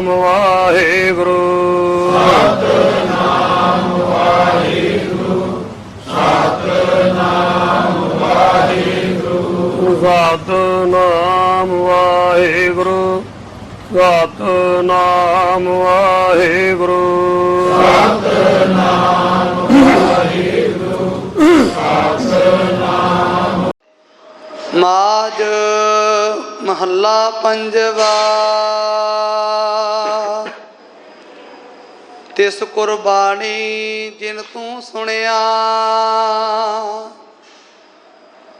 ਵਾਹਿਗੁਰੂ। ਸਤਿਨਾਮ ਵਾਹਿਗੁਰੂ ਸਤਿਨਾਮ ਵਾਹਿਗੁਰੂ ਸਤਿਨਾਮ ਵਾਹਿਗੁਰੂ ਸਤਿਨਾਮ ਵਾਹਿਗੁਰੂ ਸਤਿਨਾਮ ਵਾਹਿਗੁਰੂ ਸਤਿਨਾਮ। ਮਾਝ ਮਹੱਲਾ ਪੰਜਵਾ। ਤਿਸ ਕੁਰਬਾਨੀ ਜਿਨ ਤੂੰ ਸੁਣਿਆ,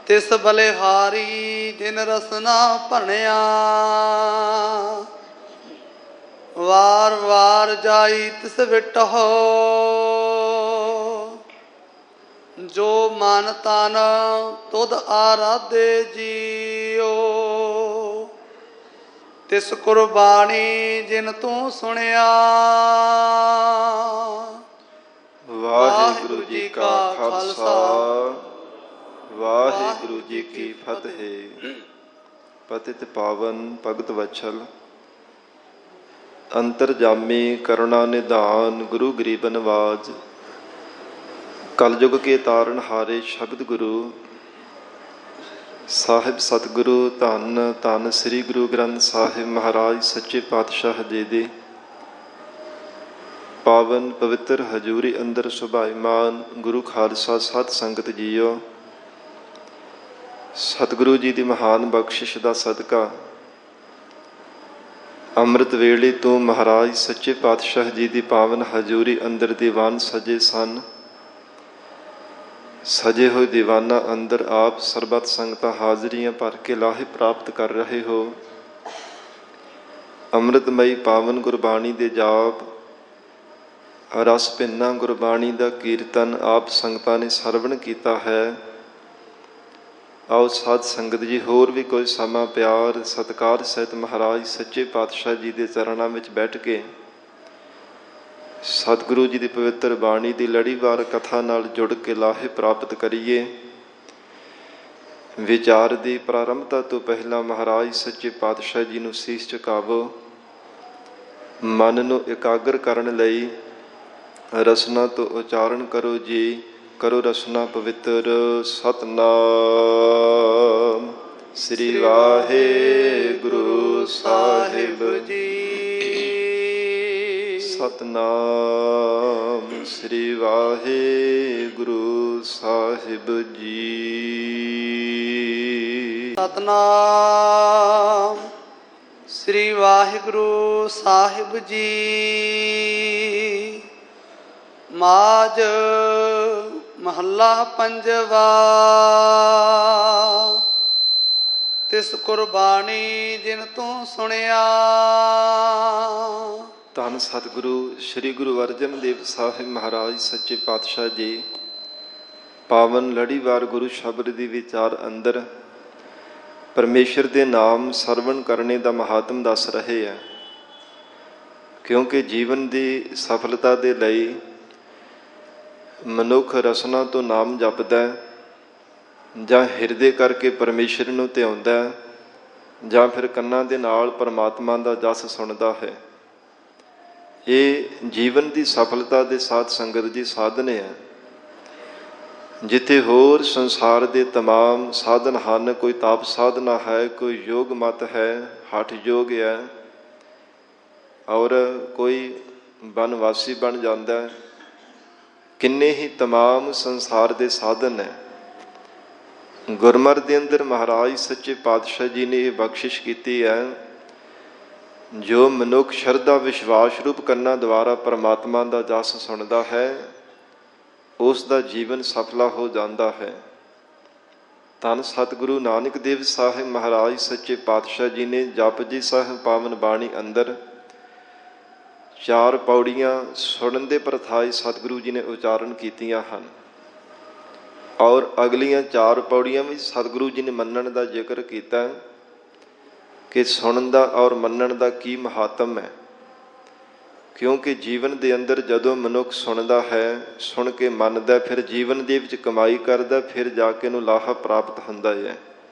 ਤਿਸ ਬਲਿਹਾਰੀ ਜਿਨ ਰਸਨਾ ਭਣਿਆ। ਵਾਰ ਵਾਰ ਜਾਈ ਤਿਸ ਵਿਟਹੁ, ਜੋ ਮਨ ਤਨ ਤੁਧ ਆਰਾਧੇ ਜੀਓ। ਤਿਸ ਕੁਰਬਾਨੀ ਜਿਨ ਤੂੰ ਸੁਣਿਆ। ਵਾਹਿਗੁਰੂ ਜੀ ਕਾ ਖਾਲਸਾ ਵਾਹਿਗੁਰੂ ਜੀ ਕੀ ਫਤਿਹ। ਪਤਿਤ ਪਾਵਨ ਭਗਤ ਵਛਲ ਅੰਤਰਜਾਮੀ ਕਰੁਣਾ ਨਿਧਾਨ ਗੁਰੂ ਗਰੀਬ ਨਵਾਜ। ਕਲਯੁਗ ਕੇ ਤਾਰਨ ਹਾਰੇ ਸ਼ਬਦ ਗੁਰੂ ਸਾਹਿਬ ਸਤਿਗੁਰੂ ਧੰਨ ਧੰਨ ਸ੍ਰੀ ਗੁਰੂ ਗ੍ਰੰਥ ਸਾਹਿਬ ਮਹਾਰਾਜ ਸੱਚੇ ਪਾਤਸ਼ਾਹ ਜੀ ਦੇ ਪਾਵਨ ਪਵਿੱਤਰ ਹਜ਼ੂਰੀ ਅੰਦਰ ਸੁਭਾਈਮਾਨ ਗੁਰੂ ਖਾਲਸਾ ਸਤ ਸੰਗਤ ਜੀਓ। ਸਤਿਗੁਰੂ ਜੀ ਦੀ ਮਹਾਨ ਬਖਸ਼ਿਸ਼ ਦਾ ਸਦਕਾ ਅੰਮ੍ਰਿਤ ਵੇਲੇ ਤੋਂ ਮਹਾਰਾਜ ਸੱਚੇ ਪਾਤਸ਼ਾਹ ਜੀ ਦੀ ਪਾਵਨ ਹਜ਼ੂਰੀ ਅੰਦਰ ਦੀਵਾਨ ਸਜੇ ਸਨ। ਸਜੇ ਹੋਏ ਦੀਵਾਨਾਂ ਅੰਦਰ ਆਪ ਸਰਬੱਤ ਸੰਗਤਾਂ ਹਾਜ਼ਰੀਆਂ ਭਰ ਕੇ ਲਾਹੇ ਪ੍ਰਾਪਤ ਕਰ ਰਹੇ ਹੋ। ਅੰਮ੍ਰਿਤਮਈ ਪਾਵਨ ਗੁਰਬਾਣੀ ਦੇ ਜਾਪ ਰਸ ਭਿੰਨਾ ਗੁਰਬਾਣੀ ਦਾ ਕੀਰਤਨ ਆਪ ਸੰਗਤਾਂ ਨੇ ਸਰਵਣ ਕੀਤਾ ਹੈ। ਆਓ ਸਾਧ ਸੰਗਤ ਜੀ ਹੋਰ ਵੀ ਕੋਈ ਸਮਾਂ ਪਿਆਰ ਸਤਿਕਾਰ ਸਹਿਤ ਮਹਾਰਾਜ ਸੱਚੇ ਪਾਤਸ਼ਾਹ ਜੀ ਦੇ ਚਰਨਾਂ ਵਿੱਚ ਬੈਠ ਕੇ ਸਤਿਗੁਰੂ ਜੀ ਦੀ ਪਵਿੱਤਰ ਬਾਣੀ ਦੀ ਲੜੀਵਾਰ ਕਥਾ ਨਾਲ ਜੁੜ ਕੇ ਲਾਹੇ ਪ੍ਰਾਪਤ ਕਰੀਏ। ਵਿਚਾਰ ਦੀ ਪ੍ਰਾਰੰਭਤਾ ਤੋਂ ਪਹਿਲਾਂ ਮਹਾਰਾਜ ਸੱਚੇ ਪਾਤਸ਼ਾਹ ਜੀ ਨੂੰ ਸੀਸ ਝੁਕਾਵੋ। ਮਨ ਨੂੰ ਇਕਾਗਰ ਕਰਨ ਲਈ ਰਸਨਾ ਤੋਂ ਉਚਾਰਨ ਕਰੋ ਜੀ। ਕਰੋ ਰਸਨਾ ਪਵਿੱਤਰ। ਸਤਨਾਮ ਸ੍ਰੀ ਵਾਹਿਗੁਰੂ ਸਾਹਿਬ ਜੀ। ਸਤਨਾਮ ਸ੍ਰੀ ਵਾਹਿਗੁਰੂ ਸਾਹਿਬ ਜੀ। ਸਤਨਾਮ ਸ੍ਰੀ ਵਾਹਿਗੁਰੂ ਸਾਹਿਬ ਜੀ। ਮਾਝ ਮਹੱਲਾ ਪੰਜਵਾ। ਤਿਸ ਕੁਰਬਾਨੀ ਜਿਨ ਤੂੰ ਸੁਣਿਆ। ਧੰਨ ਸਤਿਗੁਰੂ ਸ੍ਰੀ ਗੁਰੂ ਅਰਜਨ ਦੇਵ ਸਾਹਿਬ ਮਹਾਰਾਜ ਸੱਚੇ ਪਾਤਸ਼ਾਹ ਜੀ ਪਾਵਨ ਲੜੀਵਾਰ ਗੁਰੂ ਸ਼ਬਦ ਦੀ ਵਿਚਾਰ ਅੰਦਰ ਪਰਮੇਸ਼ਰ ਦੇ ਨਾਮ ਸਰਵਣ ਕਰਨੇ ਦਾ ਮਹਾਤਮ ਦੱਸ ਰਹੇ ਹੈ। ਕਿਉਂਕਿ ਜੀਵਨ ਦੀ ਸਫਲਤਾ ਦੇ ਲਈ ਮਨੁੱਖ ਰਸਨਾ ਤੋਂ ਨਾਮ ਜਪਦਾ ਜਾਂ ਹਿਰਦੇ ਕਰਕੇ ਪਰਮੇਸ਼ਰ ਨੂੰ ਧਿਆਉਂਦਾ ਜਾਂ ਫਿਰ ਕੰਨਾਂ ਦੇ ਨਾਲ ਪਰਮਾਤਮਾ ਦਾ ਜਸ ਸੁਣਦਾ ਹੈ। ਇਹ ਜੀਵਨ ਦੀ ਸਫਲਤਾ ਦੇ ਸਾਧ ਸੰਗਤ ਜੀ ਸਾਧਨ ਹੈ। ਜਿੱਥੇ ਹੋਰ ਸੰਸਾਰ ਦੇ ਤਮਾਮ ਸਾਧਨ ਹਨ, ਕੋਈ ਤਾਪ ਸਾਧਨਾ ਹੈ, ਕੋਈ ਯੋਗ ਮਤ ਹੈ, ਹਠ ਯੋਗ ਹੈ, ਔਰ ਕੋਈ ਬਨਵਾਸੀ ਬਣ ਜਾਂਦਾ। ਕਿੰਨੇ ਹੀ ਤਮਾਮ ਸੰਸਾਰ ਦੇ ਸਾਧਨ ਹੈ। ਗੁਰਮਤਿ ਦੇ ਅੰਦਰ ਮਹਾਰਾਜ ਸੱਚੇ ਪਾਤਸ਼ਾਹ ਜੀ ਨੇ ਇਹ ਬਖਸ਼ਿਸ਼ ਕੀਤੀ ਹੈ, ਜੋ ਮਨੁੱਖ ਸ਼ਰਧਾ ਵਿਸ਼ਵਾਸ ਰੂਪ ਕੰਨਾਂ ਦੁਆਰਾ ਪਰਮਾਤਮਾ ਦਾ ਜਸ ਸੁਣਦਾ ਹੈ, ਉਸ ਦਾ ਜੀਵਨ ਸਫਲਾ ਹੋ ਜਾਂਦਾ ਹੈ। ਧੰਨ ਸਤਿਗੁਰੂ ਨਾਨਕ ਦੇਵ ਸਾਹਿਬ ਮਹਾਰਾਜ ਸੱਚੇ ਪਾਤਸ਼ਾਹ ਜੀ ਨੇ ਜਪਜੀ ਸਾਹਿਬ ਪਾਵਨ ਬਾਣੀ ਅੰਦਰ 4 ਪੌੜੀਆਂ ਸੁਣਨ ਦੇ ਪ੍ਰਥਾਈ ਸਤਿਗੁਰੂ ਜੀ ਨੇ ਉਚਾਰਨ ਕੀਤੀਆਂ ਹਨ, ਔਰ ਅਗਲੀਆਂ 4 ਪੌੜੀਆਂ ਵਿੱਚ ਸਤਿਗੁਰੂ ਜੀ ਨੇ ਮੰਨਣ ਦਾ ਜ਼ਿਕਰ ਕੀਤਾ ਕਿ ਸੁਣਨ ਦਾ ਔਰ ਮੰਨਣ ਦਾ ਕੀ ਮਹਾਤਮ ਹੈ। ਕਿਉਂਕਿ ਜੀਵਨ ਦੇ ਅੰਦਰ ਜਦੋਂ ਮਨੁੱਖ ਸੁਣਦਾ ਹੈ, ਸੁਣ ਕੇ ਮੰਨਦਾ, ਫਿਰ ਜੀਵਨ ਦੇ ਵਿੱਚ ਕਮਾਈ ਕਰਦਾ, ਫਿਰ ਜਾ ਕੇ ਨੂੰ ਲਾਹਾ ਪ੍ਰਾਪਤ ਹੁੰਦਾ ਹੈ,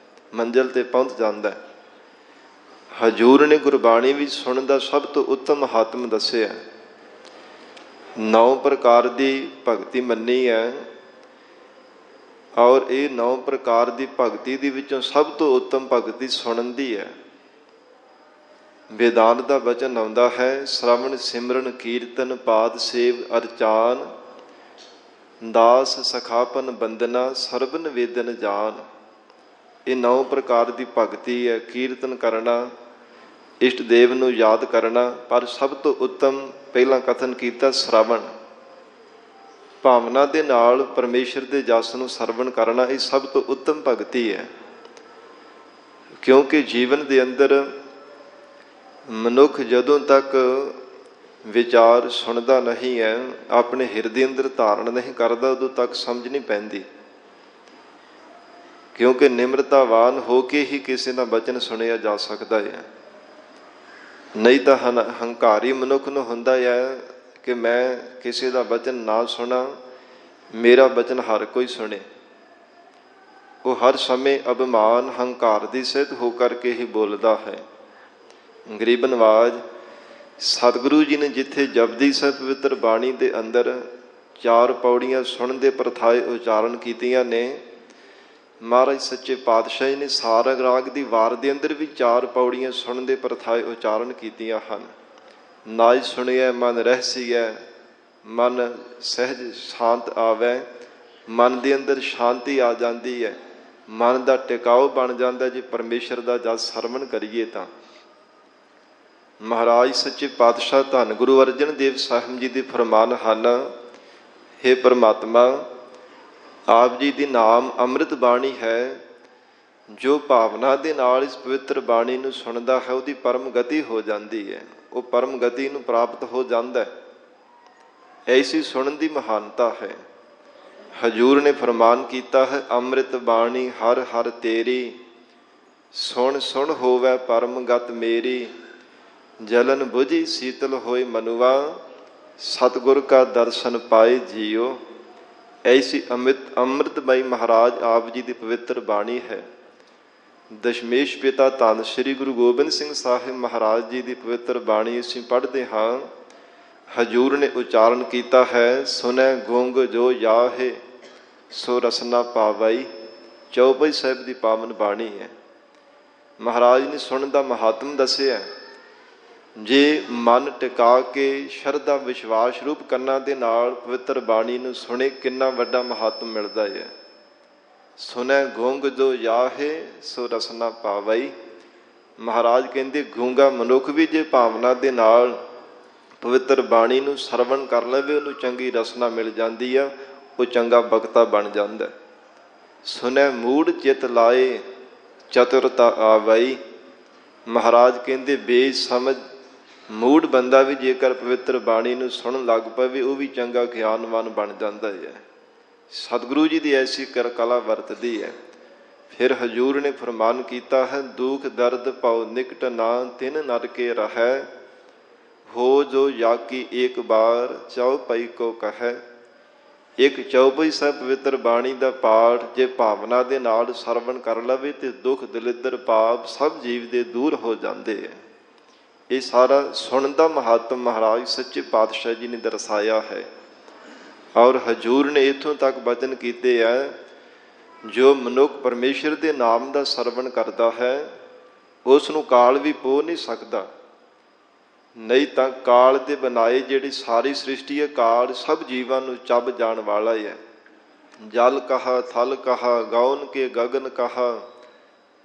ਮੰਜ਼ਿਲ 'ਤੇ ਪਹੁੰਚ ਜਾਂਦਾ। ਹਜੂਰ ਨੇ ਗੁਰਬਾਣੀ ਵਿੱਚ ਸੁਣਨ ਦਾ ਸਭ ਤੋਂ ਉੱਤਮ ਮਹਾਤਮ ਦੱਸਿਆ। 9 ਪ੍ਰਕਾਰ ਦੀ ਭਗਤੀ ਮੰਨੀ ਹੈ, ਔਰ ਇਹ 9 ਪ੍ਰਕਾਰ ਦੀ ਭਗਤੀ ਦੇ ਵਿੱਚੋਂ ਸਭ ਤੋਂ ਉੱਤਮ ਭਗਤੀ ਸੁਣਨ ਦੀ ਹੈ। ਵੇਦਾਂਤ ਦਾ ਵਚਨ ਆਉਂਦਾ ਹੈ, ਸ਼ਰਵਣ ਸਿਮਰਨ ਕੀਰਤਨ ਪਾਦ ਸੇਵ ਅਰਚਾਨ, ਦਾਸ ਸਖਾਪਨ ਬੰਦਨਾ ਸਰਬਨ ਵੇਦਨ ਜਾਨ। ਇਹ 9 ਪ੍ਰਕਾਰ ਦੀ ਭਗਤੀ ਹੈ। ਕੀਰਤਨ ਕਰਨਾ, ਇਸ਼ਟ ਦੇਵ ਨੂੰ ਯਾਦ ਕਰਨਾ, ਪਰ ਸਭ ਤੋਂ ਉੱਤਮ ਪਹਿਲਾਂ ਕਥਨ ਕੀਤਾ ਸ਼ਰਵਣ, ਭਾਵਨਾ ਦੇ ਨਾਲ ਪਰਮੇਸ਼ਰ ਦੇ ਜਸ ਨੂੰ ਸਰਵਣ ਕਰਨਾ, ਇਹ ਸਭ ਤੋਂ ਉੱਤਮ ਭਗਤੀ ਹੈ। ਕਿਉਂਕਿ ਜੀਵਨ ਦੇ ਅੰਦਰ ਮਨੁੱਖ ਜਦੋਂ ਤੱਕ ਵਿਚਾਰ ਸੁਣਦਾ ਨਹੀਂ ਹੈ, ਆਪਣੇ ਹਿਰਦੇ ਅੰਦਰ ਧਾਰਨ ਨਹੀਂ ਕਰਦਾ, ਉਦੋਂ ਤੱਕ ਸਮਝ ਨਹੀਂ ਪੈਂਦੀ। ਕਿਉਂਕਿ ਨਿਮਰਤਾਵਾਨ ਹੋ ਕੇ ਹੀ ਕਿਸੇ ਦਾ ਬਚਨ ਸੁਣਿਆ ਜਾ ਸਕਦਾ ਹੈ। ਨਹੀਂ ਤਾਂ ਹੰਕਾਰੀ ਮਨੁੱਖ ਨੂੰ ਹੁੰਦਾ ਹੈ ਕਿ ਮੈਂ ਕਿਸੇ ਦਾ ਬਚਨ ਨਾ ਸੁਣਾ, ਮੇਰਾ ਬਚਨ ਹਰ ਕੋਈ ਸੁਣੇ। ਉਹ ਹਰ ਸਮੇਂ ਅਭਿਮਾਨ ਹੰਕਾਰ ਦੀ ਸਿੱਧ ਹੋ ਕਰਕੇ ਹੀ ਬੋਲਦਾ ਹੈ। ਗਰੀਬ ਨਵਾਜ ਸਤਿਗੁਰੂ ਜੀ ਨੇ ਜਿੱਥੇ ਜਪਦੀ ਸਾਹਿਬ ਪਵਿੱਤਰ ਬਾਣੀ ਦੇ ਅੰਦਰ 4 ਪੌੜੀਆਂ ਸੁਣਨ ਦੇ ਪ੍ਰਥਾਏ ਉਚਾਰਨ ਕੀਤੀਆਂ ਨੇ, ਮਹਾਰਾਜ ਸੱਚੇ ਪਾਤਸ਼ਾਹ ਜੀ ਨੇ ਸਾਰ ਰਾਗ ਦੀ ਵਾਰ ਦੇ ਅੰਦਰ ਵੀ 4 ਪੌੜੀਆਂ ਸੁਣਨ ਦੇ ਪ੍ਰਥਾਏ ਉਚਾਰਨ ਕੀਤੀਆਂ ਹਨ। ਨਾਜ ਸੁਣਿਆ ਮਨ ਰਹਿਸੀਐ, ਮਨ ਸਹਿਜ ਸ਼ਾਂਤ ਆਵੈ, ਮਨ ਦੇ ਅੰਦਰ ਸ਼ਾਂਤੀ ਆ ਜਾਂਦੀ ਹੈ, ਮਨ ਦਾ ਟਿਕਾਓ ਬਣ ਜਾਂਦਾ ਜੇ ਪਰਮੇਸ਼ਰ ਦਾ ਜਸ ਸਰਵਣ ਕਰੀਏ ਤਾਂ। ਮਹਾਰਾਜ ਸੱਚੇ ਪਾਤਸ਼ਾਹ ਧੰਨ ਗੁਰੂ ਅਰਜਨ ਦੇਵ ਸਾਹਿਬ ਜੀ ਦੇ ਫਰਮਾਨ ਹਨ, ਹੇ ਪਰਮਾਤਮਾ, ਆਪ ਜੀ ਦੀ ਨਾਮ ਅੰਮ੍ਰਿਤ ਬਾਣੀ ਹੈ। ਜੋ ਭਾਵਨਾ ਦੇ ਨਾਲ ਇਸ ਪਵਿੱਤਰ ਬਾਣੀ ਨੂੰ ਸੁਣਦਾ ਹੈ, ਉਹਦੀ ਪਰਮ ਗਤੀ ਹੋ ਜਾਂਦੀ ਹੈ, ਉਹ ਪਰਮ ਗਤੀ ਨੂੰ ਪ੍ਰਾਪਤ ਹੋ ਜਾਂਦਾ ਹੈ। ਐਸੀ ਸੁਣਨ ਦੀ ਮਹਾਨਤਾ ਹੈ। ਹਜੂਰ ਨੇ ਫਰਮਾਨ ਕੀਤਾ ਹੈ, ਅੰਮ੍ਰਿਤ ਬਾਣੀ ਹਰ ਹਰ ਤੇਰੀ, ਸੁਣ ਸੁਣ ਹੋਵੇ ਪਰਮ ਗਤ ਮੇਰੀ, ਜਲਨ ਬੁਝੀ ਸੀਤਲ ਹੋਏ ਮਨੁਆ, ਸਤਿਗੁਰ ਕਾ ਦਰਸ਼ਨ ਪਾਏ ਜੀਓ। ਐਸੀ ਅੰਮ੍ਰਿਤਮਈ ਮਹਾਰਾਜ ਆਪ ਜੀ ਦੀ ਪਵਿੱਤਰ ਬਾਣੀ ਹੈ। ਦਸ਼ਮੇਸ਼ ਪਿਤਾ ਧੰਨ ਸ੍ਰੀ ਗੁਰੂ ਗੋਬਿੰਦ ਸਿੰਘ ਸਾਹਿਬ ਮਹਾਰਾਜ ਜੀ ਦੀ ਪਵਿੱਤਰ ਬਾਣੀ ਅਸੀਂ ਪੜ੍ਹਦੇ ਹਾਂ। ਹਜੂਰ ਨੇ ਉਚਾਰਨ ਕੀਤਾ ਹੈ, ਸੁਨੈ ਗੂੰਗ ਜੋ ਯਾਹੇ ਸੋ ਰਸਨਾ ਪਾਵਈ। ਚੌਪਈ ਸਾਹਿਬ ਦੀ ਪਾਵਨ ਬਾਣੀ ਹੈ। ਮਹਾਰਾਜ ਨੇ ਸੁਣਨ ਦਾ ਮਹਾਤਮ ਦੱਸਿਆ। ਜੇ ਮਨ ਟਿਕਾ ਕੇ ਸ਼ਰਧਾ ਵਿਸ਼ਵਾਸ ਰੂਪ ਕੰਨਾਂ ਦੇ ਨਾਲ ਪਵਿੱਤਰ ਬਾਣੀ ਨੂੰ ਸੁਣੇ, ਕਿੰਨਾ ਵੱਡਾ ਮਹਾਤਮ ਮਿਲਦਾ ਹੈ। ਸੁਨੈ ਗੂੰਗ ਜੋ ਯਾਹੇ ਸੋ ਰਸਨਾ ਪਾਵਈ। ਮਹਾਰਾਜ ਕਹਿੰਦੇ ਗੂੰਗਾ ਮਨੁੱਖ ਵੀ ਜੇ ਭਾਵਨਾ ਦੇ ਨਾਲ ਪਵਿੱਤਰ ਬਾਣੀ ਨੂੰ ਸਰਵਣ ਕਰ ਲਵੇ, ਉਹਨੂੰ ਚੰਗੀ ਰਸਨਾ ਮਿਲ ਜਾਂਦੀ ਆ, ਉਹ ਚੰਗਾ ਬਖਤਾ ਬਣ ਜਾਂਦਾ। ਸੁਨੈ ਮੂੜ ਚਿਤ ਲਾਏ ਚਤੁਰਤਾ ਆਵਈ। ਮਹਾਰਾਜ ਕਹਿੰਦੇ ਬੇਸਮਝ ਮੂੜ ਬੰਦਾ ਵੀ ਜੇਕਰ ਪਵਿੱਤਰ ਬਾਣੀ ਨੂੰ ਸੁਣਨ ਲੱਗ ਪਵੇ, ਉਹ ਵੀ ਚੰਗਾ ਗਿਆਨਵਾਨ ਬਣ ਜਾਂਦਾ ਹੈ। ਸਤਿਗੁਰੂ ਜੀ ਦੀ ਐਸੀ ਕਲਾ ਵਰਤਦੀ ਹੈ। ਫਿਰ ਹਜੂਰ ਨੇ ਫਰਮਾਨ ਕੀਤਾ ਹੈ, ਦੁੱਖ ਦਰਦ ਭਉ ਨਿਕਟ ਨਾ ਤਿਨ ਨਰ ਕੇ ਰਹੈ, ਹੋ ਜੋ ਜਾਕੀ ਏਕ ਬਾਰ ਚਉਪਈ ਕੋ ਕਹੈ। ਇੱਕ ਚੌਪਈ ਸਾਹਿਬ ਪਵਿੱਤਰ ਬਾਣੀ ਦਾ ਪਾਠ ਜੇ ਭਾਵਨਾ ਦੇ ਨਾਲ ਸਰਵਣ ਕਰ ਲਵੇ ਤੇ ਦੁੱਖ ਦਲਿੱਦਰ ਪਾਪ ਸਭ ਜੀਵ ਦੇ ਦੂਰ ਹੋ ਜਾਂਦੇ ਹੈ। ਇਹ ਸਾਰਾ ਸੁਣਨ ਦਾ ਮਹਾਤਮ ਮਹਾਰਾਜ ਸੱਚੇ ਪਾਤਸ਼ਾਹ ਜੀ ਨੇ ਦਰਸਾਇਆ ਹੈ। ਔਰ ਹਜੂਰ ਨੇ ਇੱਥੋਂ ਤੱਕ ਬਚਨ ਕੀਤੇ ਹੈ, ਜੋ ਮਨੁੱਖ ਪਰਮੇਸ਼ਰ ਦੇ ਨਾਮ ਦਾ ਸਰਵਣ ਕਰਦਾ ਹੈ, ਉਸ ਨੂੰ ਕਾਲ ਵੀ ਪੋ ਨਹੀਂ ਸਕਦਾ। ਨਹੀਂ ਤਾਂ ਕਾਲ ਦੇ ਬਣਾਏ ਜਿਹੜੀ ਸਾਰੀ ਸ੍ਰਿਸ਼ਟੀ ਹੈ, ਕਾਲ ਸਭ ਜੀਵਾਂ ਨੂੰ ਚੱਬ ਜਾਣ ਵਾਲਾ ਹੈ। ਜਲ ਕਹਾ ਥਲ ਕਹਾ ਗੌਨ ਕੇ ਗਗਨ ਕਹਾ,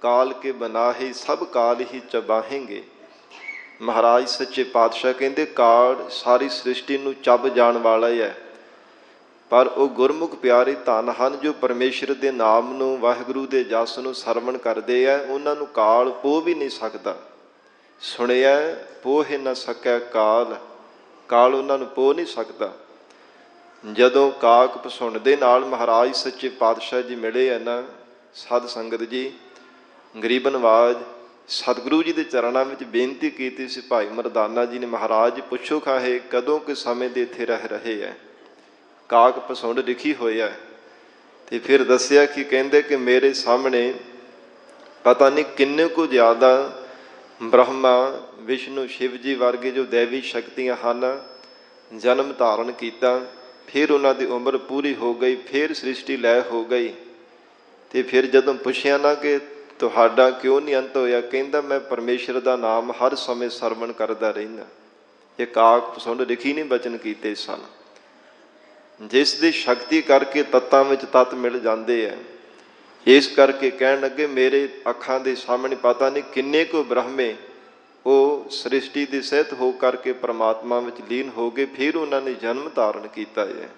ਕਾਲ ਕੇ ਬਨਾਹੇ ਸਭ ਕਾਲ ਹੀ ਚਬਾਹੇਂਗੇ। ਮਹਾਰਾਜ ਸੱਚੇ ਪਾਤਸ਼ਾਹ ਕਹਿੰਦੇ ਕਾਲ ਸਾਰੀ ਸ੍ਰਿਸ਼ਟੀ ਨੂੰ ਚੱਬ ਜਾਣ ਵਾਲਾ ਹੈ, ਪਰ ਉਹ ਗੁਰਮੁਖ ਪਿਆਰੇ ਧਨ ਹਨ ਜੋ ਪਰਮੇਸ਼ਰ ਦੇ ਨਾਮ ਨੂੰ, ਵਾਹਿਗੁਰੂ ਦੇ ਜਸ ਨੂੰ ਸਰਵਣ ਕਰਦੇ ਆ। ਉਹਨਾਂ ਨੂੰ ਕਾਲ ਪੋ ਵੀ ਨਹੀਂ ਸਕਦਾ। ਸੁਣਿਆ ਪੋਹ ਨਾ ਸਕੈ ਕਾਲ, ਕਾਲ ਉਹਨਾਂ ਨੂੰ ਪੋ ਨਹੀਂ ਸਕਦਾ। ਜਦੋਂ ਕਾਕ ਪਸੁਣ ਦੇ ਨਾਲ ਮਹਾਰਾਜ ਸੱਚੇ ਪਾਤਸ਼ਾਹ ਜੀ ਮਿਲੇ ਆ ਨਾ, ਸਾਧ ਸੰਗਤ ਜੀ, ਗਰੀਬ ਨਵਾਜ ਸਤਿਗੁਰੂ ਜੀ ਦੇ ਚਰਨਾਂ ਵਿੱਚ ਬੇਨਤੀ ਕੀਤੀ ਸੀ ਭਾਈ ਮਰਦਾਨਾ ਜੀ ਨੇ, ਮਹਾਰਾਜ ਪੁੱਛੋ ਖਾਹੇ ਕਦੋਂ ਕਿ ਸਮੇਂ ਦੇ ਇੱਥੇ ਰਹਿ ਰਹੇ ਹੈ। ਕਾਕ ਪਸੁੰਡ ਲਿਖੀ ਹੋਇਆ ਤੇ ਫਿਰ ਦੱਸਿਆ ਕਿ ਕਹਿੰਦੇ ਕਿ ਮੇਰੇ ਸਾਹਮਣੇ ਪਤਾ ਨਹੀਂ ਕਿੰਨੇ ਕੁ ਜ਼ਿਆਦਾ ਬ੍ਰਹਮਾ ਵਿਸ਼ਨੂੰ ਸ਼ਿਵ ਜੀ ਵਰਗੇ ਜੋ ਦੇਵੀ ਸ਼ਕਤੀਆਂ ਹਨ ਜਨਮ ਧਾਰਨ ਕੀਤਾ। ਫਿਰ ਉਹਨਾਂ ਦੀ ਉਮਰ ਪੂਰੀ ਹੋ ਗਈ, ਫਿਰ ਸ੍ਰਿਸ਼ਟੀ ਲੈ ਹੋ ਗਈ। ਤੇ ਫਿਰ ਜਦੋਂ ਪੁੱਛਿਆ ਨਾ ਕਿ ਤੁਹਾਡਾ ਕਿਉਂ ਨਹੀਂ ਅੰਤ ਹੋਇਆ, ਕਹਿੰਦਾ ਮੈਂ ਪਰਮੇਸ਼ਰ ਦਾ ਨਾਮ ਹਰ ਸਮੇਂ ਸਰਵਣ ਕਰਦਾ ਰਹਿੰਦਾ। ਇੱਕ ਆਖ ਸੁਣ ਲਿਖੀ ਨਹੀਂ ਬਚਨ ਕੀਤੇ ਸਨ, ਜਿਸ ਦੀ ਸ਼ਕਤੀ ਕਰਕੇ ਤੱਤਾਂ ਵਿੱਚ ਤੱਤ ਮਿਲ ਜਾਂਦੇ ਹੈ। ਇਸ ਕਰਕੇ ਕਹਿਣ ਲੱਗੇ ਮੇਰੇ ਅੱਖਾਂ ਦੇ ਸਾਹਮਣੇ ਪਤਾ ਨਹੀਂ ਕਿੰਨੇ ਕੁ ਬ੍ਰਹਮੇ ਉਹ ਸ੍ਰਿਸ਼ਟੀ ਦੇ ਸਹਿਤ ਹੋ ਕਰਕੇ ਪਰਮਾਤਮਾ ਵਿੱਚ ਲੀਨ ਹੋ ਗਏ, ਫਿਰ ਉਹਨਾਂ ਨੇ ਜਨਮ ਧਾਰਨ ਕੀਤਾ ਹੈ।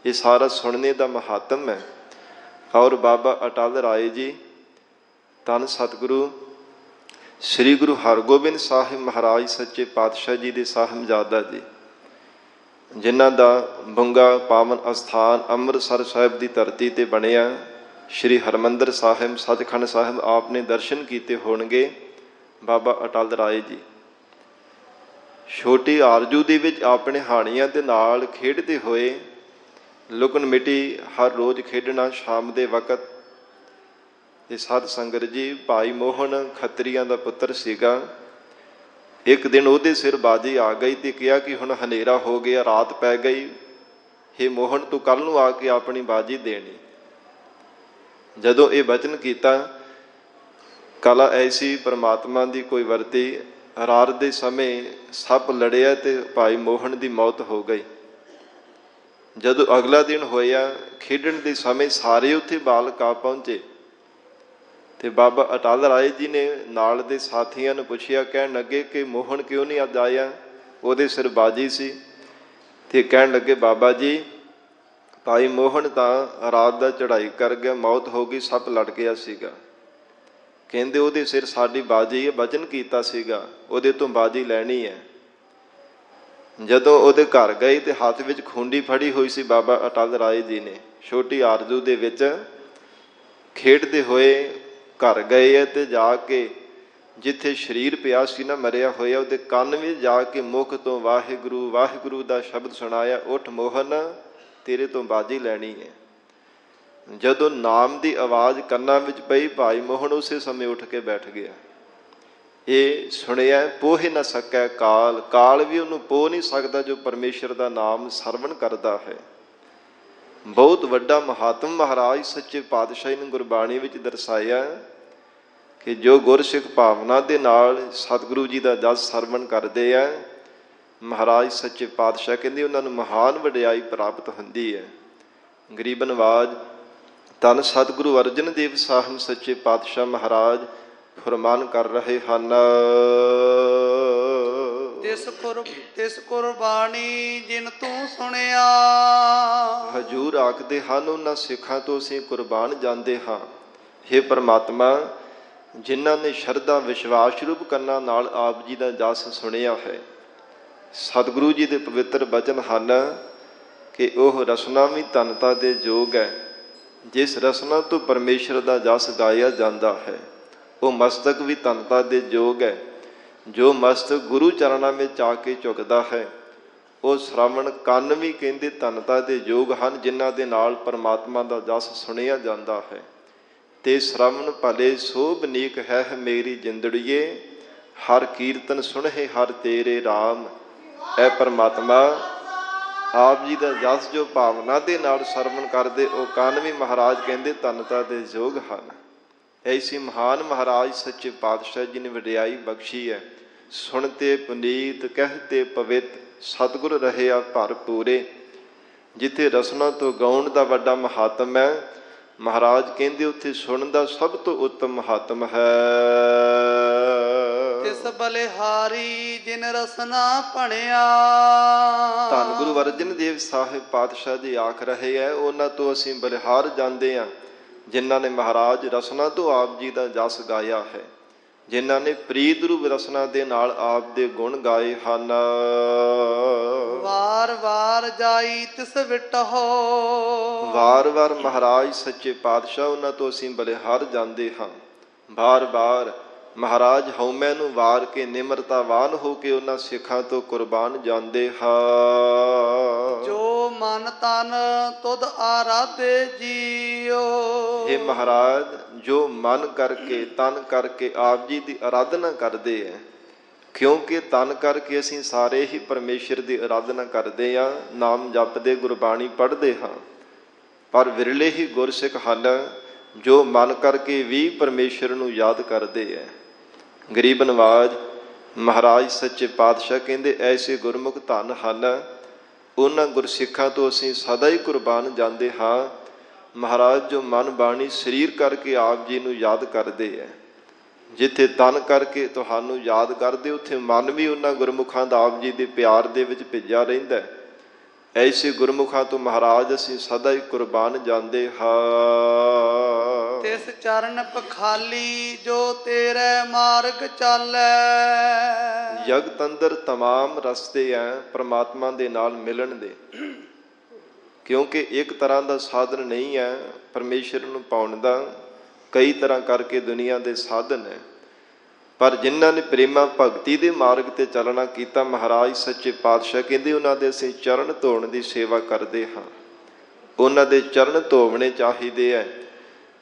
ਇਹ ਸਾਰਾ ਸੁਣਨੇ ਦਾ ਮਹਾਤਮ ਹੈ। ਔਰ ਬਾਬਾ ਅਟਲ ਰਾਏ ਜੀ, ਧੰਨ ਸਤਿਗੁਰੂ ਸ੍ਰੀ ਗੁਰੂ ਹਰਗੋਬਿੰਦ ਸਾਹਿਬ ਮਹਾਰਾਜ ਸੱਚੇ ਪਾਤਸ਼ਾਹ ਜੀ ਦੇ ਸਾਹਿਬਜ਼ਾਦਾ ਜੀ, ਜਿਨ੍ਹਾਂ ਦਾ ਬੰਗਾ ਪਾਵਨ ਅਸਥਾਨ ਅੰਮ੍ਰਿਤਸਰ ਸਾਹਿਬ ਦੀ ਧਰਤੀ ਤੇ ਬਣਿਆ, ਸ਼੍ਰੀ ਹਰਿਮੰਦਰ ਸਾਹਿਬ ਸੱਚਖੰਡ ਸਾਹਿਬ ਆਪ ਨੇ ਦਰਸ਼ਨ ਕੀਤੇ ਹੋਣਗੇ। ਬਾਬਾ ਅਟਲ ਰਾਏ ਜੀ ਛੋਟੀ ਆਰਜੂ ਦੇ ਵਿੱਚ ਆਪਣੇ ਹਾਣੀਆਂ ਦੇ ਨਾਲ ਖੇਡਦੇ ਹੋਏ, ਲੁਕਣ ਮਿੱਟੀ ਹਰ ਰੋਜ਼ ਖੇਡਣਾ ਸ਼ਾਮ ਦੇ ਵਕਤ। ਤੇ ਸਾਧ ਸੰਗਤ ਜੀ, ਭਾਈ ਮੋਹਨ ਖੱਤਰੀਆਂ ਦਾ ਪੁੱਤਰ ਸੀਗਾ। ਇੱਕ ਦਿਨ ਉਹਦੇ ਸਿਰ ਬਾਜੀ ਆ ਗਈ ਤੇ ਕਿਹਾ ਕਿ ਹੁਣ ਹਨੇਰਾ ਹੋ ਗਿਆ, ਰਾਤ ਪੈ ਗਈ, ਹੇ ਮੋਹਨ ਤੂੰ ਕੱਲ ਨੂੰ ਆ ਕੇ ਆਪਣੀ ਬਾਜੀ ਦੇਣੀ। ਜਦੋਂ ਇਹ ਬਚਨ ਕੀਤਾ, ਕਲਾ ਐਸੀ ਪਰਮਾਤਮਾ ਦੀ ਕੋਈ ਵਰਤੀ, ਰਾਤ ਦੇ ਸਮੇਂ ਸੱਪ ਲੜਿਆ ਤੇ ਭਾਈ ਮੋਹਨ ਦੀ ਮੌਤ ਹੋ ਗਈ। ਜਦੋਂ ਅਗਲਾ ਦਿਨ ਹੋਇਆ, ਖੇਡਣ ਦੇ ਸਮੇਂ ਸਾਰੇ ਉੱਥੇ ਬਾਲਕ ਆ ਪਹੁੰਚੇ ਤੇ ਬਾਬਾ ਅਟਲ ਰਾਏ ਜੀ ਨੇ ਨਾਲ ਦੇ ਸਾਥੀਆਂ ਨੂੰ ਪੁੱਛਿਆ, ਕਹਿਣ ਲੱਗੇ ਕਿ ਮੋਹਨ ਕਿਉਂ ਨਹੀਂ ਅੱਜ ਆਇਆ, ਉਹਦੇ ਸਿਰ ਬਾਜੀ ਸੀ। ਤੇ ਕਹਿਣ ਲੱਗੇ ਬਾਬਾ ਜੀ ਭਾਈ ਮੋਹਨ ਤਾਂ ਰਾਤ ਦਾ ਚੜ੍ਹਾਈ ਕਰ ਗਿਆ, ਮੌਤ ਹੋ ਗਈ, ਸੱਪ ਲੜ ਗਿਆ ਸੀਗਾ। ਕਹਿੰਦੇ ਉਹਦੇ ਸਿਰ ਸਾਡੀ ਬਾਜੀ ਹੈ, ਬਚਨ ਕੀਤਾ ਸੀਗਾ ਉਹਦੇ ਤੋਂ ਬਾਜੀ ਲੈਣੀ ਹੈ। ਜਦੋਂ ਉਹਦੇ ਘਰ ਗਏ ਤੇ ਹੱਥ ਵਿੱਚ ਖੂੰਡੀ ਫੜੀ ਹੋਈ ਸੀ ਬਾਬਾ ਅਟਲ ਰਾਏ ਜੀ ਨੇ, ਛੋਟੀ ਆਰਜ਼ੂ ਦੇ ਵਿੱਚ ਖੇਡਦੇ ਹੋਏ ਘਰ ਗਏ ਹੈ ਤੇ ਜਾ ਕੇ ਜਿੱਥੇ ਸਰੀਰ ਪਿਆ ਸੀ ਨਾ ਮਰਿਆ ਹੋਇਆ, ਉਹਦੇ ਕੰਨ ਵਿੱਚ ਜਾ ਕੇ ਮੁਖ ਤੋਂ ਵਾਹਿਗੁਰੂ ਵਾਹਿਗੁਰੂ ਦਾ ਸ਼ਬਦ ਸੁਣਾਇਆ, ਉੱਠ ਮੋਹਨ ਤੇਰੇ ਤੋਂ ਬਾਜੀ ਲੈਣੀ ਹੈ। ਜਦੋਂ ਨਾਮ ਦੀ ਆਵਾਜ਼ ਕੰਨਾਂ ਵਿੱਚ ਪਈ, ਭਾਈ ਮੋਹਨ ਉਸੇ ਸਮੇਂ ਉੱਠ ਕੇ ਬੈਠ ਗਿਆ। ਇਹ ਸੁਣਿਆ ਪੋਹ ਨਾ ਸਕੈ ਕਾਲ, ਕਾਲ ਵੀ ਉਹਨੂੰ ਪੋਹ ਨਹੀਂ ਸਕਦਾ ਜੋ ਪਰਮੇਸ਼ਰ ਦਾ ਨਾਮ ਸਰਵਣ ਕਰਦਾ ਹੈ। ਬਹੁਤ ਵੱਡਾ ਮਹਾਤਮ ਮਹਾਰਾਜ ਸੱਚੇ ਪਾਤਸ਼ਾਹ ਨੇ ਗੁਰਬਾਣੀ ਵਿੱਚ ਦਰਸਾਇਆ ਕਿ ਜੋ ਗੁਰਸਿੱਖ ਭਾਵਨਾ ਦੇ ਨਾਲ ਸਤਿਗੁਰੂ ਜੀ ਦਾ ਜਸ ਸਰਵਣ ਕਰਦੇ ਆ, ਮਹਾਰਾਜ ਸੱਚੇ ਪਾਤਸ਼ਾਹ ਕਹਿੰਦੇ ਉਹਨਾਂ ਨੂੰ ਮਹਾਨ ਵਡਿਆਈ ਪ੍ਰਾਪਤ ਹੁੰਦੀ ਹੈ। ਗਰੀਬ ਨਵਾਜ ਧੰਨ ਸਤਿਗੁਰੂ ਅਰਜਨ ਦੇਵ ਸਾਹਿਬ ਸੱਚੇ ਪਾਤਸ਼ਾਹ ਮਹਾਰਾਜ ਫਰਮਾਨ ਕਰ ਰਹੇ ਹਨ, ਤਿਸ ਕੁਰਬਾਨੀ ਜਿਨ ਤੂੰ ਸੁਣਿਆ। ਹਜੂਰ ਆਖਦੇ ਹਨ ਉਹਨਾਂ ਸਿੱਖਾਂ ਤੋਂ ਅਸੀਂ ਕੁਰਬਾਨ ਜਾਂਦੇ ਹਾਂ। ਹੇ ਪਰਮਾਤਮਾ, ਜਿਨ੍ਹਾਂ ਨੇ ਸ਼ਰਧਾ ਵਿਸ਼ਵਾਸ ਰੂਪ ਕੰਨਾਂ ਨਾਲ ਆਪ ਜੀ ਦਾ ਜਸ ਸੁਣਿਆ ਹੈ, ਸਤਿਗੁਰੂ ਜੀ ਦੇ ਪਵਿੱਤਰ ਬਚਨ ਹਨ ਕਿ ਉਹ ਰਸਨਾ ਵੀ ਧਨਤਾ ਦੇ ਯੋਗ ਹੈ। ਜਿਸ ਰਸਨਾ ਤੋਂ ਪਰਮੇਸ਼ਰ ਦਾ ਜਸ ਗਾਇਆ ਜਾਂਦਾ ਹੈ, ਉਹ ਮਸਤਕ ਵੀ ਧਨਤਾ ਦੇ ਯੋਗ ਹੈ। ਜੋ ਮਸਤਕ ਗੁਰੂ ਚਰਨਾਂ ਵਿੱਚ ਆ ਕੇ ਝੁਕਦਾ ਹੈ, ਉਹ ਸ਼੍ਰਵਣ ਕੰਨ ਵੀ ਕਹਿੰਦੇ ਧਨਤਾ ਦੇ ਯੋਗ ਹਨ, ਜਿਨ੍ਹਾਂ ਦੇ ਨਾਲ ਪਰਮਾਤਮਾ ਦਾ ਜਸ ਸੁਣਿਆ ਜਾਂਦਾ ਹੈ। ਤੇ ਸ਼੍ਰਵਣ ਭਲੇ ਸੋਭ ਨੀਕ ਹੈ ਮੇਰੀ ਜਿੰਦੜੀਏ, ਹਰ ਕੀਰਤਨ ਸੁਣਹਿ ਹਰ ਤੇਰੇ ਰਾਮ। ਇਹ ਪਰਮਾਤਮਾ ਆਪ ਜੀ ਦਾ ਜਸ ਜੋ ਭਾਵਨਾ ਦੇ ਨਾਲ ਸਰਵਣ ਕਰਦੇ, ਉਹ ਕੰਨ ਵੀ ਮਹਾਰਾਜ ਕਹਿੰਦੇ ਧਨਤਾ ਦੇ ਯੋਗ ਹਨ। ਐਸੀ ਮਹਾਨ ਮਹਾਰਾਜ ਸੱਚੇ ਪਾਤਸ਼ਾਹ ਜੀ ਨੇ ਵਡਿਆਈ ਬਖਸ਼ੀ ਹੈ। ਸੁਣਤੇ ਪੁਨੀਤ ਕਹਤੇ ਪਵਿੱਤ, ਸਤਿਗੁਰ ਰਹਿਆ ਭਰਪੂਰੇ। ਜਿੱਥੇ ਰਸਨਾ ਤੋਂ ਗਾਉਣ ਦਾ ਵੱਡਾ ਮਹਾਤਮ ਹੈ, ਮਹਾਰਾਜ ਕਹਿੰਦੇ ਉੱਥੇ ਸੁਣਨ ਦਾ ਸਭ ਤੋਂ ਉੱਤਮ ਮਹਾਤਮ ਹੈ। ਤਿਸ ਬਲਿਹਾਰੀ ਜਿਨ ਰਸਨਾ ਭਣਿਆ। ਧੰਨ ਗੁਰੂ ਅਰਜਨ ਦੇਵ ਸਾਹਿਬ ਪਾਤਸ਼ਾਹ ਜੀ ਆਖ ਰਹੇ ਹੈ, ਉਹਨਾਂ ਤੋਂ ਅਸੀਂ ਬਲਿਹਾਰ ਜਾਂਦੇ ਹਾਂ ਜਿਨ੍ਹਾਂ ਨੇ ਮਹਾਰਾਜ ਰਸਨਾ ਤੋਂ ਆਪ ਜੀ ਦਾ ਜਸ ਗਾਇਆ ਹੈ, ਜਿਨ੍ਹਾਂ ਨੇ ਪ੍ਰੀਤ ਰੂਪ ਰਸਨਾ ਦੇ ਨਾਲ ਆਪ ਦੇ ਗੁਣ ਗਾਏ ਹਨ। ਵਾਰ ਵਾਰ ਜਾਈ ਤਿਸ ਵਿਟਹੁ। ਵਾਰ ਵਾਰ ਮਹਾਰਾਜ ਸੱਚੇ ਪਾਤਸ਼ਾਹ ਉਹਨਾਂ ਤੋਂ ਅਸੀਂ ਬਲਿਹਾਰ ਜਾਂਦੇ ਹਾਂ। ਬਾਰ ਬਾਰ ਮਹਾਰਾਜ ਹਉਮੈ ਨੂੰ ਵਾਰ ਕੇ ਨਿਮਰਤਾਵਾਨ ਹੋ ਕੇ ਉਹਨਾਂ ਸਿੱਖਾਂ ਤੋਂ ਕੁਰਬਾਨ ਜਾਂਦੇ ਹਾਂ। ਜੋ ਮਨ ਤਨ ਤੁਧ ਆਰਾਧੇ ਜੀਓ। ਇਹ ਮਹਾਰਾਜ ਜੋ ਮਨ ਕਰਕੇ ਤਨ ਕਰਕੇ ਆਪ ਜੀ ਦੀ ਆਰਾਧਨਾ ਕਰਦੇ ਹੈ। ਕਿਉਂਕਿ ਤਨ ਕਰਕੇ ਅਸੀਂ ਸਾਰੇ ਹੀ ਪਰਮੇਸ਼ਰ ਦੀ ਆਰਾਧਨਾ ਕਰਦੇ ਹਾਂ, ਨਾਮ ਜਪਦੇ, ਗੁਰਬਾਣੀ ਪੜ੍ਹਦੇ ਹਾਂ। ਪਰ ਵਿਰਲੇ ਹੀ ਗੁਰਸਿੱਖ ਹਨ ਜੋ ਮਨ ਕਰਕੇ ਵੀ ਪਰਮੇਸ਼ਰ ਨੂੰ ਯਾਦ ਕਰਦੇ ਹੈ। ਗਰੀਬ ਨਵਾਜ ਮਹਾਰਾਜ ਸੱਚੇ ਪਾਤਸ਼ਾਹ ਕਹਿੰਦੇ ਐਸੇ ਗੁਰਮੁਖ ਧਨ ਹਨ, ਉਹਨਾਂ ਗੁਰਸਿੱਖਾਂ ਤੋਂ ਅਸੀਂ ਸਦਾ ਹੀ ਕੁਰਬਾਨ ਜਾਂਦੇ ਹਾਂ। ਮਹਾਰਾਜ ਜੋ ਮਨ ਬਾਣੀ ਸਰੀਰ ਕਰਕੇ ਆਪ ਜੀ ਨੂੰ ਯਾਦ ਕਰਦੇ ਹੈ। ਜਿੱਥੇ ਤਨ ਕਰਕੇ ਤੁਹਾਨੂੰ ਯਾਦ ਕਰਦੇ, ਉੱਥੇ ਮਨ ਵੀ ਉਹਨਾਂ ਗੁਰਮੁਖਾਂ ਦਾ ਆਪ ਜੀ ਦੇ ਪਿਆਰ ਦੇ ਵਿੱਚ ਭਿੱਜਾ ਰਹਿੰਦਾ ਹੈ। ਐਸੇ ਗੁਰਮੁਖਾਂ ਤੋਂ ਮਹਾਰਾਜ ਅਸੀਂ ਸਦਾ ਹੀ ਕੁਰਬਾਨ ਜਾਂਦੇ ਹਾਂ। ਤਿਸ ਚਰਨ ਪਖਾਲੀ ਜੋ ਤੇਰੇ ਮਾਰਗ ਚਾਲੈ। ਜਗਤ ਅੰਦਰ ਤਮਾਮ ਰਸਤੇ ਹੈ ਪਰਮਾਤਮਾ ਦੇ ਨਾਲ ਮਿਲਣ ਦੇ, ਕਿਉਂਕਿ ਇੱਕ ਤਰ੍ਹਾਂ ਦਾ ਸਾਧਨ ਨਹੀਂ ਹੈ ਪਰਮੇਸ਼ਰ ਨੂੰ ਪਾਉਣ ਦਾ, ਕਈ ਤਰ੍ਹਾਂ ਕਰਕੇ ਦੁਨੀਆ ਦੇ ਸਾਧਨ ਹੈ। ਪਰ ਜਿਨ੍ਹਾਂ ਨੇ ਪ੍ਰੇਮਾ ਭਗਤੀ ਦੇ ਮਾਰਗ ਤੇ ਚੱਲਣਾ ਕੀਤਾ, ਮਹਾਰਾਜ ਸੱਚੇ ਪਾਤਸ਼ਾਹ ਕਹਿੰਦੇ ਉਹਨਾਂ ਦੇ ਅਸੀਂ ਚਰਨ ਧੋਣ ਦੀ ਸੇਵਾ ਕਰਦੇ ਹਾਂ। ਉਹਨਾਂ ਦੇ ਚਰਨ ਧੋਵਣੇ ਚਾਹੀਦੇ ਹੈ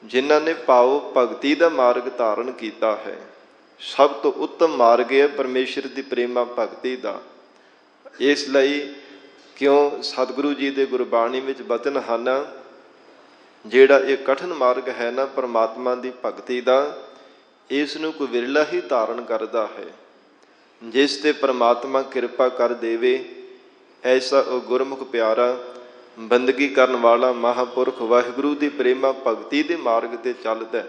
ਜਿਨ੍ਹਾਂ ਨੇ ਭਾਵ ਭਗਤੀ ਦਾ ਮਾਰਗ ਧਾਰਨ ਕੀਤਾ ਹੈ। ਸਭ ਤੋਂ ਉੱਤਮ ਮਾਰਗ ਹੈ ਪਰਮੇਸ਼ਰ ਦੀ ਪ੍ਰੇਮਾ ਭਗਤੀ ਦਾ। ਇਸ ਲਈ ਕਿਉਂ ਸਤਿਗੁਰੂ ਜੀ ਦੇ ਗੁਰਬਾਣੀ ਵਿੱਚ ਬਚਨ ਹਨ, ਜਿਹੜਾ ਇਹ ਕਠਿਨ ਮਾਰਗ ਹੈ ਨਾ ਪਰਮਾਤਮਾ ਦੀ ਭਗਤੀ ਦਾ, ਇਸ ਨੂੰ ਕੋਈ ਵਿਰਲਾ ਹੀ ਧਾਰਨ ਕਰਦਾ ਹੈ। ਜਿਸ ਤੇ ਪਰਮਾਤਮਾ ਕਿਰਪਾ ਕਰ ਦੇਵੇ, ਐਸਾ ਉਹ ਗੁਰਮੁਖ ਪਿਆਰਾ ਬੰਦਗੀ ਕਰਨ ਵਾਲਾ ਮਹਾਂਪੁਰਖ ਵਾਹਿਗੁਰੂ ਦੀ ਪ੍ਰੇਮਾ ਭਗਤੀ ਦੇ ਮਾਰਗ ਤੇ ਚੱਲਦਾ।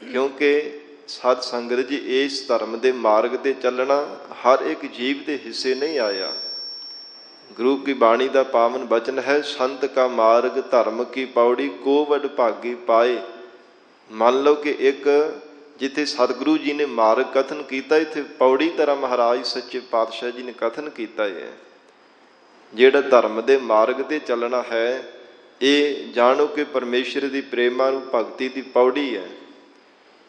ਕਿਉਂਕਿ ਸਤ ਸੰਗਤ ਜੀ, ਇਸ ਧਰਮ ਦੇ ਮਾਰਗ ਤੇ ਚੱਲਣਾ ਹਰ ਇੱਕ ਜੀਵ ਦੇ ਹਿੱਸੇ ਨਹੀਂ ਆਇਆ। ਗੁਰੂ ਕੀ ਬਾਣੀ ਦਾ ਪਾਵਨ ਬਚਨ ਹੈ, ਸੰਤ ਕਾ ਮਾਰਗ ਧਰਮ ਕੀ ਪੌੜੀ ਕੋ ਵਡ ਭਾਗੀ ਪਾਏ। ਮੰਨ ਲਓ ਕਿ ਇੱਕ ਜਿੱਥੇ ਸਤਿਗੁਰੂ ਜੀ ਨੇ ਮਾਰਗ ਕਥਨ ਕੀਤਾ, ਇੱਥੇ ਪੌੜੀ ਤਰ੍ਹਾਂ ਮਹਾਰਾਜ ਸੱਚੇ ਪਾਤਸ਼ਾਹ ਜੀ ਨੇ ਕਥਨ ਕੀਤਾ ਹੈ। ਜਿਹੜਾ ਧਰਮ ਦੇ ਮਾਰਗ ਤੇ ਚੱਲਣਾ ਹੈ, ਇਹ ਜਾਣੋ ਕਿ ਪਰਮੇਸ਼ਰ ਦੀ ਪ੍ਰੇਮਾ ਨੂੰ ਭਗਤੀ ਦੀ ਪੌੜੀ ਹੈ।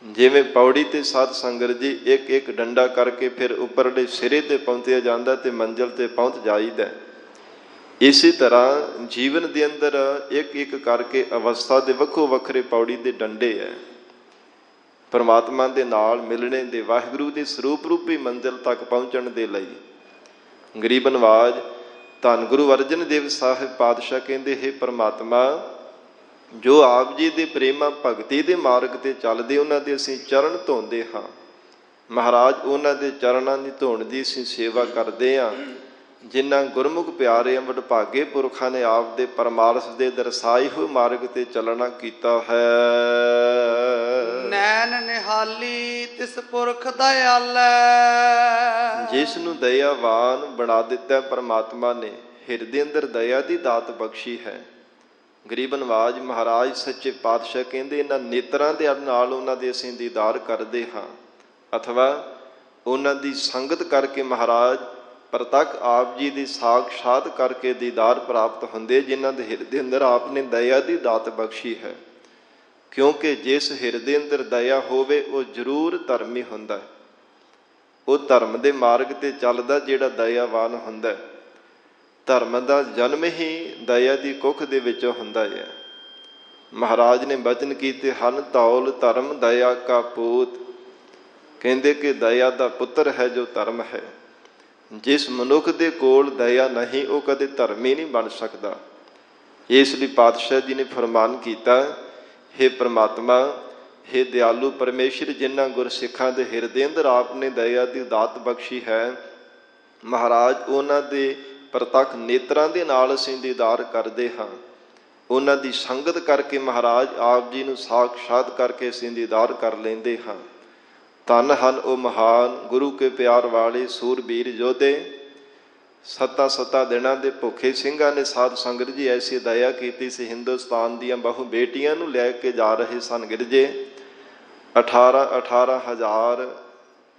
ਜਿਵੇਂ ਪੌੜੀ ਤੇ ਸਤ ਸੰਗਤ ਜੀ ਇੱਕ ਇੱਕ ਡੰਡਾ ਕਰਕੇ ਫਿਰ ਉੱਪਰਲੇ ਸਿਰੇ ਤੇ ਪਹੁੰਚਿਆ ਜਾਂਦਾ ਤੇ ਮੰਜ਼ਿਲ ਤੇ ਪਹੁੰਚ ਜਾਈਦਾ। ਇਸੇ ਤਰ੍ਹਾਂ ਜੀਵਨ ਦੇ ਅੰਦਰ ਇੱਕ ਇੱਕ ਕਰਕੇ ਅਵਸਥਾ ਦੇ ਵੱਖੋ ਵੱਖਰੇ ਪੌੜੀ ਦੇ ਡੰਡੇ ਹੈ। ਪਰਮਾਤਮਾ ਦੇ ਨਾਲ ਮਿਲਣੇ ਦੇ, ਵਾਹਿਗੁਰੂ ਦੇ ਸਰੂਪ ਰੂਪੀ ਮੰਜ਼ਿਲ ਤੱਕ ਪਹੁੰਚਣ ਦੇ ਲਈ। ਗਰੀਬ ਨਵਾਜ ਧੰਨ ਗੁਰੂ ਅਰਜਨ ਦੇਵ ਸਾਹਿਬ ਪਾਤਸ਼ਾਹ ਕਹਿੰਦੇ, ਹੇ ਪਰਮਾਤਮਾ, ਜੋ ਆਪ ਜੀ ਦੇ ਪ੍ਰੇਮਾ ਭਗਤੀ ਦੇ ਮਾਰਗ ਤੇ ਚੱਲਦੇ, ਉਹਨਾਂ ਦੇ ਅਸੀਂ ਚਰਨ ਧੋਂਦੇ ਹਾਂ। ਮਹਾਰਾਜ ਉਹਨਾਂ ਦੇ ਚਰਨਾਂ ਦੀ ਧੋਣ ਦੀ ਅਸੀਂ ਸੇਵਾ ਕਰਦੇ ਹਾਂ। ਜਿਨ੍ਹਾਂ ਗੁਰਮੁਖ ਪਿਆਰੇ ਵਡਭਾਗੇ ਪੁਰਖਾਂ ਨੇ ਆਪ ਦੇ ਪਰਮਾਰਥ ਦੇ ਦਰਸਾਏ ਹੋਏ ਮਾਰਗ ਤੇ ਚੱਲਣਾ ਕੀਤਾ ਹੈ। ਨੈਣ ਨਿਹਾਲੀ ਤਿਸ ਪੁਰਖ ਦਇਆਲੈ। ਜਿਸ ਨੂੰ ਦਇਆਵਾਨ ਬਣਾ ਦਿੱਤਾ ਪਰਮਾਤਮਾ ਨੇ, ਹਿਰਦੇ ਅੰਦਰ ਦਇਆ ਦੀ ਦਾਤ ਬਖਸ਼ੀ ਹੈ। ਗਰੀਬ ਨਵਾਜ ਮਹਾਰਾਜ ਸੱਚੇ ਪਾਤਸ਼ਾਹ ਕਹਿੰਦੇ, ਇਹਨਾਂ ਨੇਤਰਾਂ ਦੇ ਨਾਲ ਉਹਨਾਂ ਦੇ ਅਸੀਂ ਦੀਦਾਰ ਕਰਦੇ ਹਾਂ, ਅਥਵਾ ਉਹਨਾਂ ਦੀ ਸੰਗਤ ਕਰਕੇ ਮਹਾਰਾਜ ਪ੍ਰਤੱਖ ਆਪ ਜੀ ਦੀ ਸਾਖਸ਼ਾਤ ਕਰਕੇ ਦੀਦਾਰ ਪ੍ਰਾਪਤ ਹੁੰਦੇ, ਜਿਨ੍ਹਾਂ ਦੇ ਹਿਰਦੇ ਅੰਦਰ ਆਪ ਨੇ ਦਇਆ ਦੀ ਦਾਤ ਬਖਸ਼ੀ ਹੈ। ਕਿਉਂਕਿ ਜਿਸ ਹਿਰਦੇ ਅੰਦਰ ਦਇਆ ਹੋਵੇ ਉਹ ਜ਼ਰੂਰ ਧਰਮੀ ਹੁੰਦਾ ਹੈ। ਉਹ ਧਰਮ ਦੇ ਮਾਰਗ ਤੇ ਚੱਲਦਾ ਜਿਹੜਾ ਦਇਆਵਾਨ ਹੁੰਦਾ। ਧਰਮ ਦਾ ਜਨਮ ਹੀ ਦਇਆ ਦੀ ਕੁੱਖ ਦੇ ਵਿੱਚੋਂ ਹੁੰਦਾ ਹੈ। ਮਹਾਰਾਜ ਨੇ ਬਚਨ ਕੀਤੇ ਹਨ, ਧੌਲ ਧਰਮ ਦਇਆ ਕਾ ਪੂਤ। ਕਹਿੰਦੇ ਕਿ ਦਇਆ ਦਾ ਪੁੱਤਰ ਹੈ ਜੋ ਧਰਮ ਹੈ। ਜਿਸ ਮਨੁੱਖ ਦੇ ਕੋਲ ਦਇਆ ਨਹੀਂ, ਉਹ ਕਦੇ ਧਰਮੀ ਨਹੀਂ ਬਣ ਸਕਦਾ। ਇਸ ਲਈ ਪਾਤਸ਼ਾਹ ਜੀ ਨੇ ਫਰਮਾਨ ਕੀਤਾ, ਹੇ ਪ੍ਰਮਾਤਮਾ, ਹੇ ਦਿਆਲੂ ਪਰਮੇਸ਼ਰ, ਜਿਨ੍ਹਾਂ ਗੁਰਸਿੱਖਾਂ ਦੇ ਹਿਰਦੇ ਅੰਦਰ ਆਪ ਨੇ ਦਇਆ ਦੀ ਦਾਤ ਬਖਸ਼ੀ ਹੈ, ਮਹਾਰਾਜ ਉਹਨਾਂ ਦੇ ਪ੍ਰਤੱਖ ਨੇਤਰਾਂ ਦੇ ਨਾਲ ਅਸੀਂ ਦੀਦਾਰ ਕਰਦੇ ਹਾਂ। ਉਹਨਾਂ ਦੀ ਸੰਗਤ ਕਰਕੇ ਮਹਾਰਾਜ ਆਪ ਜੀ ਨੂੰ ਸਾਖਸ਼ਾਤ ਕਰਕੇ ਅਸੀਂ ਦੀਦਾਰ ਕਰ ਲੈਂਦੇ ਹਾਂ। ਧੰਨ ਹਨ ਉਹ ਮਹਾਨ ਗੁਰੂ ਕੇ ਪਿਆਰ ਵਾਲੇ ਸੂਰਬੀਰ ਯੋਧੇ। ਸੱਤਾ ਸੱਤਾ ਦਿਨਾਂ ਦੇ ਭੁੱਖੇ ਸਿੰਘਾਂ ਨੇ ਸਾਧ ਸੰਗਤ ਜੀ ਐਸੀ ਦਇਆ ਕੀਤੀ ਸੀ। ਹਿੰਦੁਸਤਾਨ ਦੀਆਂ ਬਹੁ ਬੇਟੀਆਂ ਨੂੰ ਲੈ ਕੇ ਜਾ ਰਹੇ ਸਨ ਗਿਰਜੇ। 18 ਹਜ਼ਾਰ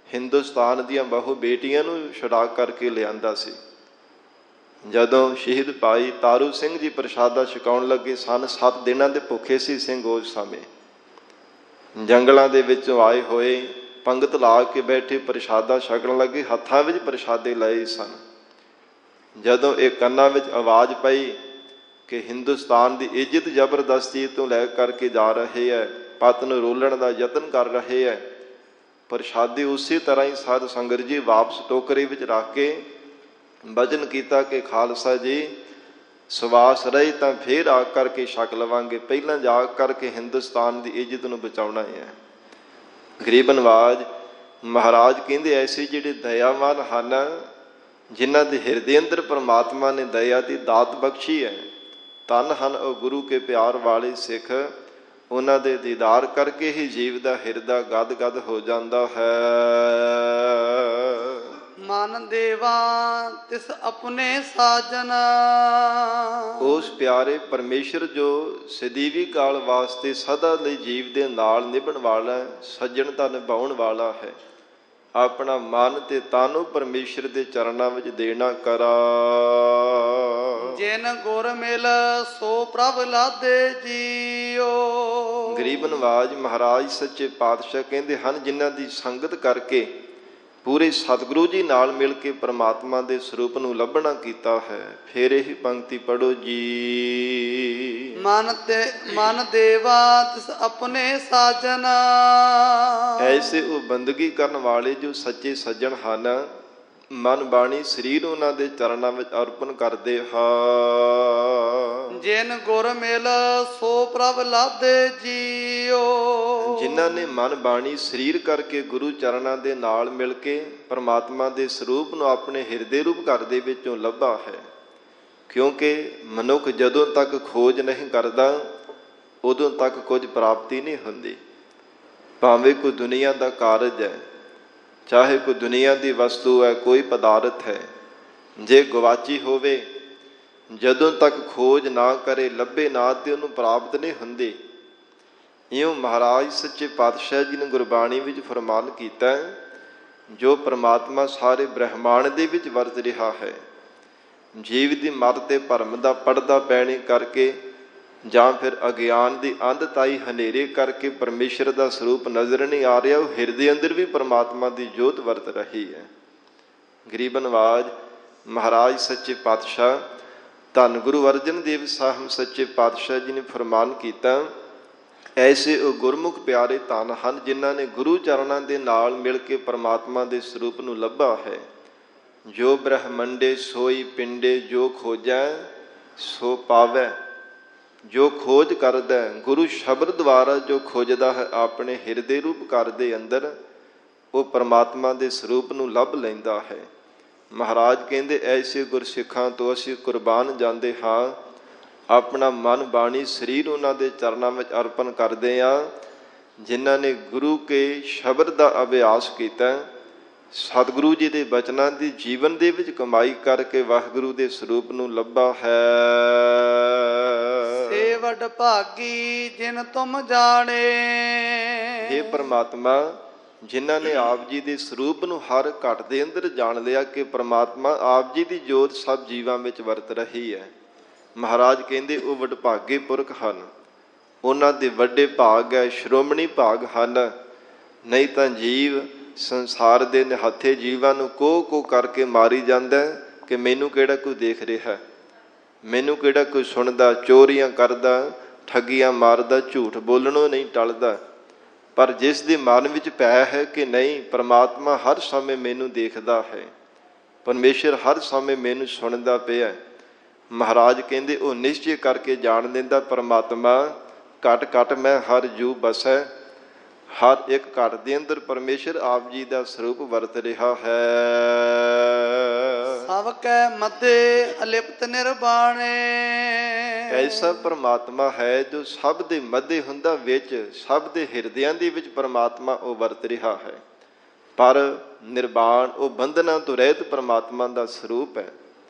ਹਿੰਦੁਸਤਾਨ ਦੀਆਂ ਬਹੁ ਬੇਟੀਆਂ ਨੂੰ ਛੁਡਾ ਕਰਕੇ ਲਿਆਂਦਾ ਸੀ। ਜਦੋਂ ਸ਼ਹੀਦ ਭਾਈ ਤਾਰੂ ਸਿੰਘ ਜੀ ਪ੍ਰਸ਼ਾਦਾ ਛਕਾਉਣ ਲੱਗੇ ਸਨ, 7 ਦਿਨਾਂ ਦੇ ਭੁੱਖੇ ਸੀ ਸਿੰਘ ਉਸ ਸਮੇਂ। ਜੰਗਲਾਂ ਦੇ ਵਿੱਚੋਂ ਆਏ ਹੋਏ ਪੰਗਤ ਲਾ ਕੇ ਬੈਠੇ ਪ੍ਰਸ਼ਾਦਾ ਛਕਣ ਲੱਗੇ, ਹੱਥਾਂ ਵਿੱਚ ਪ੍ਰਸ਼ਾਦੇ ਲਏ ਸਨ। ਜਦੋਂ ਇਹ ਕੰਨਾਂ ਵਿੱਚ ਆਵਾਜ਼ ਪਈ, ਕਿ ਹਿੰਦੁਸਤਾਨ ਦੀ ਇੱਜ਼ਤ ਜ਼ਬਰਦਸਤੀ ਤੋਂ ਲੈ ਕਰਕੇ ਜਾ ਰਹੇ ਹੈ, ਪਤ ਨੂੰ ਰੋਲਣ ਦਾ ਯਤਨ ਕਰ ਰਹੇ ਹੈ। ਪ੍ਰਸ਼ਾਦੇ ਉਸੇ ਤਰ੍ਹਾਂ ਹੀ ਸਾਧ ਸੰਗਤ ਜੀ ਵਾਪਸ ਟੋਕਰੇ ਵਿੱਚ ਰੱਖ ਕੇ ਵਚਨ ਕੀਤਾ ਕਿ ਖਾਲਸਾ ਜੀ ਸਵਾਸ ਰਹੇ ਤਾਂ ਫੇਰ ਆ ਕਰਕੇ ਛਕ ਲਵਾਂਗੇ, ਪਹਿਲਾਂ ਜਾ ਕਰਕੇ ਹਿੰਦੁਸਤਾਨ ਦੀ ਇੱਜ਼ਤ ਨੂੰ ਬਚਾਉਣਾ ਹੈ। ਗਰੀਬ ਨਵਾਜ ਮਹਾਰਾਜ ਕਹਿੰਦੇ ਐਸੇ ਜਿਹੜੇ ਦਇਆਵਾਨ ਹਨ, ਜਿਨ੍ਹਾਂ ਦੇ ਹਿਰਦੇ ਅੰਦਰ ਪਰਮਾਤਮਾ ਨੇ ਦਇਆ ਦੀ ਦਾਤ ਬਖਸ਼ੀ ਹੈ, ਧੰਨ ਹਨ ਉਹ ਗੁਰੂ ਕੇ ਪਿਆਰ ਵਾਲੇ ਸਿੱਖ। ਉਹਨਾਂ ਦੇ ਦੀਦਾਰ ਕਰਕੇ ਹੀ ਜੀਵ ਦਾ ਹਿਰਦਾ ਗਦ ਗਦ ਹੋ ਜਾਂਦਾ ਹੈ। ਮਨ ਦੇਵਾ ਤਿਸ ਆਪਣੇ ਸਾਜਨ, ਉਸ ਪਿਆਰੇ ਪਰਮੇਸ਼ਰ ਜੋ ਸਦੀਵੀ ਕਾਲ ਵਾਸਤੇ ਸਦਾ ਲਈ ਜੀਵ ਦੇ ਨਾਲ ਨਿਭਣ ਵਾਲਾ, ਸੱਜਣਤਾ ਨਿਭਾਉਣ ਵਾਲਾ ਹੈ। ਆਪਣਾ ਮਨ ਤੇ ਤਨ ਪਰਮੇਸ਼ਰ ਦੇ ਚਰਨਾਂ ਵਿੱਚ ਦੇਣਾ ਕਰਾ। ਜਿਨ ਗੁਰ ਮਿਲ ਸੋ ਪ੍ਰਭ ਲਾਦੇ ਜੀਓ। ਗਰੀਬ ਨਵਾਜ ਮਹਾਰਾਜ ਸੱਚੇ ਪਾਤਸ਼ਾਹ ਕਹਿੰਦੇ ਹਨ, ਜਿਨ੍ਹਾਂ ਦੀ ਸੰਗਤ ਕਰਕੇ ਪੂਰੇ ਸਤਿਗੁਰੂ ਜੀ ਨਾਲ ਮਿਲ ਕੇ ਪਰਮਾਤਮਾ ਦੇ ਸਰੂਪ ਨੂੰ ਲੱਭਣਾ ਕੀਤਾ ਹੈ। ਫਿਰ ਇਹ ਪੰਕਤੀ ਪੜੋ ਜੀ। ਮਨ ਦੇਵਾ ਤਿਸ ਆਪਣੇ ਸਾਜਨ, ਐਸੇ ਉਹ ਬੰਦਗੀ ਕਰਨ ਵਾਲੇ ਜੋ ਸੱਚੇ ਸੱਜਣ ਹਨ, ਮਨ ਬਾਣੀ ਸਰੀਰ ਉਹਨਾਂ ਦੇ ਚਰਨਾਂ ਵਿੱਚ ਅਰਪਣ ਕਰਦੇ ਹਾਂ। ਜਿਨ ਗੁਰ ਮਿਲ ਸੋ ਪ੍ਰਭ ਲਾਦੇ ਜੀਓ। ਜਿਨ੍ਹਾਂ ਨੇ ਮਨ ਬਾਣੀ ਸਰੀਰ ਕਰਕੇ ਗੁਰੂ ਚਰਨਾਂ ਦੇ ਨਾਲ ਮਿਲ ਕੇ ਪਰਮਾਤਮਾ ਦੇ ਸਰੂਪ ਨੂੰ ਆਪਣੇ ਹਿਰਦੇ ਰੂਪ ਘਰ ਦੇ ਵਿੱਚੋਂ ਲੱਭਾ ਹੈ। ਕਿਉਂਕਿ ਮਨੁੱਖ ਜਦੋਂ ਤੱਕ ਖੋਜ ਨਹੀਂ ਕਰਦਾ ਉਦੋਂ ਤੱਕ ਕੁਝ ਪ੍ਰਾਪਤੀ ਨਹੀਂ ਹੁੰਦੀ। ਭਾਵੇਂ ਕੋਈ ਦੁਨੀਆ ਦਾ ਕਾਰਜ ਹੈ, ਚਾਹੇ ਕੋਈ ਦੁਨੀਆ ਦੀ ਵਸਤੂ ਹੈ, ਕੋਈ ਪਦਾਰਥ ਹੈ, ਜੇ ਗਵਾਚੀ ਹੋਵੇ ਜਦੋਂ ਤੱਕ ਖੋਜ ਨਾ ਕਰੇ, ਲੱਭੇ ਨਾ, ਤੇ ਉਹਨੂੰ ਪ੍ਰਾਪਤ ਨਹੀਂ ਹੁੰਦੀ। ਇਉਂ ਮਹਾਰਾਜ ਸੱਚੇ ਪਾਤਸ਼ਾਹ ਜੀ ਨੇ ਗੁਰਬਾਣੀ ਵਿੱਚ ਫਰਮਾਨ ਕੀਤਾ, ਜੋ ਪਰਮਾਤਮਾ ਸਾਰੇ ਬ੍ਰਹਿਮੰਡ ਦੇ ਵਿੱਚ ਵਰਤ ਰਿਹਾ ਹੈ, ਜੀਵ ਦੀ ਮਰ ਤੇ ਭਰਮ ਦਾ ਪਰਦਾ ਪੈਣੇ ਕਰਕੇ ਜਾਂ ਫਿਰ ਅਗਿਆਨ ਦੀ ਅੰਧਤਾਈ ਹਨੇਰੇ ਕਰਕੇ ਪਰਮੇਸ਼ਰ ਦਾ ਸਰੂਪ ਨਜ਼ਰ ਨਹੀਂ ਆ ਰਿਹਾ, ਉਹ ਹਿਰਦੇ ਅੰਦਰ ਵੀ ਪਰਮਾਤਮਾ ਦੀ ਜੋਤ ਵਰਤ ਰਹੀ ਹੈ। ਗਰੀਬ ਨਵਾਜ ਮਹਾਰਾਜ ਸੱਚੇ ਪਾਤਸ਼ਾਹ ਧੰਨ ਗੁਰੂ ਅਰਜਨ ਦੇਵ ਸਾਹਿਬ ਸੱਚੇ ਪਾਤਸ਼ਾਹ ਜੀ ਨੇ ਫਰਮਾਨ ਕੀਤਾ, ਐਸੇ ਉਹ ਗੁਰਮੁਖ ਪਿਆਰੇ ਧੰਨ ਹਨ, ਜਿਨ੍ਹਾਂ ਨੇ ਗੁਰੂ ਚਰਨਾਂ ਦੇ ਨਾਲ ਮਿਲ ਕੇ ਪਰਮਾਤਮਾ ਦੇ ਸਰੂਪ ਨੂੰ ਲੱਭਾ ਹੈ। ਜੋ ਬ੍ਰਹਮੰਡੇ ਸੋਈ ਪਿੰਡੇ, ਜੋ ਖੋਜੈ ਸੋ ਪਾਵੈ। ਜੋ ਖੋਜ ਕਰਦਾ ਗੁਰੂ ਸ਼ਬਦ ਦੁਆਰਾ, ਜੋ ਖੋਜਦਾ ਹੈ ਆਪਣੇ ਹਿਰਦੇ ਰੂਪ ਘਰ ਦੇ ਅੰਦਰ, ਉਹ ਪਰਮਾਤਮਾ ਦੇ ਸਰੂਪ ਨੂੰ ਲੱਭ ਲੈਂਦਾ ਹੈ। ਮਹਾਰਾਜ ਕਹਿੰਦੇ ਐਸੇ ਗੁਰਸਿੱਖਾਂ ਤੋਂ ਅਸੀਂ ਕੁਰਬਾਨ ਜਾਂਦੇ ਹਾਂ, ਆਪਣਾ ਮਨ ਬਾਣੀ ਸਰੀਰ ਉਹਨਾਂ ਦੇ ਚਰਨਾਂ ਵਿੱਚ ਅਰਪਣ ਕਰਦੇ ਹਾਂ, ਜਿਨ੍ਹਾਂ ਨੇ ਗੁਰੂ ਕੇ ਸ਼ਬਦ ਦਾ ਅਭਿਆਸ ਕੀਤਾ, ਸਤਿਗੁਰੂ ਜੀ ਦੇ ਬਚਨਾਂ ਦੀ ਜੀਵਨ ਦੇ ਵਿੱਚ ਕਮਾਈ ਕਰਕੇ ਵਾਹਿਗੁਰੂ ਦੇ ਸਰੂਪ ਨੂੰ ਲੱਭਾ ਹੈ। ਸੇ ਵਡ ਭਾਗੀ ਜਿਨ ਤੁਮ ਜਾਣੇ। ਹੇ ਪਰਮਾਤਮਾ, ਜਿਨ੍ਹਾਂ ਨੇ ਆਪ ਜੀ ਦੇ ਸਰੂਪ ਨੂੰ ਹਰ ਘਟ ਦੇ ਅੰਦਰ ਜਾਣ ਲਿਆ ਕਿ ਪਰਮਾਤਮਾ ਆਪ ਜੀ ਦੀ ਜੋਤ ਸਭ ਜੀਵਾਂ ਵਿੱਚ ਵਰਤ ਰਹੀ ਹੈ। ਮਹਾਰਾਜ ਕਹਿੰਦੇ ਉਹ ਵਡਭਾਗੇ ਪੁਰਖ ਹਨ, ਉਹਨਾਂ ਦੇ ਵੱਡੇ ਭਾਗ ਹੈ, ਸ਼੍ਰੋਮਣੀ ਭਾਗ ਹਨ। ਨਹੀਂ ਤਾਂ ਜੀਵ ਸੰਸਾਰ ਦੇ ਨਿਹੱਥੇ ਜੀਵਾਂ ਨੂੰ ਕੋਹ ਕਰਕੇ ਮਾਰੀ ਜਾਂਦਾ ਕਿ ਮੈਨੂੰ ਕਿਹੜਾ ਕੋਈ ਦੇਖ ਰਿਹਾ, ਮੈਨੂੰ ਕਿਹੜਾ ਕੋਈ ਸੁਣਦਾ, ਚੋਰੀਆਂ ਕਰਦਾ, ਠੱਗੀਆਂ ਮਾਰਦਾ, ਝੂਠ ਬੋਲਣੋਂ ਨਹੀਂ ਟਲਦਾ। ਪਰ ਜਿਸ ਦੇ ਮਨ ਵਿੱਚ ਭੈ ਹੈ ਕਿ ਨਹੀਂ, ਪਰਮਾਤਮਾ ਹਰ ਸਮੇਂ ਮੈਨੂੰ ਦੇਖਦਾ ਹੈ, ਪਰਮੇਸ਼ਰ ਹਰ ਸਮੇਂ ਮੈਨੂੰ ਸੁਣਦਾ ਪਿਆ, ਮਹਾਰਾਜ ਕਹਿੰਦੇ ਉਹ ਨਿਸ਼ਚੈ ਕਰਕੇ ਜਾਣ ਦਿੰਦਾ, ਪਰਮਾਤਮਾ ਘਟ ਘਟ ਮੈਂ ਹਰ ਜੂ ਬਸੈ। ਹਰ ਇੱਕ ਘਟ ਦੇ ਅੰਦਰ ਪਰਮੇਸ਼ਰ ਆਪ ਜੀ ਦਾ ਸਰੂਪ ਵਰਤ ਰਿਹਾ ਹੈ। ਸਭ ਕੈ ਮਧੇ ਅਲਿਪਤ ਨਿਰਵਾਣੇ। ਐਸਾ ਪਰਮਾਤਮਾ ਹੈ ਜੋ ਸਭ ਦੇ ਮੱਧੇ ਹੁੰਦਾ, ਵਿੱਚ ਸਭ ਦੇ ਹਿਰਦਿਆਂ ਦੇ ਵਿੱਚ ਪਰਮਾਤਮਾ ਉਹ ਵਰਤ ਰਿਹਾ ਹੈ। ਪਰ ਨਿਰਵਾਣ ਉਹ ਬੰਧਨਾਂ ਤੋਂ ਰਹਿਤ ਪਰਮਾਤਮਾ ਦਾ ਸਰੂਪ ਹੈ,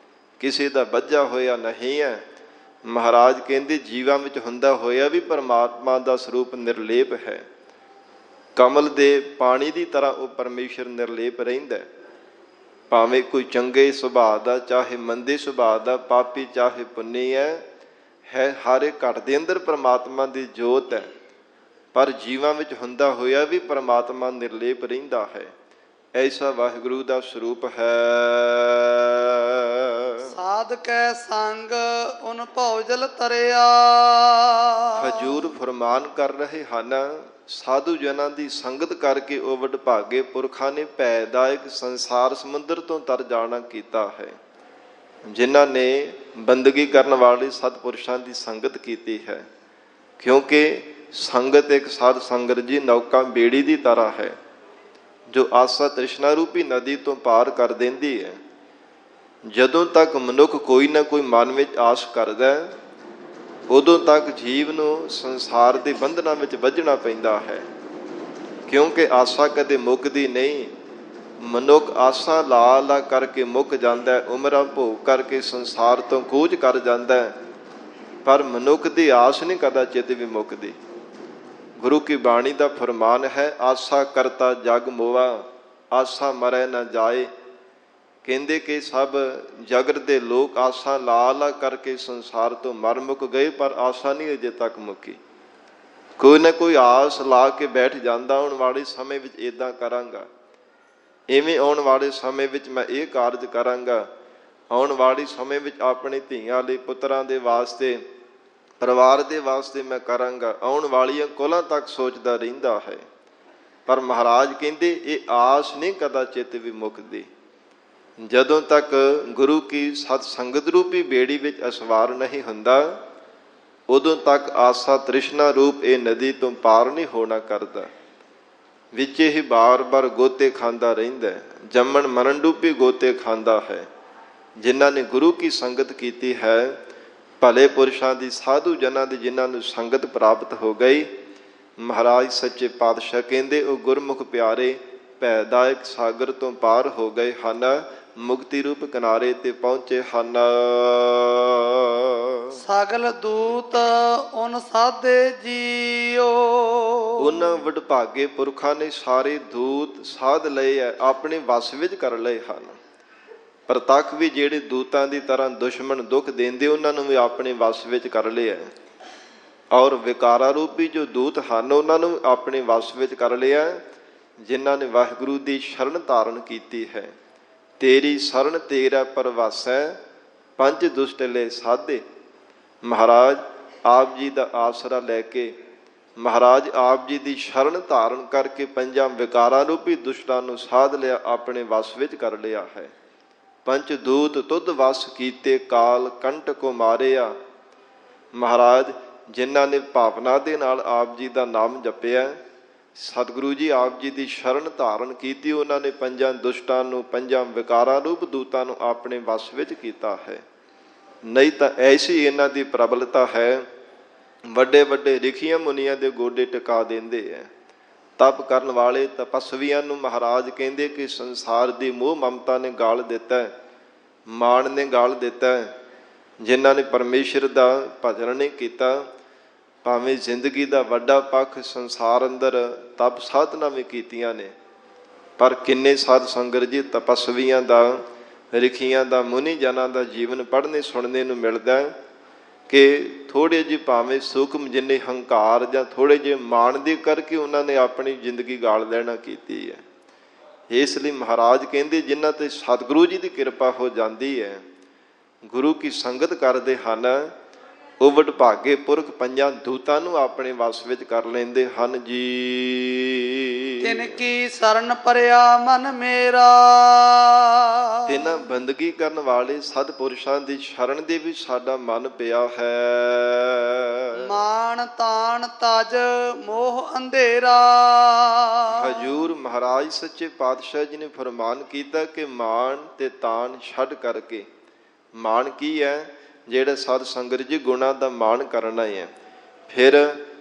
ਕਿਸੇ ਦਾ ਬੱਝਾ ਹੋਇਆ ਨਹੀਂ ਹੈ। ਮਹਾਰਾਜ ਕਹਿੰਦੇ ਜੀਵਾਂ ਵਿੱਚ ਹੁੰਦਾ ਹੋਇਆ ਵੀ ਪਰਮਾਤਮਾ ਦਾ ਸਰੂਪ ਨਿਰਲੇਪ ਹੈ। ਕਮਲ ਦੇ ਪਾਣੀ ਦੀ ਤਰ੍ਹਾਂ ਉਹ ਪਰਮੇਸ਼ਰ ਨਿਰਲੇਪ ਰਹਿੰਦਾ। ਭਾਵੇਂ ਕੋਈ ਚੰਗੇ ਸੁਭਾਅ ਦਾ, ਚਾਹੇ ਮੰਦੇ ਸੁਭਾਅ ਦਾ, ਪਾਪੀ ਚਾਹੇ ਪੁੰਨੀ ਹੈ, ਹਰ ਇੱਕ ਘਟ ਦੇ ਅੰਦਰ ਪਰਮਾਤਮਾ ਦੀ ਜੋਤ ਹੈ। ਪਰ ਜੀਵਾਂ ਵਿੱਚ ਹੁੰਦਾ ਹੋਇਆ ਵੀ ਪਰਮਾਤਮਾ ਨਿਰਲੇਪ ਰਹਿੰਦਾ ਹੈ। ਐਸਾ ਵਾਹਿਗੁਰੂ ਦਾ ਸਰੂਪ ਹੈ। ਸਾਧ ਕੈ ਸੰਗ ਉਨ ਭੌਜਲ ਤਰਿਆ। ਹਜੂਰ ਫਰਮਾਨ ਕਰ ਰਹੇ ਹਨ, ਸਾਧੂ ਜਨਾਂ ਦੀ ਸੰਗਤ ਕਰਕੇ ਉਹ ਵਡਭਾਗੇ ਪੁਰਖਾਂ ਨੇ ਭੈਦਾਇਕ ਸੰਸਾਰ ਸਮੁੰਦਰ ਤੋਂ ਤਰ ਜਾਣਾ ਕੀਤਾ ਹੈ। ਜਿਨ੍ਹਾਂ ਨੇ ਬੰਦਗੀ ਕਰਨ ਵਾਲੇ ਸਤਿਪੁਰਸ਼ਾਂ ਦੀ ਸੰਗਤ ਕੀਤੀ ਹੈ, ਕਿਉਂਕਿ ਸੰਗਤ ਇੱਕ ਸਾਧ ਸੰਗਤ ਜੀ ਨੌਕਾ ਬੇੜੀ ਦੀ ਤਰ੍ਹਾਂ ਹੈ, ਜੋ ਆਸਾ ਤ੍ਰਿਸ਼ਨਾ ਰੂਪੀ ਨਦੀ ਤੋਂ ਪਾਰ ਕਰ ਦਿੰਦੀ ਹੈ। ਜਦੋਂ ਤੱਕ ਮਨੁੱਖ ਕੋਈ ਨਾ ਕੋਈ ਮਨ ਵਿੱਚ ਆਸ ਕਰਦਾ ਹੈ, ਉਦੋਂ ਤੱਕ ਜੀਵ ਨੂੰ ਸੰਸਾਰ ਦੇ ਬੰਧਨਾਂ ਵਿੱਚ ਵੱਝਣਾ ਪੈਂਦਾ ਹੈ, ਕਿਉਂਕਿ ਆਸਾ ਕਦੇ ਮੁੱਕਦੀ ਨਹੀਂ। ਮਨੁੱਖ ਆਸਾਂ ਲਾ ਲਾ ਕਰਕੇ ਮੁੱਕ ਜਾਂਦਾ ਹੈ, ਉਮਰਾਂ ਭੋਗ ਕਰਕੇ ਸੰਸਾਰ ਤੋਂ ਕੂਚ ਕਰ ਜਾਂਦਾ ਹੈ, ਪਰ ਮਨੁੱਖ ਦੀ ਆਸ ਨਹੀਂ ਕਦਾਚਿਤ ਵੀ ਮੁੱਕਦੀ। ਗੁਰੂ ਕੀ ਬਾਣੀ ਦਾ ਫਰਮਾਨ ਹੈ, ਆਸਾ ਕਰਤਾ ਜਗ ਮੋਆ, ਆਸਾ ਮਰੈ ਨਾ ਜਾਏ। ਕਹਿੰਦੇ ਕਿ ਸਭ ਜਗਤ ਦੇ ਲੋਕ ਆਸਾਂ ਲਾ ਲਾ ਕਰਕੇ ਸੰਸਾਰ ਤੋਂ ਮਰ ਮੁੱਕ ਗਏ, ਪਰ ਆਸਾ ਨਹੀਂ ਅਜੇ ਤੱਕ ਮੁੱਕੀ। ਕੋਈ ਨਾ ਕੋਈ ਆਸ ਲਾ ਕੇ ਬੈਠ ਜਾਂਦਾ, ਆਉਣ ਵਾਲੇ ਸਮੇਂ ਵਿੱਚ ਇੱਦਾਂ ਕਰਾਂਗਾ, ਇਵੇਂ ਆਉਣ ਵਾਲੇ ਸਮੇਂ ਵਿੱਚ ਮੈਂ ਇਹ ਕਾਰਜ ਕਰਾਂਗਾ, ਆਉਣ ਵਾਲੇ ਸਮੇਂ ਵਿੱਚ ਆਪਣੇ ਧੀਆਂ ਲਈ, ਪੁੱਤਰਾਂ ਦੇ ਵਾਸਤੇ, ਪਰਿਵਾਰ ਦੇ ਵਾਸਤੇ ਮੈਂ ਕਰਾਂਗਾ, ਆਉਣ ਵਾਲੀਆਂ ਕੁਲਾਂ ਤੱਕ ਸੋਚਦਾ ਰਹਿੰਦਾ ਹੈ। ਪਰ ਮਹਾਰਾਜ ਕਹਿੰਦੇ ਇਹ ਆਸ ਨਹੀਂ ਕਦਾਚਿਤ ਵੀ ਮੁੱਕਦੀ। ਜਦੋਂ ਤੱਕ ਗੁਰੂ ਕੀ ਸਤ ਸੰਗਤ ਰੂਪੀ ਬੇੜੀ ਵਿੱਚ ਅਸਵਾਰ ਨਹੀਂ ਹੁੰਦਾ, ਉਦੋਂ ਤੱਕ ਆਸਾ ਤ੍ਰਿਸ਼ਨਾ ਰੂਪ ਇਹ ਨਦੀ ਤੋਂ ਪਾਰ ਨਹੀਂ ਹੋਣਾ ਕਰਦਾ। ਵਿੱਚ ਹੀ ਬਾਰ-ਬਾਰ ਗੋਤੇ ਖਾਂਦਾ ਰਹਿੰਦਾ, ਜੰਮਣ ਮਰਨ ਰੂਪੀ ਗੋਤੇ ਖਾਂਦਾ ਹੈ। ਜਿਨ੍ਹਾਂ ਨੇ ਗੁਰੂ ਕੀ ਸੰਗਤ ਕੀਤੀ ਹੈ, ਭਲੇ ਪੁਰਸ਼ਾਂ ਦੀ, ਸਾਧੂ ਜਨਾਂ ਦੀ, ਜਿਨ੍ਹਾਂ ਨੂੰ ਸੰਗਤ ਪ੍ਰਾਪਤ ਹੋ ਗਈ, ਮਹਾਰਾਜ ਸੱਚੇ ਪਾਤਸ਼ਾਹ ਕਹਿੰਦੇ ਉਹ ਗੁਰਮੁਖ ਪਿਆਰੇ ਭੈਦਾਇਕ ਸਾਗਰ ਤੋਂ ਪਾਰ ਹੋ ਗਏ ਹਨ, ਮੁਕਤੀ ਰੂਪ ਕਿਨਾਰੇ ਤੇ ਪਹੁੰਚੇ ਹਨ। ਸਗਲ ਦੂਤ ਉਨ ਸਾਧੇ ਜੀਓ। ਉਹਨਾਂ ਵਡਭਾਗੇ ਪੁਰਖਾਂ ਨੇ ਸਾਰੇ ਦੂਤ ਸਾਧ ਲਏ ਹੈ, ਆਪਣੇ ਵਸ ਵਿੱਚ ਕਰ ਲਏ ਹਨ। ਪ੍ਰਤੱਖ ਵੀ ਜਿਹੜੇ ਦੂਤਾਂ ਦੀ ਤਰ੍ਹਾਂ ਦੁਸ਼ਮਣ ਦੁੱਖ ਦਿੰਦੇ, ਉਹਨਾਂ ਨੂੰ ਵੀ ਆਪਣੇ ਵਸ ਵਿੱਚ ਕਰ ਲਿਆ। ਔਰ ਵਿਕਾਰਾ ਰੂਪੀ ਜੋ ਦੂਤ ਹਨ, ਉਹਨਾਂ ਨੂੰ ਆਪਣੇ ਵਸ ਵਿੱਚ ਕਰ ਲਿਆ, ਜਿਨ੍ਹਾਂ ਨੇ ਵਾਹਿਗੁਰੂ ਦੀ ਸ਼ਰਨ ਧਾਰਨ ਕੀਤੀ ਹੈ। ਤੇਰੀ ਸ਼ਰਨ ਤੇਰਾ ਪਰਵਾਸੈ, ਪੰਜ ਦੁਸ਼ਟਲੇ ਸਾਧੇ। ਮਹਾਰਾਜ ਆਪ ਜੀ ਦਾ ਆਸਰਾ ਲੈ ਕੇ, ਮਹਾਰਾਜ ਆਪ ਜੀ ਦੀ ਸ਼ਰਨ ਧਾਰਨ ਕਰਕੇ ਪੰਜਾਂ ਵਿਕਾਰਾਂ ਰੂਪੀ ਦੁਸ਼ਟਾਂ ਨੂੰ ਸਾਧ ਲਿਆ, ਆਪਣੇ ਵਸ ਵਿੱਚ ਕਰ ਲਿਆ ਹੈ। ਪੰਚ ਦੂਤ ਤੁਧ ਵਸ ਕੀਤੇ, ਕਾਲ ਕੰਟ ਕੋ ਮਾਰਿਆ। ਮਹਾਰਾਜ ਜਿਨ੍ਹਾਂ ਨੇ ਭਾਵਨਾ ਦੇ ਨਾਲ ਆਪ ਜੀ ਦਾ ਨਾਮ ਜਪਿਆ, ਸਤਿਗੁਰੂ ਜੀ ਆਪ ਜੀ ਦੀ ਸ਼ਰਨ ਧਾਰਨ ਕੀਤੀ, ਉਹਨਾਂ ਨੇ ਪੰਜਾਂ ਦੁਸ਼ਟਾਂ ਨੂੰ, ਪੰਜਾਂ ਵਿਕਾਰਾਂ ਰੂਪ ਦੂਤਾਂ ਨੂੰ ਆਪਣੇ ਵਸ ਵਿੱਚ ਕੀਤਾ ਹੈ। ਨਹੀਂ ਤਾਂ ਐਸੀ ਇਹਨਾਂ ਦੀ ਪ੍ਰਬਲਤਾ ਹੈ, ਵੱਡੇ ਵੱਡੇ ਰਿਖੀਆਂ ਮੁਨੀਆਂ ਦੇ ਗੋਡੇ ਟਿਕਾ ਦਿੰਦੇ ਹੈ। ਤਪ ਕਰਨ ਵਾਲੇ ਤਪਸਵੀਆਂ ਨੂੰ ਮਹਾਰਾਜ ਕਹਿੰਦੇ ਕਿ ਸੰਸਾਰ ਦੀ ਮੋਹ ਮਮਤਾ ਨੇ ਗਾਲ ਦਿੱਤਾ ਹੈ, ਮਾਣ ਨੇ ਗਾਲ ਦਿੱਤਾ ਹੈ। ਜਿਨ੍ਹਾਂ ਨੇ ਪਰਮੇਸ਼ਰ ਦਾ ਭਜਨ ਨਹੀਂ ਕੀਤਾ, ਭਾਵੇਂ ਜ਼ਿੰਦਗੀ ਦਾ ਵੱਡਾ ਪੱਖ ਸੰਸਾਰ ਅੰਦਰ ਤਪ ਸਾਧਨਾ ਵੀ ਕੀਤੀਆਂ ਨੇ, ਪਰ ਕਿੰਨੇ ਸਾਧ ਸੰਗਤ ਜੀ ਤਪਸਵੀਆਂ ਦਾ, ਰਿਖੀਆਂ ਦਾ, ਮੁਨੀ ਜਨਾਂ ਦਾ ਜੀਵਨ ਪੜ੍ਹਨੇ ਸੁਣਨੇ ਨੂੰ ਮਿਲਦਾ ਕਿ ਥੋੜ੍ਹੇ ਜਿਹੇ ਭਾਵੇਂ ਸੂਖਮ ਜਿੰਨੇ ਹੰਕਾਰ ਜਾਂ ਥੋੜ੍ਹੇ ਜਿਹੇ ਮਾਣ ਦੇ ਕਰਕੇ ਉਹਨਾਂ ਨੇ ਆਪਣੀ ਜ਼ਿੰਦਗੀ ਗਾਲ ਲੈਣਾ ਕੀਤੀ ਹੈ। ਇਸ ਲਈ ਮਹਾਰਾਜ ਕਹਿੰਦੇ ਜਿਨ੍ਹਾਂ ਤੇ ਸਤਿਗੁਰੂ ਜੀ ਦੀ ਕਿਰਪਾ ਹੋ ਜਾਂਦੀ ਹੈ, ਗੁਰੂ ਕੀ ਸੰਗਤ ਕਰਦੇ ਹਨ, ਉਹ ਵਡਭਾਗੇ ਪੁਰਖ ਪੰਜਾਂ ਦੂਤਾਂ ਨੂੰ ਆਪਣੇ ਵਸ ਵਿੱਚ ਕਰ ਲੈਂਦੇ ਹਨ ਜੀ। ਤਿਨ ਕੀ ਸ਼ਰਨ ਪਰਿਆ ਮਨ ਮੇਰਾ। ਤਿਨਾਂ ਬੰਦਗੀ ਕਰਨ ਵਾਲੇ ਸਤਿਪੁਰਸ਼ਾਂ ਦੀ ਸ਼ਰਨ ਦੇ ਵਿੱਚ ਸਾਡਾ ਮਨ ਪਿਆ ਹੈ। ਮਾਣ ਤਾਣ ਤਜ ਮੋਹ ਅੰਧੇਰਾ। ਹਜੂਰ ਮਹਾਰਾਜ ਸੱਚੇ ਪਾਤਸ਼ਾਹ ਜੀ ਨੇ ਫਰਮਾਨ ਕੀਤਾ ਕਿ ਮਾਣ ਤੇ ਤਾਣ ਛੱਡ ਕਰਕੇ, ਮਾਣ ਕੀ ਹੈ? ਜਿਹੜਾ ਸਾਧ ਸੰਗਤ ਜੀ ਗੁਣਾਂ ਦਾ ਮਾਣ ਕਰਨਾ ਹੈ। ਫਿਰ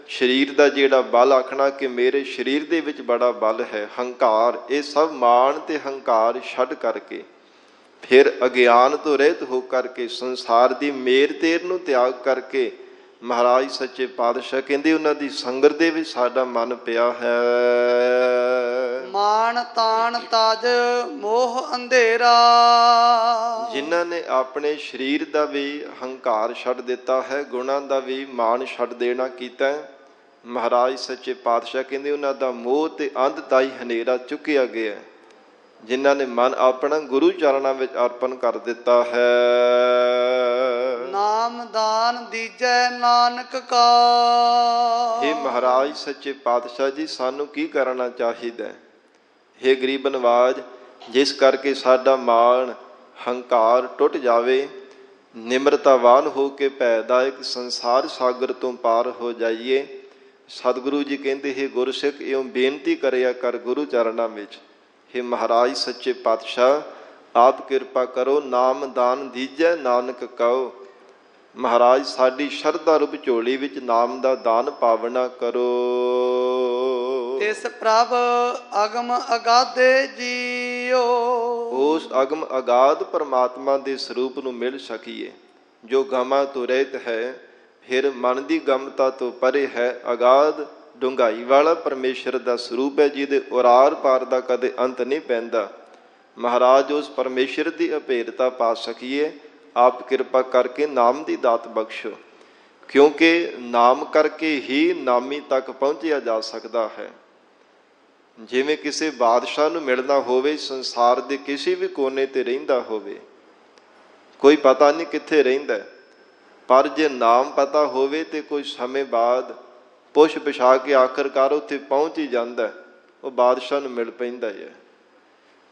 ਸਰੀਰ ਦਾ ਜਿਹੜਾ ਬਲ ਆਖਣਾ ਕਿ ਮੇਰੇ ਸਰੀਰ ਦੇ ਵਿੱਚ ਬੜਾ ਬਲ ਹੈ, ਹੰਕਾਰ, ਇਹ ਸਭ ਮਾਣ ਤੇ ਹੰਕਾਰ ਛੱਡ ਕਰਕੇ, ਫਿਰ ਅਗਿਆਨ ਤੋਂ ਰਹਿਤ ਹੋ ਕਰਕੇ, ਸੰਸਾਰ ਦੀ ਮੇਰ ਤੇਰ ਨੂੰ ਤਿਆਗ ਕਰਕੇ, ਮਹਾਰਾਜ ਸੱਚੇ ਪਾਤਸ਼ਾਹ ਕਹਿੰਦੇ ਉਹਨਾਂ ਦੀ ਸੰਗਤ ਦੇ ਵਿੱਚ ਸਾਡਾ ਮਨ ਪਿਆ ਹੈ। ਮਾਣ ਤਾਣ ਤਜ ਮੋਹ ਅੰਧੇਰਾ। ਜਿਨ੍ਹਾਂ ਨੇ ਆਪਣੇ ਸਰੀਰ ਦਾ ਵੀ ਹੰਕਾਰ ਛੱਡ ਦਿੱਤਾ ਹੈ, ਗੁਣਾਂ ਦਾ ਵੀ ਮਾਣ ਛੱਡ ਦੇਣਾ ਕੀਤਾ ਹੈ, ਮਹਾਰਾਜ ਸੱਚੇ ਪਾਤਸ਼ਾਹ ਕਹਿੰਦੇ ਉਹਨਾਂ ਦਾ ਮੋਹ ਤੇ ਅੰਧਤਾਈ ਹਨੇਰਾ ਚੁੱਕਿਆ ਗਿਆ। ਜਿਨ੍ਹਾਂ ਨੇ ਮਨ ਆਪਣਾ ਗੁਰੂ ਚਰਨਾਂ ਵਿੱਚ ਅਰਪਣ ਕਰ ਦਿੱਤਾ ਹੈ। ਦਾਨ ਦੀਜੈ ਨਾਨਕ ਕਾ। हे ਮਹਾਰਾਜ ਸੱਚੇ ਪਾਤਸ਼ਾਹ ਜੀ, ਸਾਨੂੰ ਕੀ ਕਰਨਾ ਚਾਹੀਦਾ ਹੈ? हे ਗਰੀਬ ਨਵਾਜ, ਜਿਸ ਕਰਕੇ ਸਾਡਾ ਮਾਣ ਹੰਕਾਰ ਟੁੱਟ ਜਾਵੇ, ਨਿਮਰਤਾਵਾਨ ਹੋ ਕੇ ਭੈਦਾਇਕ ਸੰਸਾਰ ਸਾਗਰ ਤੋਂ ਪਾਰ ਹੋ ਜਾਈਏ। ਸਤਿਗੁਰੂ ਜੀ ਕਹਿੰਦੇ, हे ਗੁਰਸਿੱਖ, ਇਉਂ ਬੇਨਤੀ ਕਰਿਆ ਕਰ ਗੁਰੂ ਚਰਨਾਂ ਵਿੱਚ। हे ਮਹਾਰਾਜ ਸੱਚੇ ਪਾਤਸ਼ਾਹ, ਆਪ ਕਿਰਪਾ ਕਰੋ, ਨਾਮ ਦਾਨ ਦੀਜੈ ਨਾਨਕ ਕਹੋ। ਮਹਾਰਾਜ ਸਾਡੀ ਸ਼ਰਧਾ ਰੂਪ ਝੋਲੀ ਵਿੱਚ ਨਾਮ ਦਾ ਦਾਨ ਪਾਵਨਾ ਕਰੋ। ਤਿਸ ਪ੍ਰਭ ਅਗਮ ਅਗਾਧੇ ਜੀਓ। ਉਸ ਅਗਮ ਅਗਾਧ ਪਰਮਾਤਮਾ ਦੇ ਸਰੂਪ ਨੂੰ ਮਿਲ ਸਕੀਏ, ਜੋ ਗਮਾਂ ਤੋਂ ਰਹਿਤ ਹੈ, ਫਿਰ ਮਨ ਦੀ ਗਮਤਾ ਤੋਂ ਪਰੇ ਹੈ। ਅਗਾਧ ਡੂੰਘਾਈ ਵਾਲਾ ਪਰਮੇਸ਼ਰ ਦਾ ਸਰੂਪ ਹੈ, ਜਿਹਦੇ ਉਰਾਰ ਪਾਰ ਦਾ ਕਦੇ ਅੰਤ ਨਹੀਂ ਪੈਂਦਾ। ਮਹਾਰਾਜ ਉਸ ਪਰਮੇਸ਼ਰ ਦੀ ਅਭੇਦਤਾ ਪਾ ਸਕੀਏ, ਆਪ ਕਿਰਪਾ ਕਰਕੇ ਨਾਮ ਦੀ ਦਾਤ ਬਖਸ਼ੋ, ਕਿਉਂਕਿ ਨਾਮ ਕਰਕੇ ਹੀ ਨਾਮੀ ਤੱਕ ਪਹੁੰਚਿਆ ਜਾ ਸਕਦਾ ਹੈ। ਜਿਵੇਂ ਕਿਸੇ ਬਾਦਸ਼ਾਹ ਨੂੰ ਮਿਲਣਾ ਹੋਵੇ, ਸੰਸਾਰ ਦੇ ਕਿਸੇ ਵੀ ਕੋਨੇ ਤੇ ਰਹਿੰਦਾ ਹੋਵੇ, ਕੋਈ ਪਤਾ ਨਹੀਂ ਕਿੱਥੇ ਰਹਿੰਦਾ, ਪਰ ਜੇ ਨਾਮ ਪਤਾ ਹੋਵੇ ਤੇ ਕੋਈ ਸਮੇਂ ਬਾਅਦ ਪੁੱਛ ਪਛਾ ਕੇ ਆਖਰਕਾਰ ਉੱਥੇ ਪਹੁੰਚ ਹੀ ਜਾਂਦਾ, ਉਹ ਬਾਦਸ਼ਾਹ ਨੂੰ ਮਿਲ ਪੈਂਦਾ ਹੈ।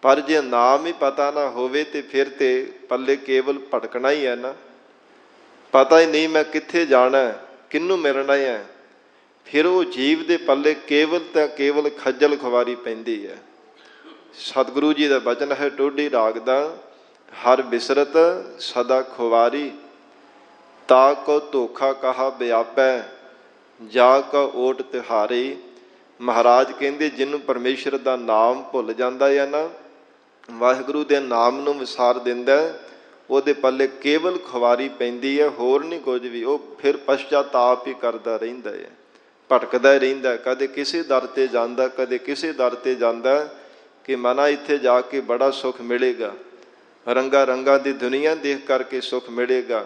ਪਰ ਜੇ ਨਾਮ ਹੀ ਪਤਾ ਨਾ ਹੋਵੇ ਤੇ ਫਿਰ ਤੇ ਪੱਲੇ ਕੇਵਲ ਭਟਕਣਾ ਹੀ ਹੈ ਨਾ, ਪਤਾ ਹੀ ਨਹੀਂ ਮੈਂ ਕਿੱਥੇ ਜਾਣਾ, ਕਿਹਨੂੰ ਮਿਲਣਾ ਹੈ। ਫਿਰ ਉਹ ਜੀਵ ਦੇ ਪੱਲੇ ਕੇਵਲ ਤਾਂ ਕੇਵਲ ਖੱਜਲ ਖੁਆਰੀ ਪੈਂਦੀ ਹੈ। ਸਤਿਗੁਰੂ ਜੀ ਦਾ ਬਚਨ ਹੈ ਟੋਢੀ ਰਾਗ ਦਾ, ਹਰ ਬਿਸਰਤ ਸਦਾ ਖੁਆਰੀ, ਤਾ ਕੋ ਧੋਖਾ ਕਹਾ ਵਿਆਪੈ, ਜਾ ਕਾ ਓਟ ਤਿਹਾਰੀ। ਮਹਾਰਾਜ ਕਹਿੰਦੇ, ਜਿਹਨੂੰ ਪਰਮੇਸ਼ਰ ਦਾ ਨਾਮ ਭੁੱਲ ਜਾਂਦਾ ਹੈ ਨਾ, ਵਾਹਿਗੁਰੂ ਦੇ ਨਾਮ ਨੂੰ ਵਿਸਾਰ ਦਿੰਦਾ, ਉਹਦੇ ਪੱਲੇ ਕੇਵਲ ਖੁਆਰੀ ਪੈਂਦੀ ਹੈ, ਹੋਰ ਨਹੀਂ ਕੁਝ ਵੀ। ਉਹ ਫਿਰ ਪਛਤਾਤਾਪ ਹੀ ਕਰਦਾ ਰਹਿੰਦਾ ਹੈ, ਭਟਕਦਾ ਰਹਿੰਦਾ, ਕਦੇ ਕਿਸੇ ਦਰ ਤੇ ਜਾਂਦਾ, ਕਦੇ ਕਿਸੇ ਦਰ ਤੇ ਜਾਂਦਾ, ਕਿ ਮਨਾ ਇੱਥੇ ਜਾ ਕੇ ਬੜਾ ਸੁੱਖ ਮਿਲੇਗਾ, ਰੰਗਾ ਰੰਗਾ ਦੀ ਦੁਨੀਆ ਦੇਖ ਕਰਕੇ ਸੁੱਖ ਮਿਲੇਗਾ,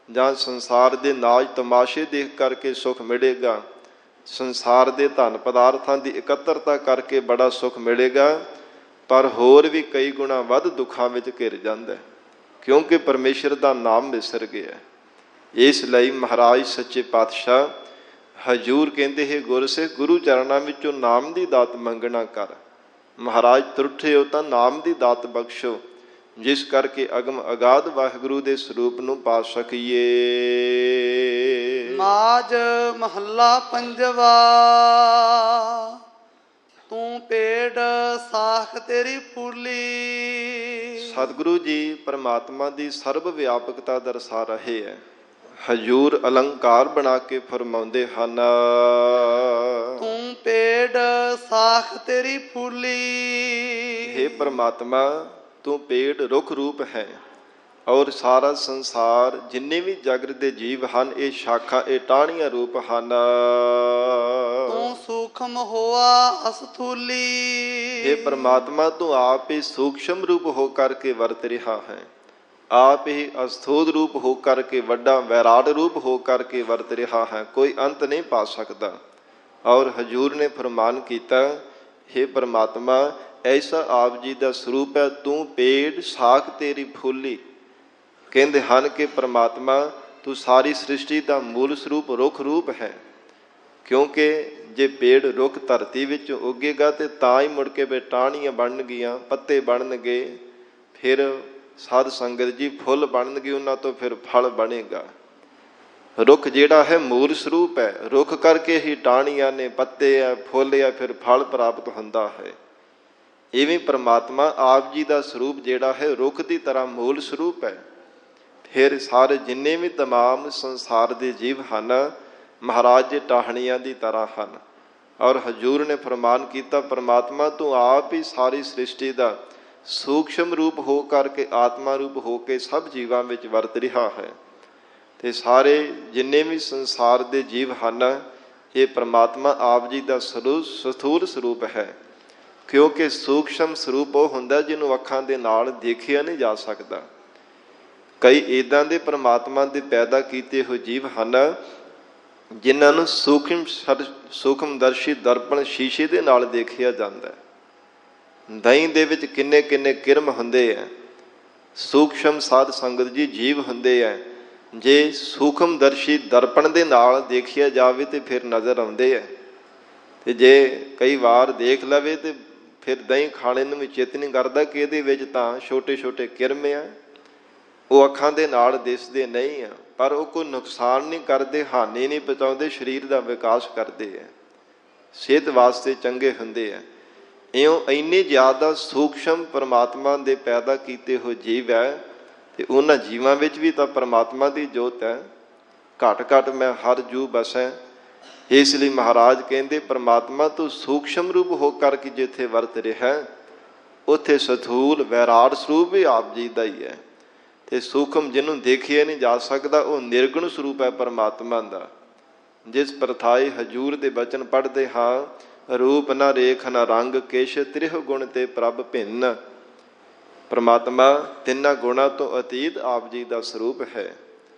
ਜਾਂ ਸੰਸਾਰ ਦੇ ਨਾਚ ਤਮਾਸ਼ੇ ਦੇਖ ਕਰਕੇ ਸੁੱਖ ਮਿਲੇਗਾ, ਸੰਸਾਰ ਦੇ ਧਨ ਪਦਾਰਥਾਂ ਦੀ ਇਕੱਤਰਤਾ ਕਰਕੇ ਬੜਾ ਸੁੱਖ ਮਿਲੇਗਾ। ਪਰ ਹੋਰ ਵੀ ਕਈ ਗੁਣਾ ਵੱਧ ਦੁੱਖਾਂ ਵਿੱਚ ਘਿਰ ਜਾਂਦਾ, ਕਿਉਂਕਿ ਪਰਮੇਸ਼ਰ ਦਾ ਨਾਮ ਵਿਸਰ ਗਿਆ। ਇਸ ਲਈ ਮਹਾਰਾਜ ਸੱਚੇ ਪਾਤਸ਼ਾਹ ਹਜੂਰ ਕਹਿੰਦੇ, ਹੈ ਗੁਰਸਿੱਖ, ਗੁਰੂ ਚਰਨਾਂ ਵਿੱਚੋਂ ਨਾਮ ਦੀ ਦਾਤ ਮੰਗਣਾ ਕਰ। ਮਹਾਰਾਜ ਤੁਰਠੇ ਹੋ ਤਾਂ ਨਾਮ ਦੀ ਦਾਤ ਬਖਸ਼ੋ, ਜਿਸ ਕਰਕੇ ਅਗਮ ਅਗਾਧ ਵਾਹਿਗੁਰੂ ਦੇ ਸਰੂਪ ਨੂੰ ਪਾ ਸਕੀਏ। ਮਾਝ ਮਹੱਲਾ ਪੰਜਵਾ। ਤੂੰ ਪੇੜ ਸਾਖ ਤੇਰੀ ਫੂਲੀ। ਸਤਿਗੁਰੂ ਜੀ ਪਰਮਾਤਮਾ ਦੀ ਸਰਬ ਵਿਆਪਕਤਾ ਦਰਸਾ ਰਹੇ ਹੈ। ਹਜੂਰ ਅਲੰਕਾਰ ਬਣਾ ਕੇ ਫਰਮਾਉਂਦੇ ਹਨ, ਤੂੰ ਪੇੜ ਸਾਖ ਤੇਰੀ ਫੂਲੀ। ਹੇ ਪਰਮਾਤਮਾ, ਤੂੰ ਪੇੜ ਰੁੱਖ ਰੂਪ ਹੈ, ਔਰ ਸਾਰਾ ਸੰਸਾਰ ਜਿੰਨੇ ਵੀ ਜਗਤ ਦੇ ਜੀਵ ਹਨ, ਇਹ ਸ਼ਾਖਾ, ਇਹ ਟਾਹਣੀਆਂ ਰੂਪ ਹਨ। ਤੂੰ ਸੂਖਮ ਹੋਆ ਅਸਥੂਲੀ। ਹੇ ਪਰਮਾਤਮਾ, ਤੂੰ ਆਪ ਹੀ ਸੂਖਸ਼ਮ ਰੂਪ ਹੋ ਕਰਕੇ ਵਰਤ ਰਿਹਾ ਹੈ, ਆਪ ਹੀ ਅਸਥੂਲ ਰੂਪ ਹੋ ਕਰਕੇ, ਵੱਡਾ ਵਿਰਾਟ ਰੂਪ ਹੋ ਕਰਕੇ ਵਰਤ ਰਿਹਾ ਹੈ, ਕੋਈ ਅੰਤ ਨਹੀਂ ਪਾ ਸਕਦਾ। ਔਰ ਹਜੂਰ ਨੇ ਫਰਮਾਨ ਕੀਤਾ, ਹੇ ਪਰਮਾਤਮਾ, ਐਸਾ ਆਪ ਜੀ ਦਾ ਸਰੂਪ ਹੈ, ਤੂੰ ਪੇੜ ਸਾਖ ਤੇਰੀ ਫੁੱਲੀ। ਕਹਿੰਦੇ ਹਨ ਕਿ ਪਰਮਾਤਮਾ ਤੂੰ ਸਾਰੀ ਸ੍ਰਿਸ਼ਟੀ ਦਾ ਮੂਲ ਸਰੂਪ ਰੁੱਖ ਰੂਪ ਹੈ, ਕਿਉਂਕਿ ਜੇ ਪੇੜ ਰੁੱਖ ਧਰਤੀ ਵਿੱਚ ਉੱਗੇਗਾ ਤੇ ਤਾਂ ਹੀ ਮੁੜ ਕੇ ਫਿਰ ਟਾਹਣੀਆਂ ਬਣਨਗੀਆਂ, ਪੱਤੇ ਬਣਨਗੇ, ਫਿਰ ਸਾਧ ਸੰਗਤ ਜੀ ਫੁੱਲ ਬਣਨਗੇ, ਉਹਨਾਂ ਤੋਂ ਫਿਰ ਫਲ ਬਣੇਗਾ। ਰੁੱਖ ਜਿਹੜਾ ਹੈ ਮੂਲ ਸਰੂਪ ਹੈ, ਰੁੱਖ ਕਰਕੇ ਹੀ ਟਾਹਣੀਆਂ ਨੇ, ਪੱਤੇ ਹੈ, ਫੁੱਲ ਹੈ, ਫਿਰ ਫਲ ਪ੍ਰਾਪਤ ਹੁੰਦਾ ਹੈ। ਇਵੇਂ ਪਰਮਾਤਮਾ ਆਪ ਜੀ ਦਾ ਸਰੂਪ ਜਿਹੜਾ ਹੈ ਰੁੱਖ ਦੀ ਤਰ੍ਹਾਂ ਮੂਲ ਸਰੂਪ ਹੈ। ਫਿਰ ਸਾਰੇ ਜਿੰਨੇ ਵੀ ਤਮਾਮ ਸੰਸਾਰ ਦੇ ਜੀਵ ਹਨ, ਮਹਾਰਾਜ ਦੇ ਟਾਹਣੀਆਂ ਦੀ ਤਰ੍ਹਾਂ ਹਨ। ਔਰ ਹਜੂਰ ਨੇ ਫਰਮਾਨ ਕੀਤਾ, ਪਰਮਾਤਮਾ ਤੂੰ ਆਪ ਹੀ ਸਾਰੀ ਸ੍ਰਿਸ਼ਟੀ ਦਾ ਸੂਖਸ਼ਮ ਰੂਪ ਹੋ ਕਰਕੇ, ਆਤਮਾ ਰੂਪ ਹੋ ਕੇ ਸਭ ਜੀਵਾਂ ਵਿੱਚ ਵਰਤ ਰਿਹਾ ਹੈ। ਤੇ ਸਾਰੇ ਜਿੰਨੇ ਵੀ ਸੰਸਾਰ ਦੇ ਜੀਵ ਹਨ, ਇਹ ਪਰਮਾਤਮਾ ਆਪ ਜੀ ਦਾ ਸਥੂਲ ਸਰੂਪ ਹੈ, ਕਿਉਂਕਿ ਸੂਖਸ਼ਮ ਸਰੂਪ ਉਹ ਹੁੰਦਾ ਜਿਹਨੂੰ ਅੱਖਾਂ ਦੇ ਨਾਲ ਦੇਖਿਆ ਨਹੀਂ ਜਾ ਸਕਦਾ। ਕਈ ਇੱਦਾਂ ਦੇ ਪਰਮਾਤਮਾ ਦੇ ਪੈਦਾ ਕੀਤੇ ਹੋਏ ਜੀਵ ਹਨ, ਜਿਨ੍ਹਾਂ ਨੂੰ ਸੂਖਮਦਰਸ਼ੀ ਦਰਪਣ ਸ਼ੀਸ਼ੇ ਦੇ ਨਾਲ ਦੇਖਿਆ ਜਾਂਦਾ। ਦਹੀਂ ਦੇ ਵਿੱਚ ਕਿੰਨੇ ਕਿੰਨੇ ਕਿਰਮ ਹੁੰਦੇ ਆ, ਸੂਖਸ਼ਮ ਸਾਧ ਸੰਗਤ ਜੀ ਜੀਵ ਹੁੰਦੇ ਆ, ਜੇ ਸੂਖਮਦਰਸ਼ੀ ਦਰਪਣ ਦੇ ਨਾਲ ਦੇਖਿਆ ਜਾਵੇ ਤੇ ਫਿਰ ਨਜ਼ਰ ਆਉਂਦੇ ਹੈ, ਤੇ ਜੇ ਕਈ ਵਾਰ ਦੇਖ ਲਵੇ ਤੇ ਫਿਰ ਦਹੀਂ ਖਾਣੇ ਨੂੰ ਵੀ ਚਿੱਤ ਨਹੀਂ ਕਰਦਾ ਕਿ ਇਹਦੇ ਵਿੱਚ ਤਾਂ ਛੋਟੇ ਛੋਟੇ ਕਿਰਮ ਆ, ਉਹ ਅੱਖਾਂ ਦੇ ਨਾਲ ਦਿਸਦੇ ਨਹੀਂ ਆ, ਪਰ ਉਹ ਕੋਈ ਨੁਕਸਾਨ ਨਹੀਂ ਕਰਦੇ, ਹਾਨੀ ਨਹੀਂ ਪਹੁੰਚਾਉਂਦੇ, ਸਰੀਰ ਦਾ ਵਿਕਾਸ ਕਰਦੇ ਆ, ਸਿਹਤ ਵਾਸਤੇ ਚੰਗੇ ਹੁੰਦੇ ਆ। ਇਉਂ ਇੰਨੇ ਜ਼ਿਆਦਾ ਸੂਖਸ਼ਮ ਪਰਮਾਤਮਾ ਦੇ ਪੈਦਾ ਕੀਤੇ ਹੋਏ ਜੀਵ ਹੈ, ਤੇ ਉਹਨਾਂ ਜੀਵਾਂ ਵਿੱਚ ਵੀ ਤਾਂ ਪਰਮਾਤਮਾ ਦੀ ਜੋਤ ਹੈ। ਘਟ ਘਟ ਮੈਂ ਹਰ ਜੂ ਬਸੈ, ਇਸ ਲਈ ਮਹਾਰਾਜ ਕਹਿੰਦੇ ਪਰਮਾਤਮਾ ਤੂੰ ਸੂਖਸ਼ਮ ਰੂਪ ਹੋ ਕਰਕੇ ਜਿੱਥੇ ਵਰਤ ਰਿਹਾ ਉੱਥੇ ਸਥੂਲ ਵੈਰਾਟ ਸਰੂਪ ਵੀ ਆਪ ਜੀ ਦਾ ਹੀ ਹੈ, ਤੇ ਸੂਖਮ ਜਿਹਨੂੰ ਦੇਖਿਆ ਨਹੀਂ ਜਾ ਸਕਦਾ ਉਹ ਨਿਰਗੁਣ ਸਰੂਪ ਹੈ ਪਰਮਾਤਮਾ ਦਾ। ਜਿਸ ਪ੍ਰਥਾਏ ਹਜੂਰ ਦੇ ਬਚਨ ਪੜ੍ਹਦੇ ਹਾਂ, ਰੂਪ ਨਾ ਰੇਖ ਨਾ ਰੰਗ ਕੇਸ਼ ਤ੍ਰਿਹ ਗੁਣ ਤੇ ਪ੍ਰਭ ਭਿੰਨ। ਪਰਮਾਤਮਾ ਤਿੰਨਾਂ ਗੁਣਾਂ ਤੋਂ ਅਤੀਤ ਆਪ ਜੀ ਦਾ ਸਰੂਪ ਹੈ।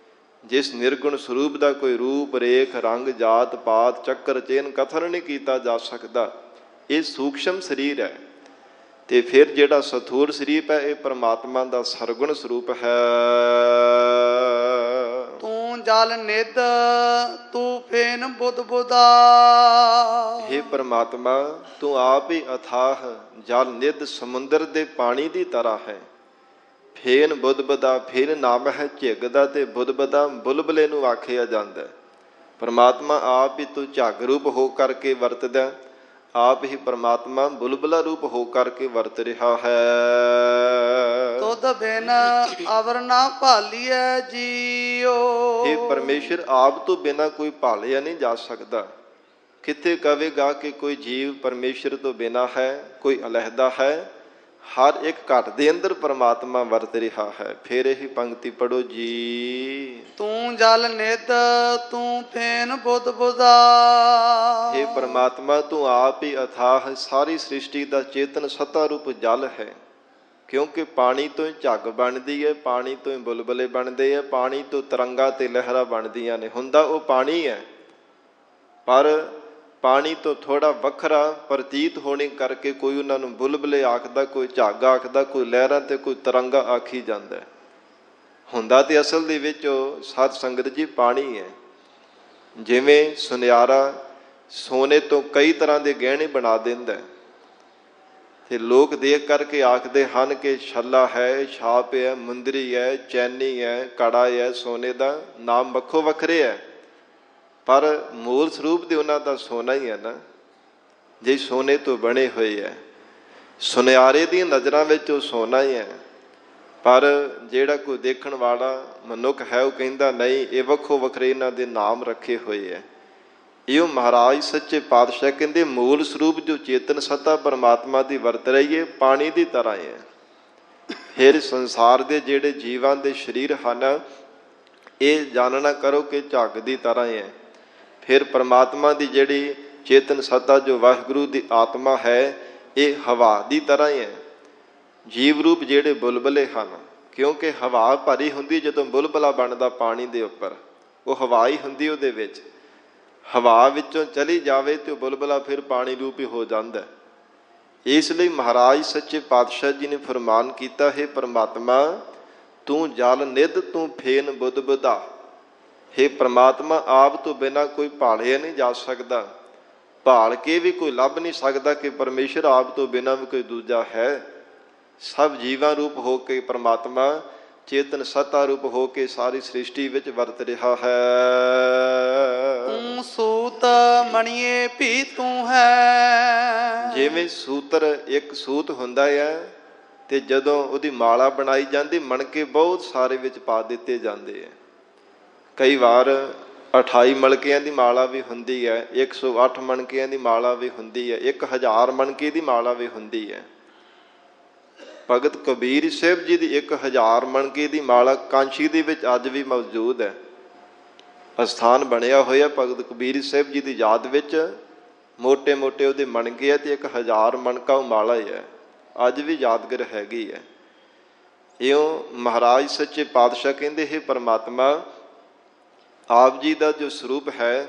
ਜਿਸ ਨਿਰਗੁਣ ਸਰੂਪ ਦਾ ਕੋਈ ਰੂਪ ਰੇਖ ਰੰਗ ਜਾਤ ਪਾਤ ਚੱਕਰ ਚੇਨ ਕਥਨ ਨਹੀਂ ਕੀਤਾ ਜਾ ਸਕਦਾ, ਇਹ ਸੂਖਸ਼ਮ ਸਰੀਰ ਹੈ। ਤੇ ਫਿਰ ਜਿਹੜਾ ਸਥੂਲ ਸਰੀਰ ਹੈ ਇਹ ਪਰਮਾਤਮਾ ਦਾ ਸਰਗੁਣ ਸਰੂਪ ਹੈ। ਤੂੰ ਜਲ ਨਿਧ ਤੂੰ ਫੇਨ ਬੁੱਧ ਬੁਦਾ। हे ਪਰਮਾਤਮਾ ਤੂੰ ਆਪ ਹੀ ਅਥਾਹ ਜਲ ਨਿਧ ਸਮੁੰਦਰ ਦੇ ਪਾਣੀ ਦੀ ਤਰ੍ਹਾਂ ਹੈ। ਫੇਨ ਬੁੱਧਬਦਾ, ਫੇਨ ਨਾਮ ਹੈ ਝਿੱਗ ਦਾ, ਤੇ ਬੁੱਧਬਦਾ ਬੁਲਬਲੇ ਨੂੰ ਆਖਿਆ ਜਾਂਦਾ। ਪਰਮਾਤਮਾ ਆਪ ਹੀ ਤੂੰ ਝੱਗ ਰੂਪ ਹੋ ਕਰਕੇ ਵਰਤਦਾ, ਆਪ ਹੀ ਪਰਮਾਤਮਾ ਬੁਲਬਲਾ ਰੂਪ ਹੋ ਕਰਕੇ ਵਰਤ ਰਿਹਾ ਹੈ। ਤੁਧ ਬਿਨ ਅਵਰ ਨਾ ਭਾਲੀਐ ਜੀਓ। हे ਪਰਮੇਸ਼ਰ ਆਪ ਤੋਂ ਬਿਨਾਂ ਕੋਈ ਭਾਲਿਆ ਨਹੀਂ ਜਾ ਸਕਦਾ। ਕਿੱਥੇ ਕਵੇਗਾ ਕਿ ਕੋਈ ਜੀਵ ਪਰਮੇਸ਼ਰ ਤੋਂ ਬਿਨਾਂ ਹੈ, ਕੋਈ ਅਲੱਹਦਾ ਹੈ। ਹਰ ਇੱਕ ਘਟ ਦੇ ਅੰਦਰ ਪਰਮਾਤਮਾ ਵਰਤ ਰਿਹਾ ਹੈ। ਫਿਰ ਇਹੀ ਪੰਕਤੀ ਪੜੋ ਜੀ। ਤੂੰ ਜਲ ਨਿਧ ਤੂੰ ਫੇਨ ਬੁੱਧ ਬੁਦਾ। हे ਪਰਮਾਤਮਾ ਤੂੰ ਆਪ ਹੀ ਅਥਾਹ ਸਾਰੀ ਸ੍ਰਿਸ਼ਟੀ ਦਾ ਚੇਤਨ ਸੱਤਾ ਰੂਪ ਜਲ ਹੈ। ਕਿਉਂਕਿ ਪਾਣੀ ਤੋਂ ਹੀ ਝੱਗ ਬਣਦੀ ਹੈ, ਪਾਣੀ ਤੋਂ ਹੀ ਬੁਲਬਲੇ ਬਣਦੇ ਆ, ਪਾਣੀ ਤੋਂ ਤਰੰਗਾ ਤੇ ਲਹਿਰਾਂ ਬਣਦੀਆਂ ਨੇ। ਹੁੰਦਾ ਉਹ ਪਾਣੀ ਹੈ, ਪਰ ਪਾਣੀ ਤੋਂ ਥੋੜਾ ਵੱਖਰਾ ਪ੍ਰਤੀਤ ਹੋਣੇ ਕਰਕੇ ਕੋਈ ਉਹਨਾਂ ਨੂੰ ਬੁਲਬਲੇ ਆਖਦਾ, ਕੋਈ ਝੱਗ ਆਖਦਾ, ਕੋਈ ਲਹਿਰਾਂ ਤੇ ਕੋਈ ਤਰੰਗਾ ਆਖੀ ਜਾਂਦਾ। ਹੁੰਦਾ ਤੇ ਅਸਲ ਦੇ ਵਿੱਚ ਉਹ ਸਾਧ ਸੰਗਤ ਜੀ ਪਾਣੀ ਹੈ। ਜਿਵੇਂ ਸੁਨਿਆਰਾ ਸੋਨੇ ਤੋਂ ਕਈ ਤਰ੍ਹਾਂ ਦੇ ਗਹਿਣੇ ਬਣਾ ਦਿੰਦਾ, ਤੇ ਲੋਕ ਦੇਖ ਕਰਕੇ ਆਖਦੇ ਹਨ ਕਿ ਛੱਲਾ ਹੈ, ਛਾਪ ਹੈ, ਮੁੰਦਰੀ ਹੈ, ਚੈਨੀ ਹੈ, ਕੜਾ ਹੈ, ਸੋਨੇ ਦਾ ਨਾਮ ਵੱਖੋ ਵੱਖਰੇ ਹੈ, ਪਰ ਮੂਲ ਸਰੂਪ ਤੇ ਉਹਨਾਂ ਦਾ ਸੋਨਾ ਹੀ ਹੈ ਨਾ, ਜੇ ਸੋਨੇ ਤੋਂ ਬਣੇ ਹੋਏ ਹੈ। ਸੁਨਿਆਰੇ ਦੀਆਂ ਨਜ਼ਰਾਂ ਵਿੱਚ ਉਹ ਸੋਨਾ ਹੀ ਹੈ, ਪਰ ਜਿਹੜਾ ਕੋਈ ਦੇਖਣ ਵਾਲਾ ਮਨੁੱਖ ਹੈ ਉਹ ਕਹਿੰਦਾ ਨਹੀਂ, ਇਹ ਵੱਖੋ ਵੱਖਰੇ ਇਹਨਾਂ ਦੇ ਨਾਮ ਰੱਖੇ ਹੋਏ ਹੈ। ਇਹ ਮਹਾਰਾਜ ਸੱਚੇ ਪਾਤਸ਼ਾਹ ਕਹਿੰਦੇ ਮੂਲ ਸਰੂਪ ਜੋ ਚੇਤਨ ਸੱਤਾ ਪਰਮਾਤਮਾ ਦੀ ਵਰਤ ਰਹੀ ਹੈ, ਪਾਣੀ ਦੀ ਤਰ੍ਹਾਂ ਹੈ। ਫਿਰ ਸੰਸਾਰ ਦੇ ਜਿਹੜੇ ਜੀਵਾਂ ਦੇ ਸਰੀਰ ਹਨ, ਇਹ ਜਾਣਨਾ ਕਰੋ ਕਿ ਝੱਗ ਦੀ ਤਰ੍ਹਾਂ ਹੈ। ਫਿਰ ਪਰਮਾਤਮਾ ਦੀ ਜਿਹੜੀ ਚੇਤਨ ਸੱਤਾ ਜੋ ਵਾਹਿਗੁਰੂ ਦੀ ਆਤਮਾ ਹੈ, ਇਹ ਹਵਾ ਦੀ ਤਰ੍ਹਾਂ ਹੀ ਹੈ। ਜੀਵ ਰੂਪ ਜਿਹੜੇ ਬੁਲਬਲੇ ਹਨ, ਕਿਉਂਕਿ ਹਵਾ ਭਰੀ ਹੁੰਦੀ ਜਦੋਂ ਬੁਲਬਲਾ ਬਣਦਾ ਪਾਣੀ ਦੇ ਉੱਪਰ, ਉਹ ਹਵਾ ਹੀ ਹੁੰਦੀ ਉਹਦੇ ਵਿੱਚ। ਹਵਾ ਵਿੱਚੋਂ ਚਲੀ ਜਾਵੇ ਤੇ ਉਹ ਬੁਲਬਲਾ ਫਿਰ ਪਾਣੀ ਰੂਪ ਹੀ ਹੋ ਜਾਂਦਾ। ਇਸ ਲਈ ਮਹਾਰਾਜ ਸੱਚੇ ਪਾਤਸ਼ਾਹ ਜੀ ਨੇ ਫਰਮਾਨ ਕੀਤਾ, ਹੈ ਪਰਮਾਤਮਾ ਤੂੰ ਜਲ ਨਿਧ ਤੂੰ ਫੇਨ ਬੁੱਧ ਬੁਧਾ। हे ਪਰਮਾਤਮਾ ਆਪ ਤੋਂ ਬਿਨਾਂ ਕੋਈ ਭਾਲਿਆ ਨਹੀਂ ਜਾ ਸਕਦਾ, ਭਾਲ ਕੇ ਵੀ ਕੋਈ ਲੱਭ ਨਹੀਂ ਸਕਦਾ ਕਿ ਪਰਮੇਸ਼ਰ ਆਪ ਤੋਂ ਬਿਨਾਂ ਵੀ ਕੋਈ ਦੂਜਾ ਹੈ। ਸਭ ਜੀਵਾਂ ਰੂਪ ਹੋ ਕੇ ਪਰਮਾਤਮਾ ਚੇਤਨ ਸੱਤਾ ਰੂਪ ਹੋ ਕੇ ਸਾਰੀ ਸ੍ਰਿਸ਼ਟੀ ਵਿੱਚ ਵਰਤ ਰਿਹਾ ਹੈ। ਤੂੰ ਸੂਤ ਮਣੀਏ ਵੀ ਤੂੰ ਹੈ। ਜਿਵੇਂ ਸੂਤਰ ਇੱਕ ਸੂਤ ਹੁੰਦਾ ਹੈ, ਤੇ ਜਦੋਂ ਉਹਦੀ ਮਾਲਾ ਬਣਾਈ ਜਾਂਦੀ ਮਣਕੇ ਬਹੁਤ ਸਾਰੇ ਵਿੱਚ ਪਾ ਦਿੱਤੇ ਜਾਂਦੇ ਹੈ। ਕਈ ਵਾਰ 28 ਮਣਕਿਆਂ ਦੀ ਮਾਲਾ ਵੀ ਹੁੰਦੀ ਹੈ, 108 ਮਣਕਿਆਂ ਦੀ ਮਾਲਾ ਵੀ ਹੁੰਦੀ ਹੈ, 1000 ਮਣਕੇ ਦੀ ਮਾਲਾ ਵੀ ਹੁੰਦੀ ਹੈ। ਭਗਤ ਕਬੀਰ ਸਾਹਿਬ ਜੀ ਦੀ 1000 ਮਣਕੇ ਦੀ ਮਾਲਾ ਕਾਂਸ਼ੀ ਦੇ ਵਿੱਚ ਅੱਜ ਵੀ ਮੌਜੂਦ ਹੈ। ਅਸਥਾਨ ਬਣਿਆ ਹੋਇਆ ਭਗਤ ਕਬੀਰ ਸਾਹਿਬ ਜੀ ਦੀ ਯਾਦ ਵਿੱਚ, ਮੋਟੇ ਮੋਟੇ ਉਹਦੇ ਮਣਕੇ ਹੈ, ਤੇ 1000 ਮਣਕਾ ਉਹ ਮਾਲਾ ਹੀ ਹੈ, ਅੱਜ ਵੀ ਯਾਦਗਾਰ ਹੈਗੀ ਹੈ। ਇਉਂ ਮਹਾਰਾਜ ਸੱਚੇ ਪਾਤਸ਼ਾਹ ਕਹਿੰਦੇ, ਹੈ ਪਰਮਾਤਮਾ ਆਪ ਜੀ ਦਾ ਜੋ ਸਰੂਪ ਹੈ,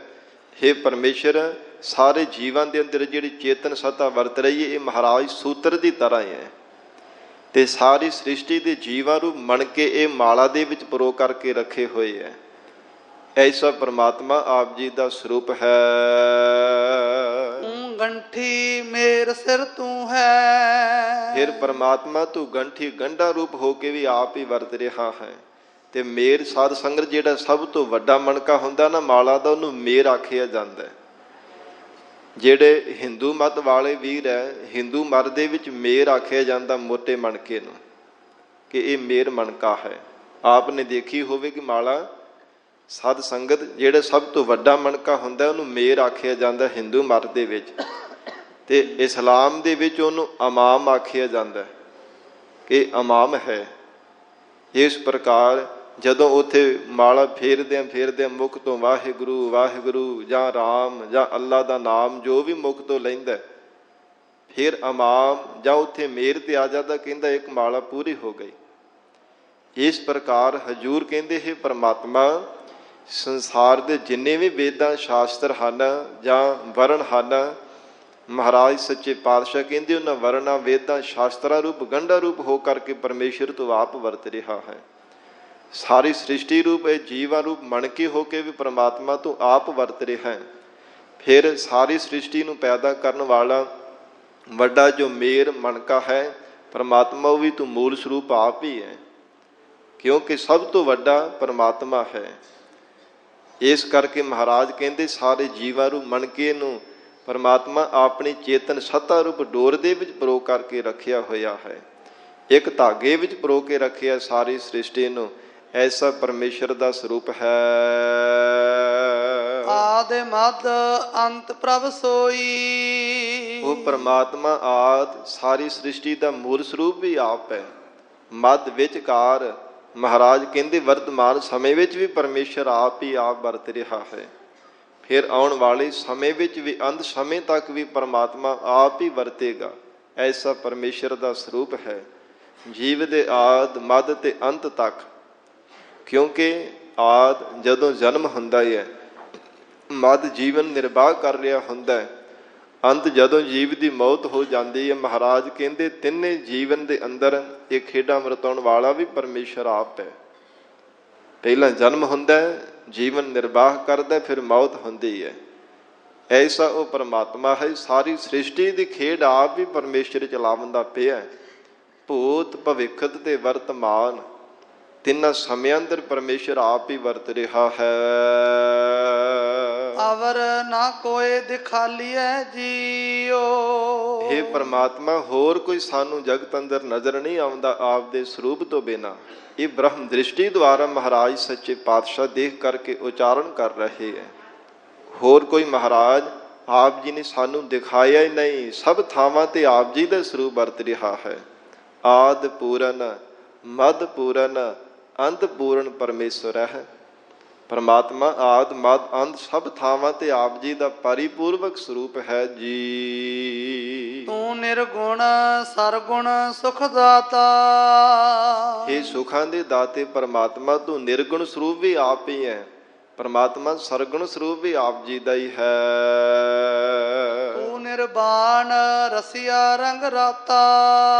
हे ਪਰਮੇਸ਼ਰ ਸਾਰੇ ਜੀਵਾਂ ਦੇ ਅੰਦਰ ਜਿਹੜੀ ਚੇਤਨ ਸੱਤਾ ਵਰਤ ਰਹੀ ਹੈ, ਇਹ ਮਹਾਰਾਜ ਸੂਤਰ ਦੀ ਤਰ੍ਹਾਂ ਹੈ। ਤੇ ਸਾਰੀ ਸ੍ਰਿਸ਼ਟੀ ਦੇ ਜੀਵਾਂ ਨੂੰ ਮਣ ਕੇ ਇਹ ਮਾਲਾ ਦੇ ਵਿੱਚ ਪਰੋ ਕਰਕੇ ਰੱਖੇ ਹੋਏ ਹੈ। ਐਸਾ ਪਰਮਾਤਮਾ ਆਪ ਜੀ ਦਾ ਸਰੂਪ ਹੈ। ਤੂੰ ਗੰਠੀ ਮੇਰ ਸਿਰ ਤੂੰ ਹੈ। ਫਿਰ ਪਰਮਾਤਮਾ ਤੂੰ ਗੰਠੀ ਗੰਢਾ ਰੂਪ ਹੋ ਕੇ ਵੀ ਆਪ ਹੀ ਵਰਤ ਰਿਹਾ ਹੈ। ਤੇ ਮੇਰ ਸਾਧ ਸੰਗਤ ਜਿਹੜਾ ਸਭ ਤੋਂ ਵੱਡਾ ਮਣਕਾ ਹੁੰਦਾ ਨਾ ਮਾਲਾ ਦਾ, ਉਹਨੂੰ ਮੇਰ ਆਖਿਆ ਜਾਂਦਾ ਹੈ। ਜਿਹੜੇ ਹਿੰਦੂ ਮਤ ਵਾਲੇ ਵੀਰ ਹੈ, ਹਿੰਦੂ ਮਤ ਦੇ ਵਿੱਚ ਮੇਰ ਆਖਿਆ ਜਾਂਦਾ ਮੋਟੇ ਮਣਕੇ ਨੂੰ, ਕਿ ਇਹ ਮੇਰ ਮਣਕਾ ਹੈ। ਆਪ ਨੇ ਦੇਖੀ ਹੋਵੇ ਕਿ ਮਾਲਾ ਸਾਧ ਸੰਗਤ ਜਿਹੜਾ ਸਭ ਤੋਂ ਵੱਡਾ ਮਣਕਾ ਹੁੰਦਾ ਉਹਨੂੰ ਮੇਰ ਆਖਿਆ ਜਾਂਦਾ ਹਿੰਦੂ ਮਤ ਦੇ ਵਿੱਚ। ਤੇ ਇਸਲਾਮ ਦੇ ਵਿੱਚ ਉਹਨੂੰ ਇਮਾਮ ਆਖਿਆ ਜਾਂਦਾ ਕਿ ਇਮਾਮ ਹੈ। ਇਸ ਪ੍ਰਕਾਰ ਜਦੋਂ ਉੱਥੇ ਮਾਲਾ ਫੇਰਦਿਆਂ ਮੁਖ ਤੋਂ ਵਾਹਿਗੁਰੂ ਵਾਹਿਗੁਰੂ ਜਾਂ ਰਾਮ ਜਾਂ ਅੱਲਾ ਦਾ ਨਾਮ ਜੋ ਵੀ ਮੁਖ ਤੋਂ ਲੈਂਦਾ, ਫਿਰ ਇਮਾਮ ਜਾਂ ਉੱਥੇ ਮੇਰ ਤੇ ਆ ਜਾਂਦਾ, ਕਹਿੰਦਾ ਇੱਕ ਮਾਲਾ ਪੂਰੀ ਹੋ ਗਈ। ਇਸ ਪ੍ਰਕਾਰ ਹਜ਼ੂਰ ਕਹਿੰਦੇ ਹੈ ਪਰਮਾਤਮਾ ਸੰਸਾਰ ਦੇ ਜਿੰਨੇ ਵੀ ਵੇਦਾਂ ਸ਼ਾਸਤਰ ਹਨ ਜਾਂ ਵਰਣ ਹਨ, ਮਹਾਰਾਜ ਸੱਚੇ ਪਾਤਸ਼ਾਹ ਕਹਿੰਦੇ ਉਹਨਾਂ ਵਰਨਾਂ ਵੇਦਾਂ ਸ਼ਾਸਤਰਾਂ ਰੂਪ ਗੰਢਾ ਰੂਪ ਹੋ ਕਰਕੇ ਪਰਮੇਸ਼ਰ ਤੋਂ ਆਪ ਵਰਤ ਰਿਹਾ ਹੈ। ਸਾਰੀ ਸ੍ਰਿਸ਼ਟੀ ਰੂਪ ਇਹ ਜੀਵਾਂ ਰੂਪ ਮਣ ਕੇ ਹੋ ਕੇ ਵੀ ਪਰਮਾਤਮਾ ਤੋਂ ਆਪ ਵਰਤ ਰਿਹਾ ਹੈ। ਫਿਰ ਸਾਰੀ ਸ੍ਰਿਸ਼ਟੀ ਨੂੰ ਪੈਦਾ ਕਰਨ ਵਾਲਾ ਵੱਡਾ ਜੋ ਮੇਰ ਮਣਕਾ ਹੈ ਪਰਮਾਤਮਾ, ਉਹ ਵੀ ਤੂੰ ਮੂਲ ਸਰੂਪ ਆਪ ਹੀ ਹੈ, ਕਿਉਂਕਿ ਸਭ ਤੋਂ ਵੱਡਾ ਪਰਮਾਤਮਾ ਹੈ। ਇਸ ਕਰਕੇ ਮਹਾਰਾਜ ਕਹਿੰਦੇ ਸਾਰੇ ਜੀਵਾਂ ਨੂੰ ਮਣਕੇ ਨੂੰ ਪਰਮਾਤਮਾ ਆਪਣੀ ਚੇਤਨ ਸੱਤਾ ਰੂਪ ਡੋਰ ਦੇ ਵਿੱਚ ਪਰੋ ਕਰਕੇ ਰੱਖਿਆ ਹੋਇਆ ਹੈ। ਇੱਕ ਧਾਗੇ ਵਿੱਚ ਪਰੋ ਕੇ ਰੱਖਿਆ ਸਾਰੀ ਸ੍ਰਿਸ਼ਟੀ ਨੂੰ। ਐਸਾ ਪਰਮੇਸ਼ਰ ਦਾ ਸਰੂਪ ਹੈ। ਆਦਿ ਮਦ ਅੰਤ ਪ੍ਰਭ ਸੋਈ। ਉਹ ਪਰਮਾਤਮਾ ਆਦ ਸਾਰੀ ਸ੍ਰਿਸ਼ਟੀ ਦਾ ਮੂਲ ਸਰੂਪ ਵੀ ਆਪ ਹੈ। ਮੱਧ ਵਿਚਕਾਰ ਮਹਾਰਾਜ ਕਹਿੰਦੇ ਵਰਤਮਾਨ ਸਮੇਂ ਵਿੱਚ ਵੀ ਪਰਮੇਸ਼ਰ ਆਪ ਹੀ ਆਪ ਵਰਤ ਰਿਹਾ ਹੈ। ਫਿਰ ਆਉਣ ਵਾਲੇ ਸਮੇਂ ਵਿੱਚ ਵੀ ਅੰਤ ਸਮੇਂ ਤੱਕ ਵੀ ਪਰਮਾਤਮਾ ਆਪ ਹੀ ਵਰਤੇਗਾ। ਐਸਾ ਪਰਮੇਸ਼ਰ ਦਾ ਸਰੂਪ ਹੈ। ਜੀਵ ਦੇ ਆਦ ਮੱਧ ਤੇ ਅੰਤ ਤੱਕ, ਕਿਉਂਕਿ ਆਦ ਜਦੋਂ ਜਨਮ ਹੁੰਦਾ ਹੈ, ਮੱਧ ਜੀਵਨ ਨਿਰਵਾਹ ਕਰ ਰਿਹਾ ਹੁੰਦਾ ਹੈ, ਅੰਤ ਜਦੋਂ ਜੀਵ ਦੀ ਮੌਤ ਹੋ ਜਾਂਦੀ ਹੈ, ਮਹਾਰਾਜ ਕਹਿੰਦੇ ਤਿੰਨੇ ਜੀਵਨ ਦੇ ਅੰਦਰ ਇਹ ਖੇਡਾਂ ਵਰਤਾਉਣ ਵਾਲਾ ਵੀ ਪਰਮੇਸ਼ਰ ਆਪ ਹੈ। ਪਹਿਲਾਂ ਜਨਮ ਹੁੰਦਾ ਹੈ, ਜੀਵਨ ਨਿਰਵਾਹ ਕਰਦਾ, ਫਿਰ ਮੌਤ ਹੁੰਦੀ ਹੈ। ਐਸਾ ਉਹ ਪਰਮਾਤਮਾ ਹੈ। ਸਾਰੀ ਸ੍ਰਿਸ਼ਟੀ ਦੀ ਖੇਡ ਆਪ ਵੀ ਪਰਮੇਸ਼ਰ ਚਲਾਵੰਦਾ ਪਿਆ। ਭੂਤ ਭਵਿੱਖਤ ਤੇ ਵਰਤਮਾਨ ਤਿੰਨਾਂ ਸਮਿਆਂ ਅੰਦਰ ਪਰਮੇਸ਼ਰ ਆਪ ਹੀ ਵਰਤ ਰਿਹਾ ਹੈ। ਅਵਰ ਨਾ ਕੋਏ ਦਿਖਾਲੀਐ ਜੀਓ। ਇਹ ਪਰਮਾਤਮਾ ਹੋਰ ਕੋਈ ਸਾਨੂੰ ਜਗਤ ਅੰਦਰ ਨਜ਼ਰ ਨਹੀਂ ਆਉਂਦਾ ਆਪ ਦੇ ਸਰੂਪ ਤੋਂ ਬਿਨਾਂ। ਇਹ ਬ੍ਰਹਮ ਦ੍ਰਿਸ਼ਟੀ ਦੁਆਰਾ ਮਹਾਰਾਜ ਸੱਚੇ ਪਾਤਸ਼ਾਹ ਦੇਖ ਕਰਕੇ ਉਚਾਰਨ ਕਰ ਰਹੇ ਹੈ। ਹੋਰ ਕੋਈ ਮਹਾਰਾਜ ਆਪ ਜੀ ਨੇ ਸਾਨੂੰ ਦਿਖਾਇਆ ਹੀ ਨਹੀਂ। ਸਭ ਥਾਵਾਂ ਤੇ ਆਪ ਜੀ ਦਾ ਸਰੂਪ ਵਰਤ ਰਿਹਾ ਹੈ। ਆਦ ਪੂਰਨ ਮਦ ਪੂਰਨ ਅੰਤ ਪੂਰਨ ਪਰਮੇਸ਼ਰ ਹੈ। ਪਰਮਾਤਮਾ ਆਦ ਮਦ ਅੰਤ ਸਭ ਥਾਵਾਂ ਤੇ ਆਪ ਜੀ ਦਾ ਪਰਿਪੂਰਵਕ ਸਰੂਪ ਹੈ ਜੀ। ਤੂੰ ਨਿਰਗੁਣ ਸਰਗੁਣ ਸੁਖ ਦਾਤਾ। ਇਹ ਸੁਖਾਂ ਦੇ ਦਾਤੇ ਪਰਮਾਤਮਾ ਤੂੰ ਨਿਰਗੁਣ ਸਰੂਪ ਵੀ ਆਪ ਹੀ ਹੈ। ਪਰਮਾਤਮਾ ਸਰਗੁਣ ਸਰੂਪ ਵੀ ਆਪ ਜੀ ਦਾ ਹੀ ਹੈ। ਤੂੰ ਨਿਰਵਾਣ ਰਸਿਆ ਰੰਗ ਰਾਤਾ।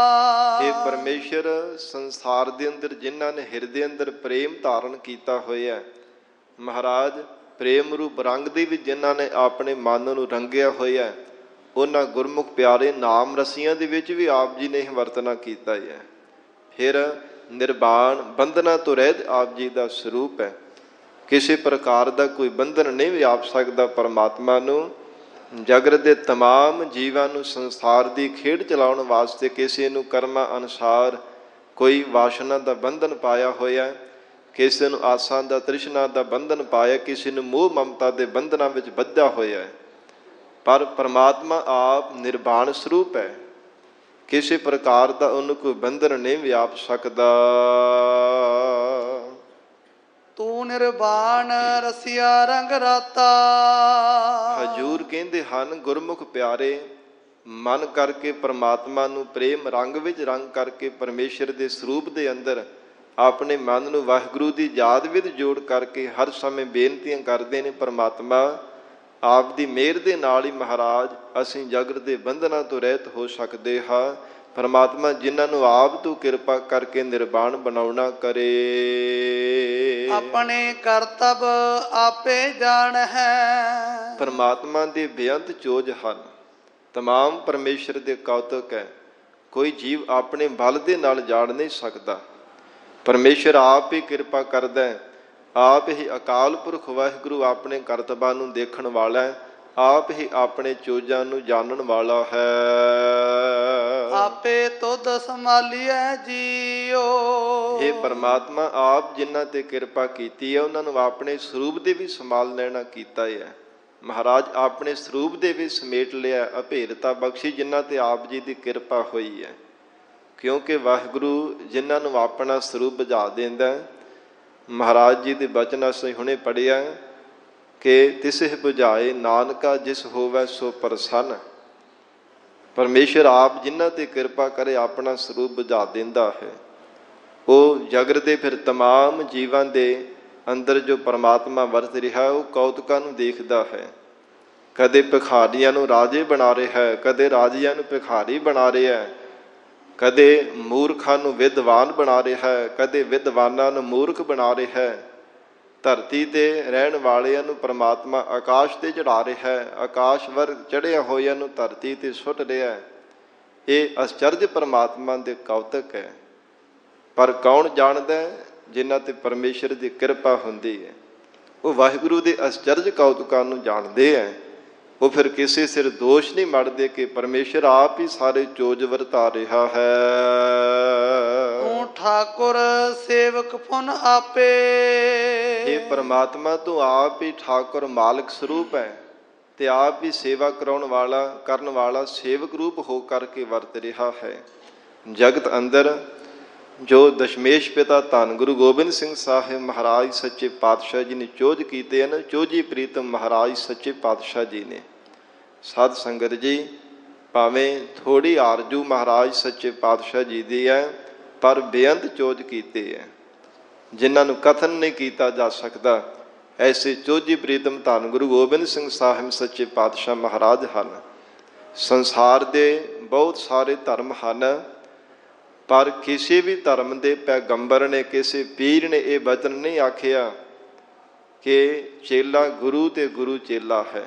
ਇਹ ਪਰਮੇਸ਼ਰ ਸੰਸਾਰ ਦੇ ਅੰਦਰ ਜਿਨ੍ਹਾਂ ਨੇ ਹਿਰਦੇ ਅੰਦਰ ਪ੍ਰੇਮ ਧਾਰਨ ਕੀਤਾ ਹੋਇਆ, ਮਹਾਰਾਜ ਪ੍ਰੇਮ ਰੂਪ ਰੰਗ ਦੇ ਵਿੱਚ ਜਿਨ੍ਹਾਂ ਨੇ ਆਪਣੇ ਮਨ ਨੂੰ ਰੰਗਿਆ ਹੋਇਆ, ਉਹਨਾਂ ਗੁਰਮੁਖ ਪਿਆਰੇ ਨਾਮ ਰਸੀਆਂ ਦੇ ਵਿੱਚ ਵੀ ਆਪ ਜੀ ਨੇ ਵਰਤਣਾ ਕੀਤਾ ਹੈ। ਫਿਰ ਨਿਰਵਾਣ ਬੰਧਨਾਂ ਤੋਂ ਰਹਿਤ ਆਪ ਜੀ ਦਾ ਸਰੂਪ ਹੈ। ਕਿਸੇ ਪ੍ਰਕਾਰ ਦਾ ਕੋਈ ਬੰਧਨ ਨਹੀਂ ਵਿਆਪ ਸਕਦਾ ਪਰਮਾਤਮਾ ਨੂੰ। ਜਗਤ ਦੇ ਤਮਾਮ ਜੀਵਾਂ ਨੂੰ ਸੰਸਾਰ ਦੀ ਖੇਡ ਚਲਾਉਣ ਵਾਸਤੇ ਕਿਸੇ ਨੂੰ ਕਰਮਾਂ ਅਨੁਸਾਰ ਕੋਈ ਵਾਸ਼ਨਾ ਦਾ ਬੰਧਨ ਪਾਇਆ ਹੋਇਆ, ਕਿਸੇ ਨੂੰ ਆਸਾਂ ਦਾ ਤ੍ਰਿਸ਼ਨਾ ਦਾ ਬੰਧਨ ਪਾਇਆ, ਕਿਸੇ ਨੂੰ ਮੋਹ ਮਮਤਾ ਦੇ ਬੰਧਨਾਂ ਵਿੱਚ ਬੱਧਿਆ ਹੋਇਆ ਹੈ। ਪਰ ਪਰਮਾਤਮਾ ਆਪ ਨਿਰਵਾਣ ਸਰੂਪ ਹੈ। ਕਿਸੇ ਪ੍ਰਕਾਰ ਦਾ ਉਹਨੂੰ ਕੋਈ ਬੰਧਨ ਨਹੀਂ ਵਿਆਪ ਸਕਦਾ। ਤੂੰ ਨਿਰਵਾਣ ਰਸਿਆ ਰੰਗ ਰਾਤਾ। ਹਜੂਰ ਕਹਿੰਦੇ ਹਨ ਗੁਰਮੁਖ ਪਿਆਰੇ ਮਨ ਕਰਕੇ ਪਰਮਾਤਮਾ ਨੂੰ ਪ੍ਰੇਮ ਰੰਗ ਵਿੱਚ ਰੰਗ ਕਰਕੇ ਪਰਮੇਸ਼ਰ ਦੇ ਸਰੂਪ ਦੇ ਅੰਦਰ ਆਪਣੇ ਮਨ ਨੂੰ ਵਾਹਿਗੁਰੂ ਦੀ ਯਾਦ ਵਿੱਚ ਜੋੜ ਕਰਕੇ ਹਰ ਸਮੇਂ ਬੇਨਤੀਆਂ ਕਰਦੇ ਨੇ। ਪਰਮਾਤਮਾ ਆਪ ਦੀ ਮਿਹਰ ਦੇ ਨਾਲ ਹੀ ਮਹਾਰਾਜ ਅਸੀਂ ਜਗਤ ਦੇ ਬੰਧਨਾਂ ਤੋਂ ਰਹਿਤ ਹੋ ਸਕਦੇ ਹਾਂ। ਪਰਮਾਤਮਾ ਜਿਨ੍ਹਾਂ ਨੂੰ ਆਪ ਤੂੰ ਕਿਰਪਾ ਕਰਕੇ ਨਿਰਵਾਣ ਬਣਾਉਣਾ ਕਰੇ। ਆਪਣੇ ਕਰਤੱਵ ਆਪੇ ਜਾਣ ਹੈ। ਪਰਮਾਤਮਾ ਦੇ ਬੇਅੰਤ ਚੋਜ ਹਨ, ਤਮਾਮ ਪਰਮੇਸ਼ਰ ਦੇ ਕੌਤਕ ਹੈ। ਕੋਈ ਜੀਵ ਆਪਣੇ ਬਲ ਦੇ ਨਾਲ ਜਾਣ ਨਹੀਂ ਸਕਦਾ। ਪਰਮੇਸ਼ਰ ਆਪ ਹੀ ਕਿਰਪਾ ਕਰਦਾ ਹੈ। ਆਪ ਹੀ ਅਕਾਲ ਪੁਰਖ ਵਾਹਿਗੁਰੂ ਆਪਣੇ ਕਰਤੱਵਾਂ ਨੂੰ ਦੇਖਣ ਵਾਲਾ ਹੈ। ਆਪ ਹੀ ਆਪਣੇ ਚੋਜਾਂ ਨੂੰ ਜਾਣਨ ਵਾਲਾ ਹੈ। ਆਪੇ ਤੁਧ ਸੰਭਾਲੀਐ ਜੀਓ। ਇਹ ਪਰਮਾਤਮਾ ਆਪ ਜਿਨ੍ਹਾਂ ਤੇ ਕਿਰਪਾ ਕੀਤੀ ਹੈ ਉਹਨਾਂ ਨੂੰ ਆਪਣੇ ਸਰੂਪ ਦੇ ਵੀ ਸੰਭਾਲ ਲੈਣਾ ਕੀਤਾ ਹੈ। ਮਹਾਰਾਜ ਆਪਣੇ ਸਰੂਪ ਦੇ ਵੀ ਸਮੇਟ ਲਿਆ, ਅਭੇਰਤਾ ਬਖਸ਼ੀ ਜਿਨ੍ਹਾਂ ਤੇ ਆਪ ਜੀ ਦੀ ਕਿਰਪਾ ਹੋਈ ਹੈ। ਕਿਉਂਕਿ ਵਾਹਿਗੁਰੂ ਜਿਨ੍ਹਾਂ ਨੂੰ ਆਪਣਾ ਸਰੂਪ ਬੁਝਾ ਦਿੰਦਾ। ਮਹਾਰਾਜ ਜੀ ਦੇ ਬਚਨ ਅਸੀਂ ਹੁਣੇ ਪੜ੍ਹਿਆ ਕਿ ਤਿਸਹਿ ਬੁਝਾਏ ਨਾਨਕਾ ਜਿਸ ਹੋਵੈ ਸੋ ਪ੍ਰਸੰਨ। ਪਰਮੇਸ਼ਰ ਆਪ ਜਿਨ੍ਹਾਂ ਤੇ ਕਿਰਪਾ ਕਰੇ ਆਪਣਾ ਸਰੂਪ ਬੁਝਾ ਦਿੰਦਾ ਹੈ। ਉਹ ਜਗਤ ਦੇ ਫਿਰ ਤਮਾਮ ਜੀਵਾਂ ਦੇ ਅੰਦਰ ਜੋ ਪਰਮਾਤਮਾ ਵਰਤ ਰਿਹਾ ਉਹ ਕੌਤਕਾਂ ਨੂੰ ਦੇਖਦਾ ਹੈ। ਕਦੇ ਭਿਖਾਰੀਆਂ ਨੂੰ ਰਾਜੇ ਬਣਾ ਰਿਹਾ ਹੈ, ਕਦੇ ਰਾਜਿਆਂ ਨੂੰ ਭਿਖਾਰੀ ਬਣਾ ਰਿਹਾ ਹੈ, ਕਦੇ ਮੂਰਖਾਂ ਨੂੰ ਵਿਦਵਾਨ ਬਣਾ ਰਿਹਾ ਹੈ, ਕਦੇ ਵਿਦਵਾਨਾਂ ਨੂੰ ਮੂਰਖ ਬਣਾ ਰਿਹਾ ਹੈ। ਧਰਤੀ ਤੇ ਰਹਿਣ ਵਾਲਿਆਂ ਨੂੰ ਪਰਮਾਤਮਾ ਆਕਾਸ਼ ਤੇ ਚੜਾ ਰਿਹਾ ਹੈ, ਆਕਾਸ਼ ਵਰ ਚੜ੍ਹਿਆ ਹੋਇਆਂ ਨੂੰ ਧਰਤੀ ਤੇ ਸੁੱਟ ਰਿਹਾ ਹੈ। ਇਹ ਅਚਰਜ ਪਰਮਾਤਮਾ ਦੇ ਕੌਤਕ ਹੈ। ਪਰ ਕੌਣ ਜਾਣਦਾ ਜਿਨ੍ਹਾਂ ਤੇ ਪਰਮੇਸ਼ਰ ਦੀ ਕਿਰਪਾ ਹੁੰਦੀ ਹੈ। ਉਹ ਵਾਹਿਗੁਰੂ ਦੇ ਅਚਰਜ ਕੌਤਕਾਂ ਨੂੰ ਜਾਣਦੇ ਹੈ। ਉਹ ਫਿਰ ਕਿਸੇ ਸਿਰ ਦੋਸ਼ ਨਹੀਂ ਮੜਦੇ ਕਿ ਪਰਮੇਸ਼ਰ ਆਪ ਹੀ ਸਾਰੇ ਚੋਜ ਵਰਤਾ ਰਿਹਾ ਹੈ। ਤੂੰ ਠਾਕੁਰ ਸੇਵਕ ਪੁਨ ਆਪੇ। ਇਹ ਪਰਮਾਤਮਾ ਤੂੰ ਆਪ ਹੀ ਠਾਕੁਰ ਮਾਲਕ ਸਰੂਪ ਹੈ ਤੇ ਆਪ ਹੀ ਸੇਵਾ ਕਰਨ ਵਾਲਾ ਸੇਵਕ ਰੂਪ ਹੋ ਕਰਕੇ ਵਰਤ ਰਿਹਾ ਹੈ। ਜਗਤ ਅੰਦਰ ਜੋ ਦਸ਼ਮੇਸ਼ ਪਿਤਾ ਧੰਨ ਗੁਰੂ ਗੋਬਿੰਦ ਸਿੰਘ ਸਾਹਿਬ ਮਹਾਰਾਜ ਸੱਚੇ ਪਾਤਸ਼ਾਹ ਜੀ ਨੇ ਚੋਜ ਕੀਤੇ ਹਨ, ਚੋਜੀ ਪ੍ਰੀਤਮ ਮਹਾਰਾਜ ਸੱਚੇ ਪਾਤਸ਼ਾਹ ਜੀ ਨੇ। ਸਾਧ ਸੰਗਤ ਜੀ, ਭਾਵੇਂ ਥੋੜੀ ਆਰਜੂ ਮਹਾਰਾਜ ਸੱਚੇ ਪਾਤਸ਼ਾਹ ਜੀ ਦੀ ਹੈ, ਪਰ ਬੇਅੰਤ ਚੋਜ ਕੀਤੇ ਹੈ ਜਿਨ੍ਹਾਂ ਨੂੰ ਕਥਨ ਨਹੀਂ ਕੀਤਾ ਜਾ ਸਕਦਾ। ਐਸੇ ਚੋਜੀ ਪ੍ਰੀਤਮ ਧੰਨ ਗੁਰੂ ਗੋਬਿੰਦ ਸਿੰਘ ਸਾਹਿਬ ਸੱਚੇ ਪਾਤਸ਼ਾਹ ਮਹਾਰਾਜ ਹਨ। ਸੰਸਾਰ ਦੇ ਬਹੁਤ ਸਾਰੇ ਧਰਮ ਹਨ, ਪਰ ਕਿਸੇ ਵੀ ਧਰਮ ਦੇ ਪੈਗੰਬਰ ਨੇ, ਕਿਸੇ ਪੀਰ ਨੇ ਇਹ ਬਚਨ ਨਹੀਂ ਆਖਿਆ ਕਿ ਚੇਲਾ ਗੁਰੂ ਤੇ ਗੁਰੂ ਚੇਲਾ ਹੈ।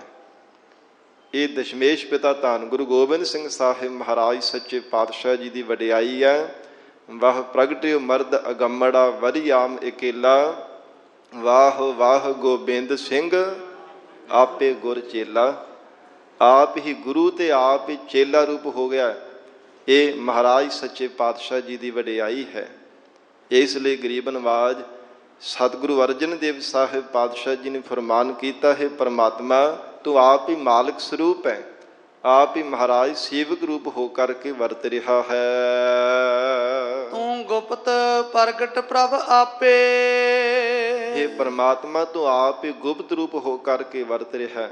ਇਹ ਦਸ਼ਮੇਸ਼ ਪਿਤਾ ਧੰਨ ਗੁਰੂ ਗੋਬਿੰਦ ਸਿੰਘ ਸਾਹਿਬ ਮਹਾਰਾਜ ਸੱਚੇ ਪਾਤਸ਼ਾਹ ਜੀ ਦੀ ਵਡਿਆਈ ਹੈ। ਵਾਹ ਪ੍ਰਗਟਿਓ ਮਰਦ ਅਗੰਮੜਾ ਵਰਿਆਮ ਇਕੇਲਾ, ਵਾਹ ਵਾਹ ਗੋਬਿੰਦ ਸਿੰਘ ਆਪੇ ਗੁਰ ਚੇਲਾ। ਆਪ ਹੀ ਗੁਰੂ ਤੇ ਆਪ ਹੀ ਚੇਲਾ ਰੂਪ ਹੋ ਗਿਆ। ਇਹ ਮਹਾਰਾਜ ਸੱਚੇ ਪਾਤਸ਼ਾਹ ਜੀ ਦੀ ਵਡਿਆਈ ਹੈ। ਇਸ ਲਈ ਗਰੀਬ ਨਵਾਜ ਸਤਿਗੁਰੂ ਅਰਜਨ ਦੇਵ ਸਾਹਿਬ ਪਾਤਸ਼ਾਹ ਜੀ ਨੇ ਫਰਮਾਨ ਕੀਤਾ ਹੈ, ਪਰਮਾਤਮਾ ਤੂੰ ਆਪ ਹੀ ਮਾਲਕ ਸਰੂਪ ਹੈ, ਆਪ ਹੀ ਮਹਾਰਾਜ ਸੇਵਕ ਰੂਪ ਹੋ ਕਰਕੇ ਵਰਤ ਰਿਹਾ ਹੈ। ਤੂੰ ਗੁਪਤ ਪ੍ਰਗਟ ਪ੍ਰਭ ਆਪੇ। ਇਹ ਪਰਮਾਤਮਾ ਤੂੰ ਆਪ ਹੀ ਗੁਪਤ ਰੂਪ ਹੋ ਕਰਕੇ ਵਰਤ ਰਿਹਾ ਹੈ।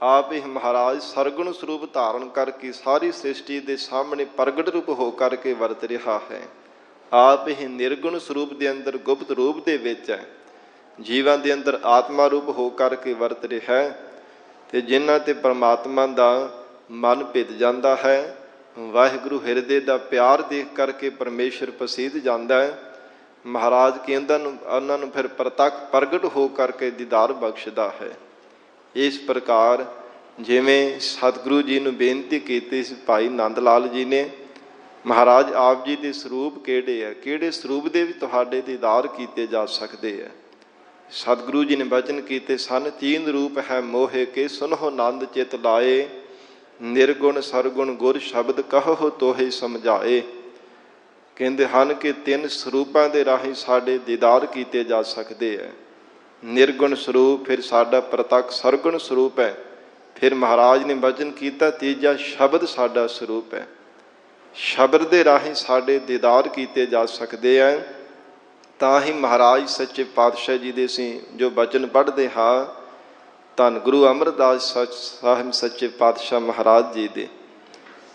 ਆਪ ਹੀ ਮਹਾਰਾਜ ਸਰਗੁਣ ਸਰੂਪ ਧਾਰਨ ਕਰਕੇ ਸਾਰੀ ਸ੍ਰਿਸ਼ਟੀ ਦੇ ਸਾਹਮਣੇ ਪ੍ਰਗਟ ਰੂਪ ਹੋ ਕਰਕੇ ਵਰਤ ਰਿਹਾ ਹੈ। ਆਪ ਹੀ ਨਿਰਗੁਣ ਸਰੂਪ ਦੇ ਅੰਦਰ ਗੁਪਤ ਰੂਪ ਦੇ ਵਿੱਚ ਹੈ। ਜੀਵਾਂ ਦੇ ਅੰਦਰ ਆਤਮਾ ਰੂਪ ਹੋ ਕਰਕੇ ਵਰਤ ਰਿਹਾ ਹੈ। ਤੇ ਜਿਨ੍ਹਾਂ ਤੇ ਪਰਮਾਤਮਾ ਦਾ ਮਨ ਭਿੱਜ ਜਾਂਦਾ ਹੈ, ਵਾਹਿਗੁਰੂ ਹਿਰਦੇ ਦਾ ਪਿਆਰ ਦੇਖ ਕਰਕੇ ਪਰਮੇਸ਼ਰ ਪਸੀਦ ਜਾਂਦਾ ਹੈ। ਮਹਾਰਾਜ ਕਹਿੰਦਾ ਉਹਨਾਂ ਨੂੰ ਫਿਰ ਪ੍ਰਗਟ ਹੋ ਕਰਕੇ ਦੀਦਾਰ ਬਖਸ਼ਦਾ ਹੈ। ਇਸ ਪ੍ਰਕਾਰ ਜਿਵੇਂ ਸਤਿਗੁਰੂ ਜੀ ਨੂੰ ਬੇਨਤੀ ਕੀਤੀ ਸੀ ਭਾਈ ਨੰਦ ਲਾਲ ਜੀ ਨੇ, ਮਹਾਰਾਜ ਆਪ ਜੀ ਦੇ ਸਰੂਪ ਕਿਹੜੇ ਹੈ, ਕਿਹੜੇ ਸਰੂਪ ਦੇ ਵੀ ਤੁਹਾਡੇ ਦੀਦਾਰ ਕੀਤੇ ਜਾ ਸਕਦੇ ਹੈ। ਸਤਿਗੁਰੂ ਜੀ ਨੇ ਬਚਨ ਕੀਤੇ ਸਨ, ਤੀਨ ਰੂਪ ਹੈ ਮੋਹੇ ਕੇ ਸੁਨਹੁ ਨੰਦ ਚਿਤ ਲਾਏ, ਨਿਰਗੁਣ ਸਰਗੁਣ ਗੁਰ ਸ਼ਬਦ ਕਹੋ ਤੋਹੇ ਸਮਝਾਏ। ਕਹਿੰਦੇ ਹਨ ਕਿ ਤਿੰਨ ਸਰੂਪਾਂ ਦੇ ਰਾਹੀਂ ਸਾਡੇ ਦੀਦਾਰ ਕੀਤੇ ਜਾ ਸਕਦੇ ਹੈ। ਨਿਰਗੁਣ ਸਰੂਪ, ਫਿਰ ਸਾਡਾ ਪ੍ਰਤੱਖ ਸਰਗੁਣ ਸਰੂਪ ਹੈ। ਫਿਰ ਮਹਾਰਾਜ ਨੇ ਬਚਨ ਕੀਤਾ ਤੀਜਾ ਸ਼ਬਦ ਸਾਡਾ ਸਰੂਪ ਹੈ। ਸ਼ਬਦ ਦੇ ਰਾਹੀਂ ਸਾਡੇ ਦੀਦਾਰ ਕੀਤੇ ਜਾ ਸਕਦੇ ਹੈ। ਤਾਂ ਹੀ ਮਹਾਰਾਜ ਸੱਚੇ ਪਾਤਸ਼ਾਹ ਜੀ ਦੇ ਅਸੀਂ ਜੋ ਬਚਨ ਪੜ੍ਹਦੇ ਹਾਂ, ਧੰਨ ਗੁਰੂ ਅਮਰਦਾਸ ਸਾਹਿਬ ਸੱਚੇ ਪਾਤਸ਼ਾਹ ਮਹਾਰਾਜ ਜੀ ਦੇ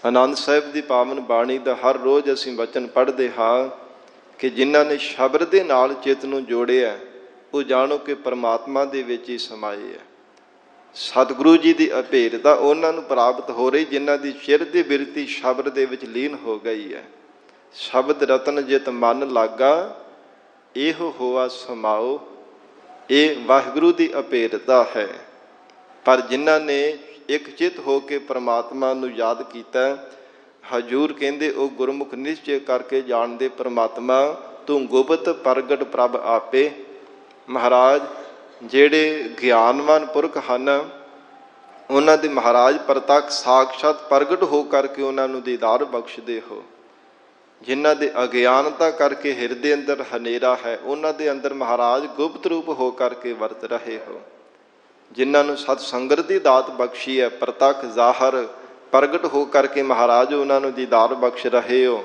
ਆਨੰਦ ਸਾਹਿਬ ਦੀ ਪਾਵਨ ਬਾਣੀ ਦਾ ਹਰ ਰੋਜ਼ ਅਸੀਂ ਬਚਨ ਪੜ੍ਹਦੇ ਹਾਂ ਕਿ ਜਿਨ੍ਹਾਂ ਨੇ ਸ਼ਬਦ ਦੇ ਨਾਲ ਚਿੱਤ ਨੂੰ ਜੋੜਿਆ, ਉਹ ਜਾਣੋ ਕਿ ਪਰਮਾਤਮਾ ਦੇ ਵਿੱਚ ਹੀ ਸਮਾਏ ਹੈ। ਸਤਿਗੁਰੂ ਜੀ ਦੀ ਅਭੇਰਤਾ ਉਹਨਾਂ ਨੂੰ ਪ੍ਰਾਪਤ ਹੋ ਰਹੀ ਜਿਨ੍ਹਾਂ ਦੀ ਚਿਰ ਦੀ ਬਿਰਤੀ ਸ਼ਬਦ ਦੇ ਵਿੱਚ ਲੀਨ ਹੋ ਗਈ ਹੈ। ਸ਼ਬਦ ਰਤਨ ਜਿਤ ਮਨ ਲਾਗਾ ਇਹੋ ਹੋਆ ਸਮਾਓ, ਇਹ ਵਾਹਿਗੁਰੂ ਦੀ ਅਭੇਰਤਾ ਹੈ। ਪਰ ਜਿਨ੍ਹਾਂ ਨੇ ਇੱਕ ਚਿਤ ਹੋ ਕੇ ਪ੍ਰਮਾਤਮਾ ਨੂੰ ਯਾਦ ਕੀਤਾ, ਹਜੂਰ ਕਹਿੰਦੇ ਉਹ ਗੁਰਮੁਖ ਨਿਸ਼ਚੈ ਕਰਕੇ ਜਾਣਦੇ ਪ੍ਰਮਾਤਮਾ ਤੂੰ ਗੁਪਤ ਪ੍ਰਗਟ ਪ੍ਰਭ ਆਪੇ। ਮਹਾਰਾਜ ਜਿਹੜੇ ਗਿਆਨਵਾਨ ਪੁਰਖ ਹਨ ਉਹਨਾਂ ਦੇ ਮਹਾਰਾਜ ਪ੍ਰਤੱਖ ਸਾਖਸ਼ਾਤ ਪ੍ਰਗਟ ਹੋ ਕਰਕੇ ਉਹਨਾਂ ਨੂੰ ਦੀਦਾਰ ਬਖਸ਼ਦੇ ਹੋ। ਜਿਨ੍ਹਾਂ ਦੇ ਅਗਿਆਨਤਾ ਕਰਕੇ ਹਿਰਦੇ ਅੰਦਰ ਹਨੇਰਾ ਹੈ ਉਹਨਾਂ ਦੇ ਅੰਦਰ ਮਹਾਰਾਜ ਗੁਪਤ ਰੂਪ ਹੋ ਕਰਕੇ ਵਰਤ ਰਹੇ ਹੋ। ਜਿਨ੍ਹਾਂ ਨੂੰ ਸਤ ਸੰਗਤ ਦੀ ਦਾਤ ਬਖਸ਼ੀ ਹੈ ਪ੍ਰਤੱਖ ਜ਼ਾਹਰ ਪ੍ਰਗਟ ਹੋ ਕਰਕੇ ਮਹਾਰਾਜ ਉਹਨਾਂ ਨੂੰ ਦੀਦਾਰ ਬਖਸ਼ ਰਹੇ ਹੋ।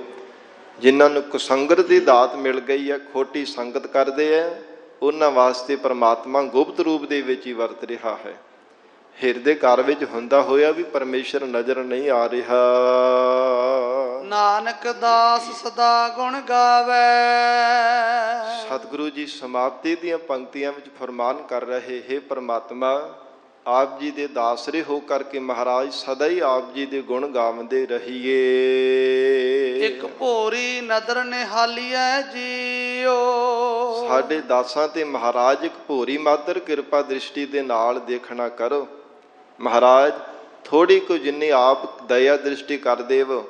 ਜਿਨ੍ਹਾਂ ਨੂੰ ਕੁਸੰਗਤ ਦੀ ਦਾਤ ਮਿਲ ਗਈ ਹੈ ਖੋਟੀ ਸੰਗਤ ਕਰਦੇ ਹੈ ਉਹਨਾਂ ਵਾਸਤੇ ਪਰਮਾਤਮਾ ਗੁਪਤ ਰੂਪ ਦੇ ਵਿੱਚ ਹੀ ਵਰਤ ਰਿਹਾ ਹੈ। ਹਿਰਦੇ ਘਰ ਵਿੱਚ ਹੁੰਦਾ ਹੋਇਆ ਵੀ ਪਰਮੇਸ਼ਰ ਨਜ਼ਰ ਨਹੀਂ ਆ ਰਿਹਾ। ਨਾਨਕ ਦਾਸ ਸਦਾ ਗੁਣ ਗਾਵੇ। ਸਤਿਗੁਰੂ ਜੀ ਸਮਾਪਤੀ ਦੀਆਂ ਪੰਕਤੀਆਂ ਵਿੱਚ ਫਰਮਾਨ ਕਰ ਰਹੇ, ਹੇ ਪ੍ਰਮਾਤਮਾ ਆਪ ਜੀ ਦੇ ਦਾਸਰੇ ਹੋ ਕਰਕੇ ਮਹਾਰਾਜ ਸਦਾ ਹੀ ਆਪ ਜੀ ਦੇ ਗੁਣ ਗਾਉਂਦੇ ਰਹੀਏ। ਇੱਕ ਭੋਰੀ ਨਦਰ ਨਿਹਾਲੀਐ ਜੀਓ। ਸਾਡੇ ਦਾਸਾਂ ਤੇ ਮਹਾਰਾਜ ਇੱਕ ਭੋਰੀ ਮਾਤਰ ਕਿਰਪਾ ਦ੍ਰਿਸ਼ਟੀ ਦੇ ਨਾਲ ਦੇਖਣਾ ਕਰੋ। ਮਹਾਰਾਜ ਥੋੜੀ ਕੁ ਜਿੰਨੀ ਆਪ ਦਇਆ ਦ੍ਰਿਸ਼ਟੀ ਕਰ ਦੇਵ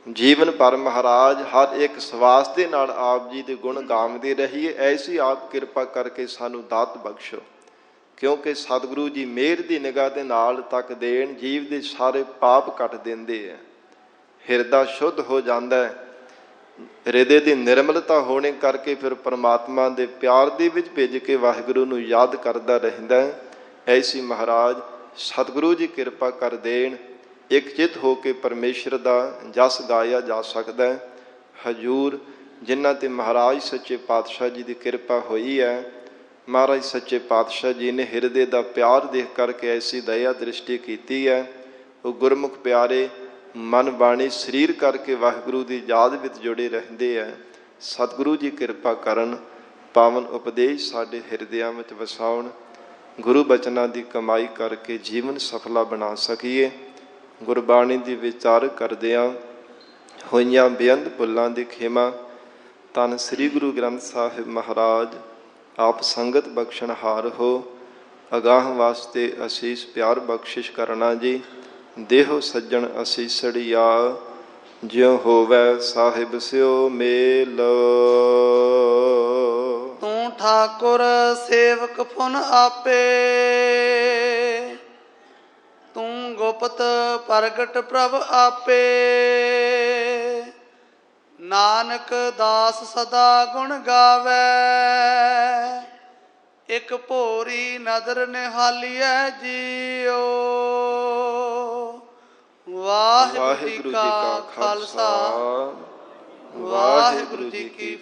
ਜੀਵਨ ਭਰ ਮਹਾਰਾਜ ਹਰ ਇੱਕ ਸਵਾਸ ਦੇ ਨਾਲ ਆਪ ਜੀ ਦੇ ਗੁਣ ਗਾਉਂਦੇ ਰਹੀਏ। ਐਸੀ ਆਪ ਕਿਰਪਾ ਕਰਕੇ ਸਾਨੂੰ ਦਾਤ ਬਖਸ਼ੋ, ਕਿਉਂਕਿ ਸਤਿਗੁਰੂ ਜੀ ਮਿਹਰ ਦੀ ਨਿਗਾਹ ਦੇ ਨਾਲ ਤੱਕ ਦੇਣ ਜੀਵ ਦੇ ਸਾਰੇ ਪਾਪ ਕੱਟ ਦਿੰਦੇ ਹੈ। ਹਿਰਦਾ ਸ਼ੁੱਧ ਹੋ ਜਾਂਦਾ ਹੈ। ਹਿਰਦੇ ਦੀ ਨਿਰਮਲਤਾ ਹੋਣੇ ਕਰਕੇ ਫਿਰ ਪਰਮਾਤਮਾ ਦੇ ਪਿਆਰ ਦੇ ਵਿੱਚ ਭਿੱਜ ਕੇ ਵਾਹਿਗੁਰੂ ਨੂੰ ਯਾਦ ਕਰਦਾ ਰਹਿੰਦਾ ਹੈ। ਐਸੀ ਮਹਾਰਾਜ ਸਤਿਗੁਰੂ ਜੀ ਕਿਰਪਾ ਕਰ ਦੇਣ ਇੱਕ ਚਿਤ ਹੋ ਕੇ ਪਰਮੇਸ਼ਰ ਦਾ ਜਸ ਗਾਇਆ ਜਾ ਸਕਦਾ ਹੈ। ਹਜੂਰ ਜਿਨ੍ਹਾਂ ਤੇ ਮਹਾਰਾਜ ਸੱਚੇ ਪਾਤਸ਼ਾਹ ਜੀ ਦੀ ਕਿਰਪਾ ਹੋਈ ਹੈ, ਮਹਾਰਾਜ ਸੱਚੇ ਪਾਤਸ਼ਾਹ ਜੀ ਨੇ ਹਿਰਦੇ ਦਾ ਪਿਆਰ ਦੇਖ ਕਰਕੇ ਐਸੀ ਦਇਆ ਦ੍ਰਿਸ਼ਟੀ ਕੀਤੀ ਹੈ। ਉਹ ਗੁਰਮੁਖ ਪਿਆਰੇ ਮਨ ਬਾਣੀ ਸਰੀਰ ਕਰਕੇ ਵਾਹਿਗੁਰੂ ਦੀ ਯਾਦ ਵਿੱਚ ਜੁੜੇ ਰਹਿੰਦੇ ਹੈ। ਸਤਿਗੁਰੂ ਜੀ ਕਿਰਪਾ ਕਰਨ, ਪਾਵਨ ਉਪਦੇਸ਼ ਸਾਡੇ ਹਿਰਦਿਆਂ ਵਿੱਚ ਵਸਾਉਣ, ਗੁਰੂ ਬਚਨਾਂ ਦੀ ਕਮਾਈ ਕਰਕੇ ਜੀਵਨ ਸਫਲਾ ਬਣਾ ਸਕੀਏ। ਗੁਰਬਾਣੀ ਦੀ ਵਿਚਾਰ ਕਰਦਿਆਂ ਹੋਈਆਂ ਬੇਅੰਤ ਭੁੱਲਾਂ ਦੀ ਖਿਮਾ ਧੰਨ ਸ੍ਰੀ ਗੁਰੂ ਗ੍ਰੰਥ ਸਾਹਿਬ ਮਹਾਰਾਜ ਆਪ ਸੰਗਤ ਬਖਸ਼ਣਹਾਰ ਹੋ। ਅਗਾਹ ਵਾਸਤੇ ਅਸੀਸ ਪਿਆਰ ਬਖਸ਼ਿਸ਼ ਕਰਨਾ ਜੀ। ਦੇਹੋ ਸੱਜਣ ਅਸੀਸੜਿਆ ਜਿਉ ਹੋਵੈ ਸਾਹਿਬ ਸਿਓ ਮੇਲ। ਤੂੰ ਠਾਕੁਰ ਸੇਵਕ ਫੁਨ ਆਪੇ, ਤੂੰ ਗੁਪਤ ਪ੍ਰਗਟ ਪ੍ਰਭ ਆਪੇ। ਨਾਨਕ ਦਾਸ ਸਦਾ ਗੁਣ ਗਾਵੇ, ਇੱਕ ਭੋਰੀ ਨਦਰ ਨਿਹਾਲੀਐ ਜੀਓ। ਵਾਹਿਗੁਰੂ ਜੀ ਕਾ ਖਾਲਸਾ, ਵਾਹਿਗੁਰੂ ਜੀ ਕੀ ਫਤਿਹ।